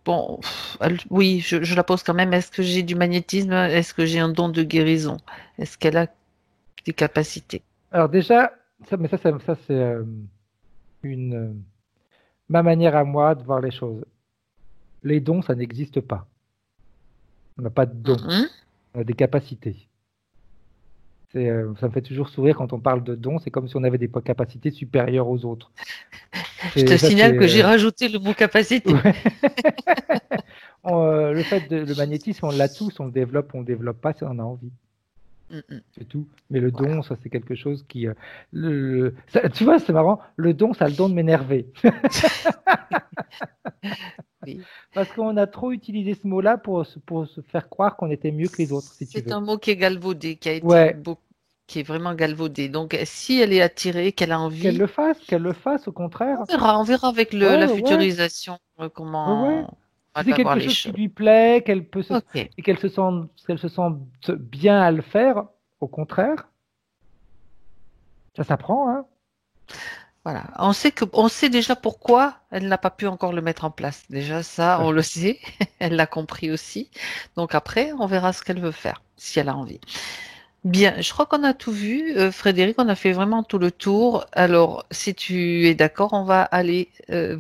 Speaker 1: Bon, oui, je la pose quand même. Est-ce que j'ai du magnétisme? Est-ce que j'ai un don de guérison? Est-ce qu'elle a des capacités?
Speaker 3: Alors déjà, ça c'est une ma manière à moi de voir les choses. Les dons, ça n'existe pas. On n'a pas de dons.
Speaker 1: Mhm.
Speaker 3: On a des capacités. Ça me fait toujours sourire quand on parle de dons. C'est comme si on avait des capacités supérieures aux autres.
Speaker 1: Je te
Speaker 3: Ça, c'est
Speaker 1: signale que j'ai rajouté le mot capacité.
Speaker 3: ouais. Le fait de le magnétisme, on l'a tous. On le développe pas si on en a envie.
Speaker 1: Mm, mm.
Speaker 3: C'est tout. Mais le
Speaker 1: Voilà.
Speaker 3: don, ça, c'est quelque chose qui. Tu vois, c'est marrant. Le don, ça a le don de m'énerver.
Speaker 1: Oui.
Speaker 3: Parce qu'on a trop utilisé ce mot-là pour se faire croire qu'on était mieux que les autres, si tu
Speaker 1: C'est
Speaker 3: veux.
Speaker 1: un mot qui est galvaudé,
Speaker 3: Ouais,
Speaker 1: qui est vraiment galvaudé. Donc, si elle est attirée, qu'elle a envie,
Speaker 3: qu'elle le fasse, au contraire.
Speaker 1: on verra avec
Speaker 3: Ouais,
Speaker 1: la
Speaker 3: ouais, ouais,
Speaker 1: futurisation
Speaker 3: ouais, ouais.
Speaker 1: comment
Speaker 3: Si
Speaker 1: elle
Speaker 3: c'est
Speaker 1: va voir
Speaker 3: quelque
Speaker 1: les
Speaker 3: chose qui
Speaker 1: choses.
Speaker 3: lui plaît,
Speaker 1: Ok,
Speaker 3: et qu'elle se sente bien à le faire, au contraire, ça s'apprend, hein.
Speaker 1: voilà. On sait déjà pourquoi elle n'a pas pu encore le mettre en place. Déjà, ça,
Speaker 3: Tout à
Speaker 1: on le
Speaker 3: fait.
Speaker 1: sait. Elle l'a compris aussi. Donc après, on verra ce qu'elle veut faire, si elle a envie. Bien, je crois qu'on a tout vu. Frédéric, on a fait vraiment tout le tour. Alors, si tu es d'accord, on va aller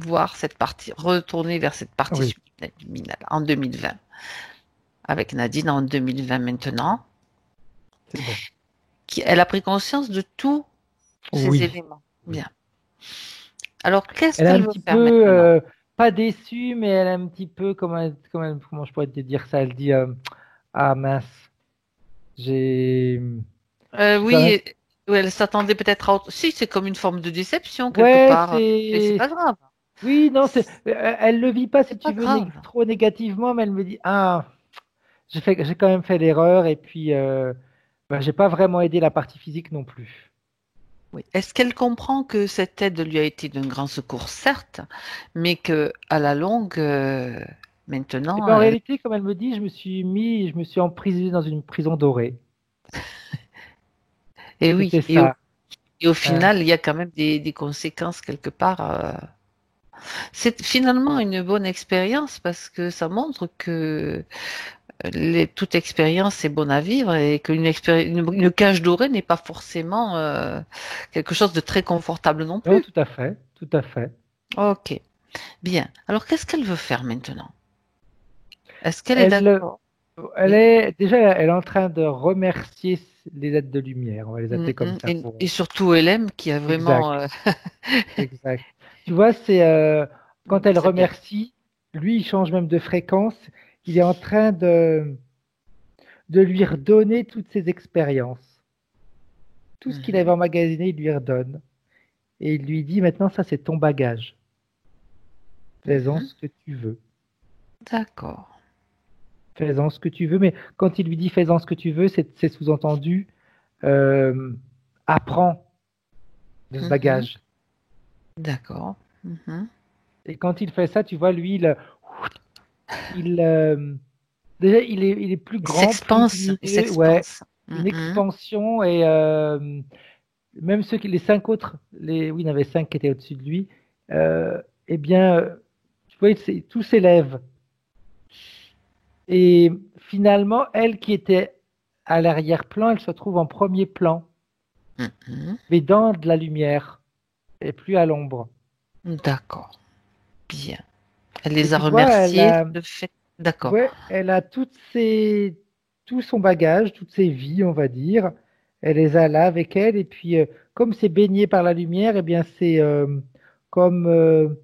Speaker 1: voir cette partie, retourner vers cette partie
Speaker 3: Oui,
Speaker 1: subliminale en 2020. Avec Nadine en 2020 maintenant,
Speaker 3: c'est bon.
Speaker 1: elle a pris conscience de tous ces
Speaker 3: Oui,
Speaker 1: éléments.
Speaker 3: oui.
Speaker 1: Bien. Alors, qu'est-ce
Speaker 3: Elle est
Speaker 1: qu'elle
Speaker 3: un
Speaker 1: veut
Speaker 3: petit
Speaker 1: faire
Speaker 3: peu,
Speaker 1: maintenant?
Speaker 3: pas déçue, mais elle est un petit peu, comment je pourrais te dire ça? Elle dit, ah mince, j'ai, je suis quand même.
Speaker 1: Oui, elle s'attendait peut-être à autre... Si, c'est comme une forme de déception quelque
Speaker 3: Ouais,
Speaker 1: part. Mais c'est pas grave.
Speaker 3: oui, non, elle le vit pas, si
Speaker 1: C'est
Speaker 3: tu
Speaker 1: pas
Speaker 3: veux,
Speaker 1: grave.
Speaker 3: trop négativement, mais elle me dit, ah, j'ai quand même fait l'erreur, et puis, ben, j'ai pas vraiment aidé la partie physique non plus.
Speaker 1: Oui. Est-ce qu'elle comprend que cette aide lui a été d'un grand secours, certes, mais que à la longue,
Speaker 3: Et
Speaker 1: maintenant,
Speaker 3: ben, en réalité, comme elle me dit, je me suis emprisonné dans une prison dorée.
Speaker 1: et oui,
Speaker 3: C'était ça.
Speaker 1: Et au
Speaker 3: Hein.
Speaker 1: final, il y a quand même des conséquences quelque part. C'est finalement une bonne expérience parce que ça montre que toute expérience est bonne à vivre et une cage dorée n'est pas forcément quelque chose de très confortable non
Speaker 3: Non,
Speaker 1: plus.
Speaker 3: tout à fait, tout à fait.
Speaker 1: Ok, bien. Alors, qu'est-ce qu'elle veut faire maintenant? Est-ce qu'elle est
Speaker 3: Elle,
Speaker 1: d'accord?
Speaker 3: elle
Speaker 1: Oui.
Speaker 3: est déjà, elle est en train de remercier les êtres de lumière. On va les appeler comme
Speaker 1: Mhm.
Speaker 3: ça pour.
Speaker 1: Et surtout Hélène qui a vraiment...
Speaker 3: Exact, exact. Tu vois, c'est quand elle
Speaker 1: c'est bien.
Speaker 3: remercie, lui, il change même de fréquence. Il est en train de lui redonner toutes ses expériences. Tout ce qu'il avait
Speaker 1: Mhm.
Speaker 3: emmagasiné, il lui redonne. Et il lui dit maintenant, ça, c'est ton bagage. Fais-en
Speaker 1: Mhm.
Speaker 3: ce que tu veux.
Speaker 1: D'accord.
Speaker 3: Fais-en ce que tu veux. Mais quand il lui dit fais-en ce que tu veux, c'est sous-entendu euh, apprends de ce
Speaker 1: Mhm.
Speaker 3: bagage.
Speaker 1: D'accord. Mhm.
Speaker 3: Et quand il fait ça, tu vois, lui, il, déjà, il est plus
Speaker 1: Il
Speaker 3: grand, plus
Speaker 1: s'expanse. Il
Speaker 3: lumineux. Ouais,
Speaker 1: s'expanse.
Speaker 3: une
Speaker 1: Mhm.
Speaker 3: expansion. Et même les 5 autres, oui, il y en avait 5 qui étaient au-dessus de lui, eh bien, tu vois, tout s'élève. Et finalement, elle qui était à l'arrière-plan, elle se trouve en premier plan,
Speaker 1: Mhm.
Speaker 3: mais dans de la lumière et plus à l'ombre.
Speaker 1: D'accord. Bien. Elle
Speaker 3: Et
Speaker 1: les a
Speaker 3: tu vois,
Speaker 1: remerciés de fait. D'accord.
Speaker 3: ouais, elle a tout son bagage, toutes ses vies, on va dire. Elle les a là avec elle. Et puis, comme c'est baigné par la lumière, eh bien, c'est comme,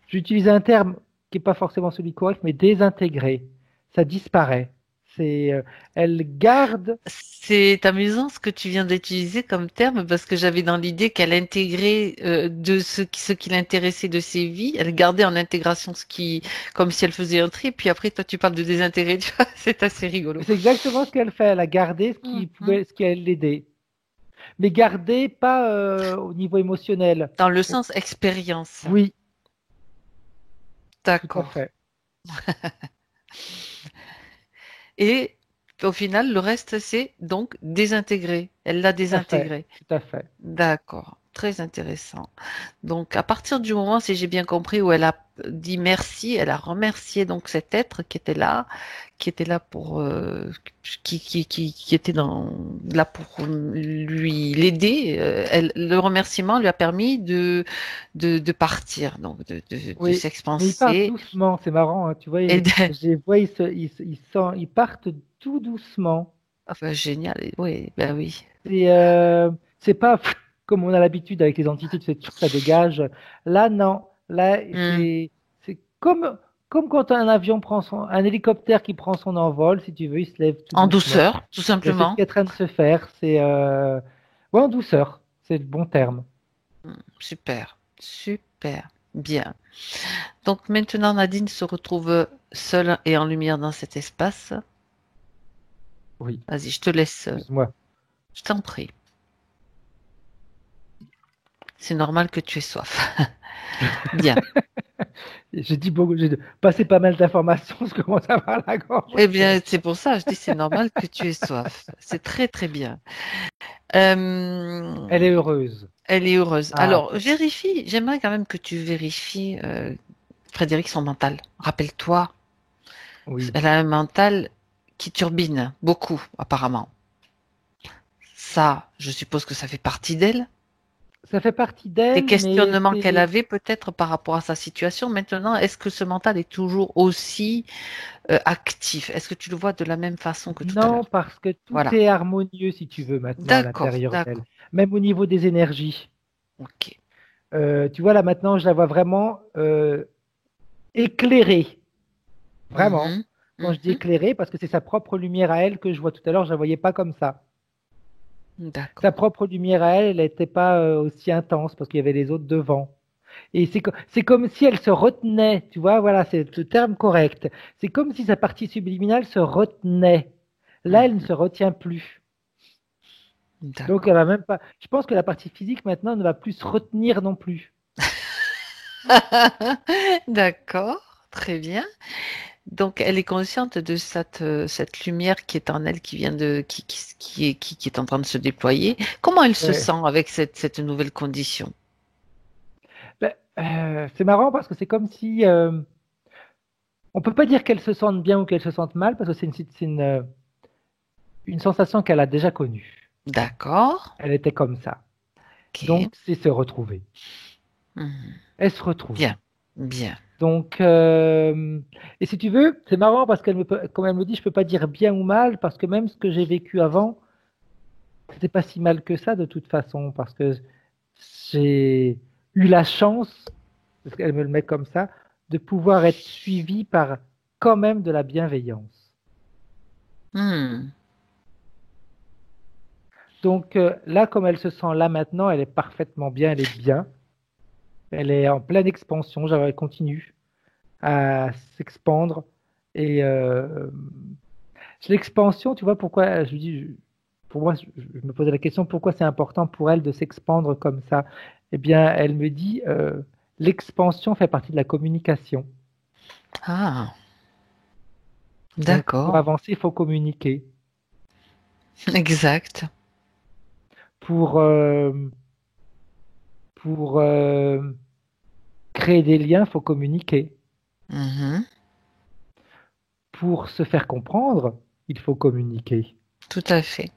Speaker 3: j'utilise un terme qui n'est pas forcément celui correct, mais désintégré. Ça disparaît. C'est, elle garde.
Speaker 1: C'est amusant ce que tu viens d'utiliser comme terme parce que j'avais dans l'idée qu'elle intégrait de ce qui l'intéressait de ses vies, elle gardait en intégration comme si elle faisait un tri, puis après toi tu parles de désintégrer, tu vois, c'est assez rigolo.
Speaker 3: C'est exactement ce qu'elle fait. Elle a gardé
Speaker 1: Mhm.
Speaker 3: ce qui allait l'aider. Mais garder pas au niveau émotionnel.
Speaker 1: Dans le sens expérience.
Speaker 3: Oui, tout à
Speaker 1: D'accord.
Speaker 3: fait.
Speaker 1: Et au final, le reste, c'est donc désintégré. Elle l'a
Speaker 3: Tout à fait.
Speaker 1: désintégré.
Speaker 3: Tout à fait.
Speaker 1: D'accord. Très intéressant. Donc, à partir du moment, si j'ai bien compris, où elle a dit merci, elle a remercié donc cet être qui était là pour, qui était là pour lui l'aider. Le remerciement lui a permis de partir, donc de
Speaker 3: Oui, mais ils partent
Speaker 1: s'expanser.
Speaker 3: doucement, c'est marrant, hein, tu vois,
Speaker 1: Et
Speaker 3: je les vois, ils partent tout doucement.
Speaker 1: enfin, génial. Oui, ben oui.
Speaker 3: C'est c'est pas comme on a l'habitude avec les entités, tu sais, ça dégage. Là, non. Là,
Speaker 1: Hmm.
Speaker 3: c'est comme quand un avion un hélicoptère qui prend son envol, si tu veux, il se lève tout
Speaker 1: En
Speaker 3: doucement.
Speaker 1: douceur, tout
Speaker 3: Et c'est ce qui
Speaker 1: simplement.
Speaker 3: est en train de se faire. C'est ouais, en douceur, c'est le bon terme.
Speaker 1: Super, super, bien. Donc maintenant, Nadine se retrouve seule et en lumière dans cet espace.
Speaker 3: Oui,
Speaker 1: Vas-y, je te laisse.
Speaker 3: excuse-moi.
Speaker 1: Je t'en prie. C'est normal que tu aies soif. Bien.
Speaker 3: J'ai dit beaucoup, j'ai passé pas mal d'informations, je commence à avoir la gorge.
Speaker 1: Eh bien, c'est pour ça, je dis c'est normal que tu aies soif. C'est très, très bien. Euh,
Speaker 3: Elle est heureuse.
Speaker 1: Elle est heureuse.
Speaker 3: Ah,
Speaker 1: Alors, vérifie, j'aimerais quand même que tu vérifies, Frédéric, son mental. Rappelle-toi,
Speaker 3: oui.
Speaker 1: elle a un mental qui turbine beaucoup, apparemment. Ça, je suppose que ça fait partie d'elle.
Speaker 3: Ça fait partie
Speaker 1: Des
Speaker 3: d'elle, mais
Speaker 1: questionnements qu'elle
Speaker 3: c'est
Speaker 1: avait peut-être par rapport à sa situation. Maintenant, est-ce que ce mental est toujours aussi actif? Est-ce que tu le vois de la même façon que tout à
Speaker 3: non,
Speaker 1: l'heure?
Speaker 3: parce que tout
Speaker 1: Voilà.
Speaker 3: est harmonieux, si tu veux, maintenant à
Speaker 1: D'accord,
Speaker 3: l'intérieur d'elle.
Speaker 1: d'accord.
Speaker 3: Même au niveau des énergies.
Speaker 1: Ok.
Speaker 3: Tu vois, là maintenant, je la vois vraiment éclairée. Vraiment.
Speaker 1: Mhm,
Speaker 3: Quand je dis
Speaker 1: mhm.
Speaker 3: éclairée, parce que c'est sa propre lumière à elle que je vois tout à l'heure, je la voyais pas comme ça. Sa
Speaker 1: D'accord.
Speaker 3: propre lumière à elle, elle n'était pas aussi intense parce qu'il y avait les autres devant. Et c'est comme si elle se retenait, tu vois, voilà, c'est le terme correct. C'est comme si sa partie subliminale se retenait. Là, elle ne
Speaker 1: Mhm.
Speaker 3: se retient plus. Donc, elle
Speaker 1: D'accord.
Speaker 3: va même pas. Je pense que la partie physique maintenant ne va plus se retenir non plus.
Speaker 1: D'accord. Très bien. Donc, elle est consciente de cette lumière qui est en elle, qui est en train de se déployer. Comment elle se
Speaker 3: Ouais.
Speaker 1: sent avec cette nouvelle condition?
Speaker 3: Ben, c'est marrant parce que c'est comme si on peut pas dire qu'elle se sente bien ou qu'elle se sente mal parce que une sensation qu'elle a déjà connue.
Speaker 1: D'accord.
Speaker 3: Elle était comme ça.
Speaker 1: Ok.
Speaker 3: Donc, c'est se retrouver.
Speaker 1: Mhm.
Speaker 3: Elle se retrouve.
Speaker 1: Bien. Bien.
Speaker 3: Donc, et si tu veux, c'est marrant parce comme elle me dit, je peux pas dire bien ou mal parce que même ce que j'ai vécu avant, c'était pas si mal que ça de toute façon parce que j'ai eu la chance, parce qu'elle me le met comme ça, de pouvoir être suivi par quand même de la bienveillance.
Speaker 1: Hmm.
Speaker 3: Donc là, comme elle se sent là maintenant, elle est parfaitement bien, elle est bien, elle est en pleine expansion, elle continue à s'expandre et l'expansion, tu vois pourquoi je dis, pour moi, je me posais la question pourquoi c'est important pour elle de s'expandre comme ça. Eh bien, elle me dit l'expansion fait partie de la communication.
Speaker 1: Ah,
Speaker 3: Donc, pour
Speaker 1: d'accord.
Speaker 3: avancer, il faut communiquer.
Speaker 1: Exact.
Speaker 3: Pour, pour créer des liens, il faut communiquer.
Speaker 1: Mhm.
Speaker 3: Pour se faire comprendre, il faut communiquer.
Speaker 1: Tout à fait.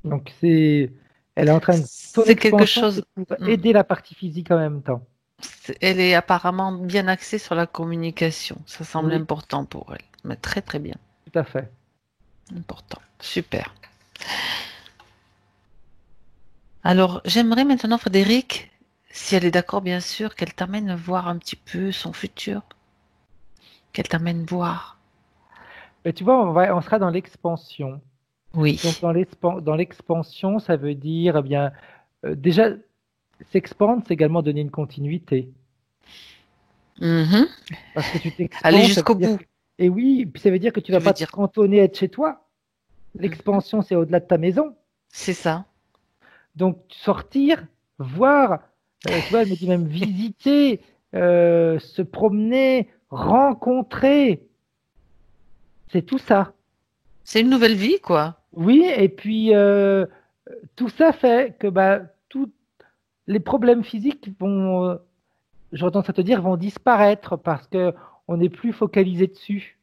Speaker 3: Donc, elle est en train de, son
Speaker 1: C'est quelque
Speaker 3: expansion,
Speaker 1: chose.
Speaker 3: c'est pour
Speaker 1: Hmm.
Speaker 3: aider la partie physique en même temps.
Speaker 1: Elle est apparemment bien axée sur la communication. Ça semble
Speaker 3: Oui,
Speaker 1: important pour elle. Mais très très bien.
Speaker 3: tout à fait.
Speaker 1: Important. Super. Alors, j'aimerais maintenant, Frédéric, si elle est d'accord, bien sûr, qu'elle t'amène voir un petit peu son futur, qu'elle t'amène voir.
Speaker 3: Mais tu vois, on sera dans l'expansion. Donc,
Speaker 1: Oui.
Speaker 3: dans l'expansion, ça veut dire, eh bien, déjà, s'expandre, c'est également donner une continuité.
Speaker 1: Mhm.
Speaker 3: Parce que tu
Speaker 1: Aller
Speaker 3: t'expands, ça veut
Speaker 1: jusqu'au
Speaker 3: dire
Speaker 1: bout,
Speaker 3: que, et oui, puis ça veut dire que tu
Speaker 1: tu
Speaker 3: vas
Speaker 1: veux
Speaker 3: pas te
Speaker 1: dire.
Speaker 3: cantonner à être chez toi.
Speaker 1: Mhm.
Speaker 3: L'expansion, c'est au-delà de ta maison.
Speaker 1: C'est ça.
Speaker 3: Donc, sortir, voir, tu vois, elle me dit même visiter, se promener, rencontrer, c'est tout ça.
Speaker 1: C'est une nouvelle vie, quoi.
Speaker 3: Oui, et puis tout ça fait que bah, tous les problèmes physiques vont, j'aurais tendance à te dire, vont disparaître parce que on n'est plus focalisé dessus.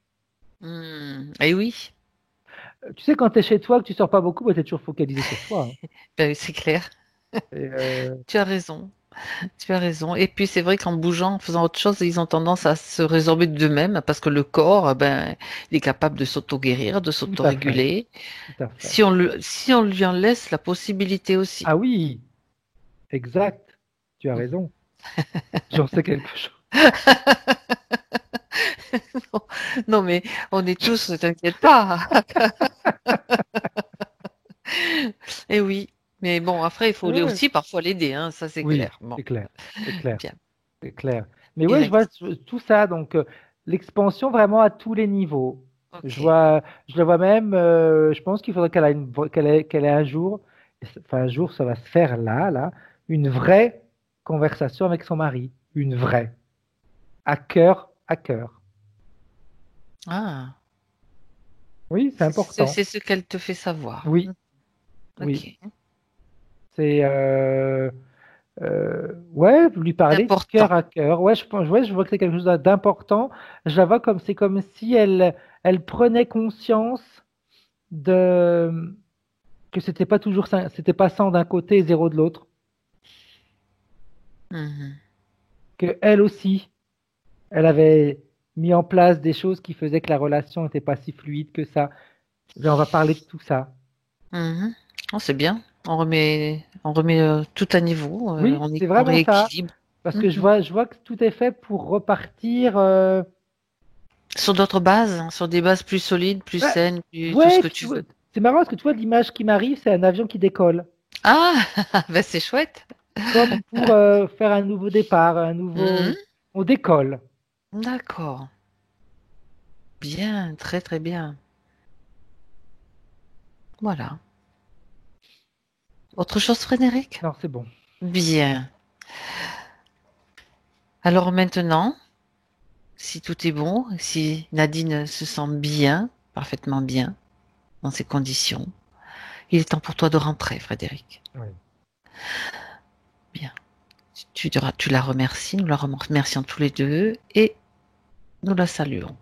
Speaker 1: Eh oui,
Speaker 3: Tu sais, quand tu es chez toi, que tu sors pas beaucoup, bah, tu es toujours focalisé sur toi, hein.
Speaker 1: ben, c'est clair.
Speaker 3: Et,
Speaker 1: Tu as raison. Tu as raison. Et puis c'est vrai qu'en bougeant, en faisant autre chose, ils ont tendance à se résorber d'eux-mêmes parce que le corps, ben, il est capable de s'auto-guérir, de
Speaker 3: tout à fait,
Speaker 1: s'auto-réguler.
Speaker 3: tout à fait.
Speaker 1: Si on lui en laisse la possibilité aussi.
Speaker 3: Ah oui, exact, tu as raison. J'en sais quelque chose.
Speaker 1: Non, non, mais on est tous, ne t'inquiète pas. Eh oui. Mais bon, après, il faut
Speaker 3: Ouais.
Speaker 1: aussi parfois l'aider, hein, ça c'est
Speaker 3: Oui,
Speaker 1: clair. Bon,
Speaker 3: c'est clair, c'est clair,
Speaker 1: bien.
Speaker 3: c'est clair. Mais ouais, je vois
Speaker 1: Direct.
Speaker 3: tout ça, donc l'expansion vraiment à tous les niveaux.
Speaker 1: Ok.
Speaker 3: Je le vois même, je pense qu'il faudrait qu'elle ait qu'elle ait un jour, enfin un jour, ça va se faire là, une vraie conversation avec son mari, une vraie, à cœur à cœur.
Speaker 1: Ah,
Speaker 3: Oui, c'est important.
Speaker 1: c'est ce qu'elle te fait savoir.
Speaker 3: Oui, oui,
Speaker 1: Ok.
Speaker 3: c'est ouais, lui
Speaker 1: C'est
Speaker 3: parler du
Speaker 1: important.
Speaker 3: cœur à cœur. Ouais, je vois que c'est quelque chose d'important. Je la vois comme c'est comme si elle prenait conscience de que c'était pas 100 d'un côté et zéro de l'autre.
Speaker 1: Mhm.
Speaker 3: Que elle aussi, elle avait mis en place des choses qui faisaient que la relation n'était pas si fluide que ça. Et on va parler de tout ça.
Speaker 1: Mhm. Oh, c'est bien. On remet tout à niveau,
Speaker 3: Oui, c'est
Speaker 1: on
Speaker 3: vraiment ça.
Speaker 1: rééquilibre.
Speaker 3: Parce que
Speaker 1: Mhm.
Speaker 3: je vois que tout est fait pour repartir.
Speaker 1: Sur d'autres bases, hein, sur des bases plus solides, plus
Speaker 3: Bah,
Speaker 1: saines, plus tout ce
Speaker 3: ouais,
Speaker 1: que tu veux.
Speaker 3: c'est marrant parce que tu vois, l'image qui m'arrive, c'est un avion qui décolle.
Speaker 1: Ah, ben c'est chouette.
Speaker 3: Comme pour faire un nouveau départ,
Speaker 1: Mhm.
Speaker 3: on décolle.
Speaker 1: D'accord. Bien, très très bien. Voilà. Autre chose, Frédéric?
Speaker 3: Non, c'est bon.
Speaker 1: Bien. Alors maintenant, si tout est bon, si Nadine se sent bien, parfaitement bien, dans ces conditions, il est temps pour toi de rentrer, Frédéric.
Speaker 3: Oui.
Speaker 1: Bien. Tu la remercies, nous la remercions tous les deux et nous la saluons.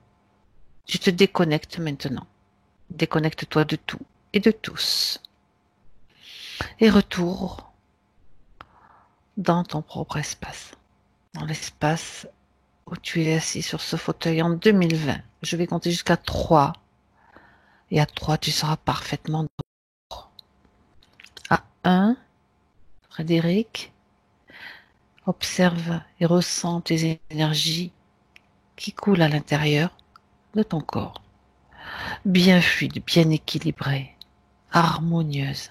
Speaker 1: Tu te déconnectes maintenant. Déconnecte-toi de tout et de tous. Et retour dans ton propre espace. Dans l'espace où tu es assis sur ce fauteuil en 2020. Je vais compter jusqu'à 3. Et à 3, tu seras parfaitement dehors. À 1, Frédéric, observe et ressens tes énergies qui coulent à l'intérieur de ton corps. Bien fluide, bien équilibrée, harmonieuse.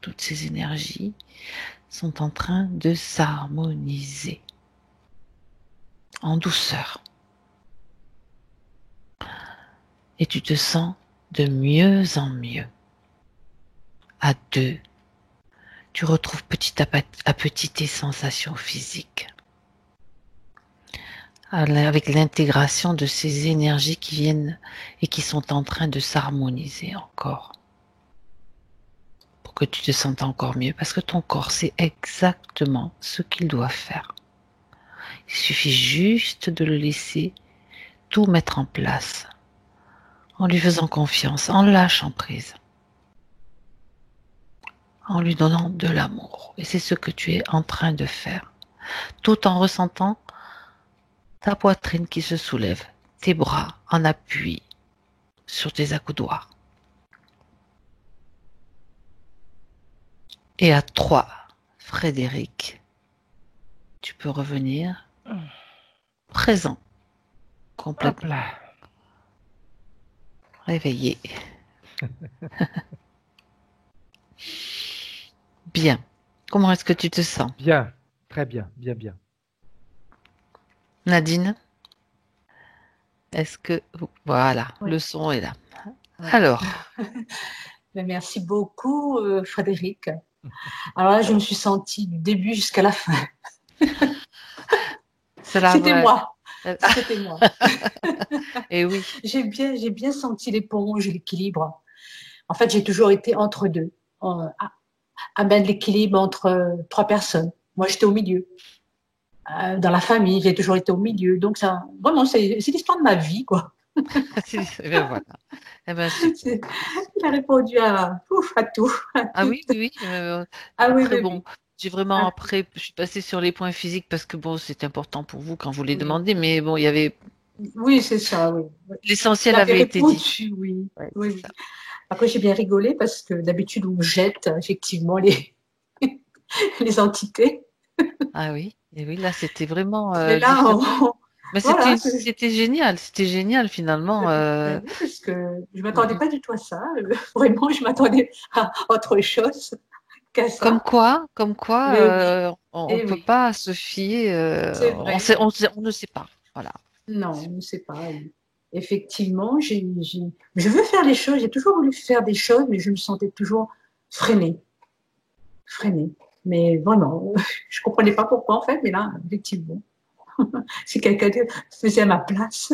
Speaker 1: Toutes ces énergies sont en train de s'harmoniser en douceur. Et tu te sens de mieux en mieux. À 2, tu retrouves petit à petit tes sensations physiques. Avec l'intégration de ces énergies qui viennent et qui sont en train de s'harmoniser encore. Pour que tu te sentes encore mieux, parce que ton corps sait exactement ce qu'il doit faire. Il suffit juste de le laisser tout mettre en place, en lui faisant confiance, en lâchant prise, en lui donnant de l'amour. Et c'est ce que tu es en train de faire, tout en ressentant ta poitrine qui se soulève, tes bras en appui sur tes accoudoirs. Et à 3, Frédéric, tu peux revenir présent, complètement réveillé. Bien. Comment est-ce que tu te sens?
Speaker 3: Bien, très bien, bien, bien.
Speaker 1: Nadine, est-ce que... Voilà,
Speaker 2: Oui.
Speaker 1: le son est là.
Speaker 2: Ouais.
Speaker 1: Alors,
Speaker 2: Merci beaucoup, Frédéric. Alors là, je me suis sentie du début jusqu'à la fin. C'était moi. C'était moi.
Speaker 1: Et oui.
Speaker 2: J'ai bien senti l'éponge, l'équilibre. En fait, j'ai toujours été entre deux, à mettre l'équilibre entre 3 personnes. Moi, j'étais au milieu. Dans la famille, j'ai toujours été au milieu. Donc, ça, vraiment, c'est l'histoire de ma vie, quoi.
Speaker 1: Ben voilà. Eh ben, super.
Speaker 2: Il a répondu à tout.
Speaker 1: Ah oui, oui, oui.
Speaker 2: Ah oui,
Speaker 1: Après,
Speaker 2: oui,
Speaker 1: bon,
Speaker 2: oui.
Speaker 1: j'ai vraiment,
Speaker 2: Ah,
Speaker 1: après, je suis passée sur les points physiques parce que, bon, c'est important pour vous quand vous les
Speaker 2: oui,
Speaker 1: demandez, mais bon, il y avait...
Speaker 2: oui, c'est ça, oui.
Speaker 1: L'essentiel
Speaker 2: Il avait
Speaker 1: avait été dit.
Speaker 2: répondu, oui.
Speaker 1: Ouais,
Speaker 2: Oui,
Speaker 1: c'est
Speaker 2: oui.
Speaker 1: ça.
Speaker 2: Après, j'ai bien rigolé parce que d'habitude, on jette effectivement les, les entités.
Speaker 1: Ah oui, et oui, là, c'était vraiment
Speaker 2: Mais là,
Speaker 1: différent. Mais
Speaker 2: voilà,
Speaker 1: c'était génial finalement.
Speaker 2: ben oui, parce que je ne
Speaker 1: Mm,
Speaker 2: m'attendais
Speaker 1: mm.
Speaker 2: pas du tout à ça. Vraiment, je m'attendais à autre chose qu'à ça.
Speaker 1: Comme quoi,
Speaker 2: Mais oui,
Speaker 1: on
Speaker 2: et
Speaker 1: peut
Speaker 2: oui,
Speaker 1: pas se fier,
Speaker 2: c'est vrai.
Speaker 1: on ne sait pas. Voilà.
Speaker 2: Non, on ne sait pas. Effectivement, je veux faire les choses. J'ai toujours voulu faire des choses, mais je me sentais toujours freinée. Freinée. Mais vraiment, je ne comprenais pas pourquoi en fait, mais là, effectivement, si quelqu'un faisait à ma place.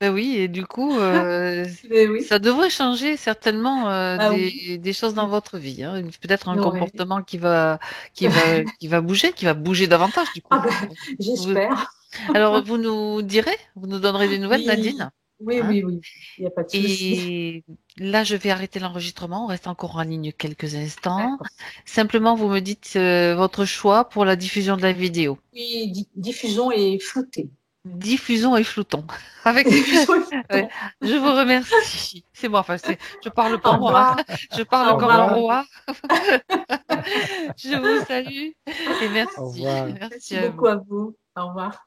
Speaker 1: Ben oui, et du coup,
Speaker 2: Mais oui,
Speaker 1: ça devrait changer certainement
Speaker 2: ah oui,
Speaker 1: des choses dans votre vie, hein. Peut-être un
Speaker 2: ouais.
Speaker 1: comportement qui va bouger davantage du coup.
Speaker 2: Ah ben,
Speaker 1: Vous-
Speaker 2: j'espère.
Speaker 1: alors, vous nous direz, vous nous donnerez des nouvelles,
Speaker 2: Oui,
Speaker 1: Nadine,
Speaker 2: oui,
Speaker 1: hein?
Speaker 2: oui, oui. Il n'y a pas de souci.
Speaker 1: Et là, je vais arrêter l'enregistrement. On reste encore en ligne quelques instants.
Speaker 2: D'accord.
Speaker 1: Simplement, vous me dites votre choix pour la diffusion de la vidéo.
Speaker 2: Oui, diffusion et floutée.
Speaker 1: Diffusons et floutons. Avec...
Speaker 2: Diffusion et
Speaker 1: Ouais.
Speaker 2: floutons.
Speaker 1: Je vous remercie. C'est moi, enfin, je parle
Speaker 2: Au
Speaker 1: pour moi, hein.
Speaker 2: revoir.
Speaker 1: Je parle
Speaker 2: Au
Speaker 3: Au
Speaker 1: comme un
Speaker 2: revoir.
Speaker 3: revoir,
Speaker 1: roi. Je vous salue et
Speaker 3: au
Speaker 1: merci.
Speaker 3: revoir.
Speaker 1: Merci
Speaker 2: Merci
Speaker 1: à
Speaker 2: beaucoup
Speaker 1: vous.
Speaker 2: à vous. Au revoir.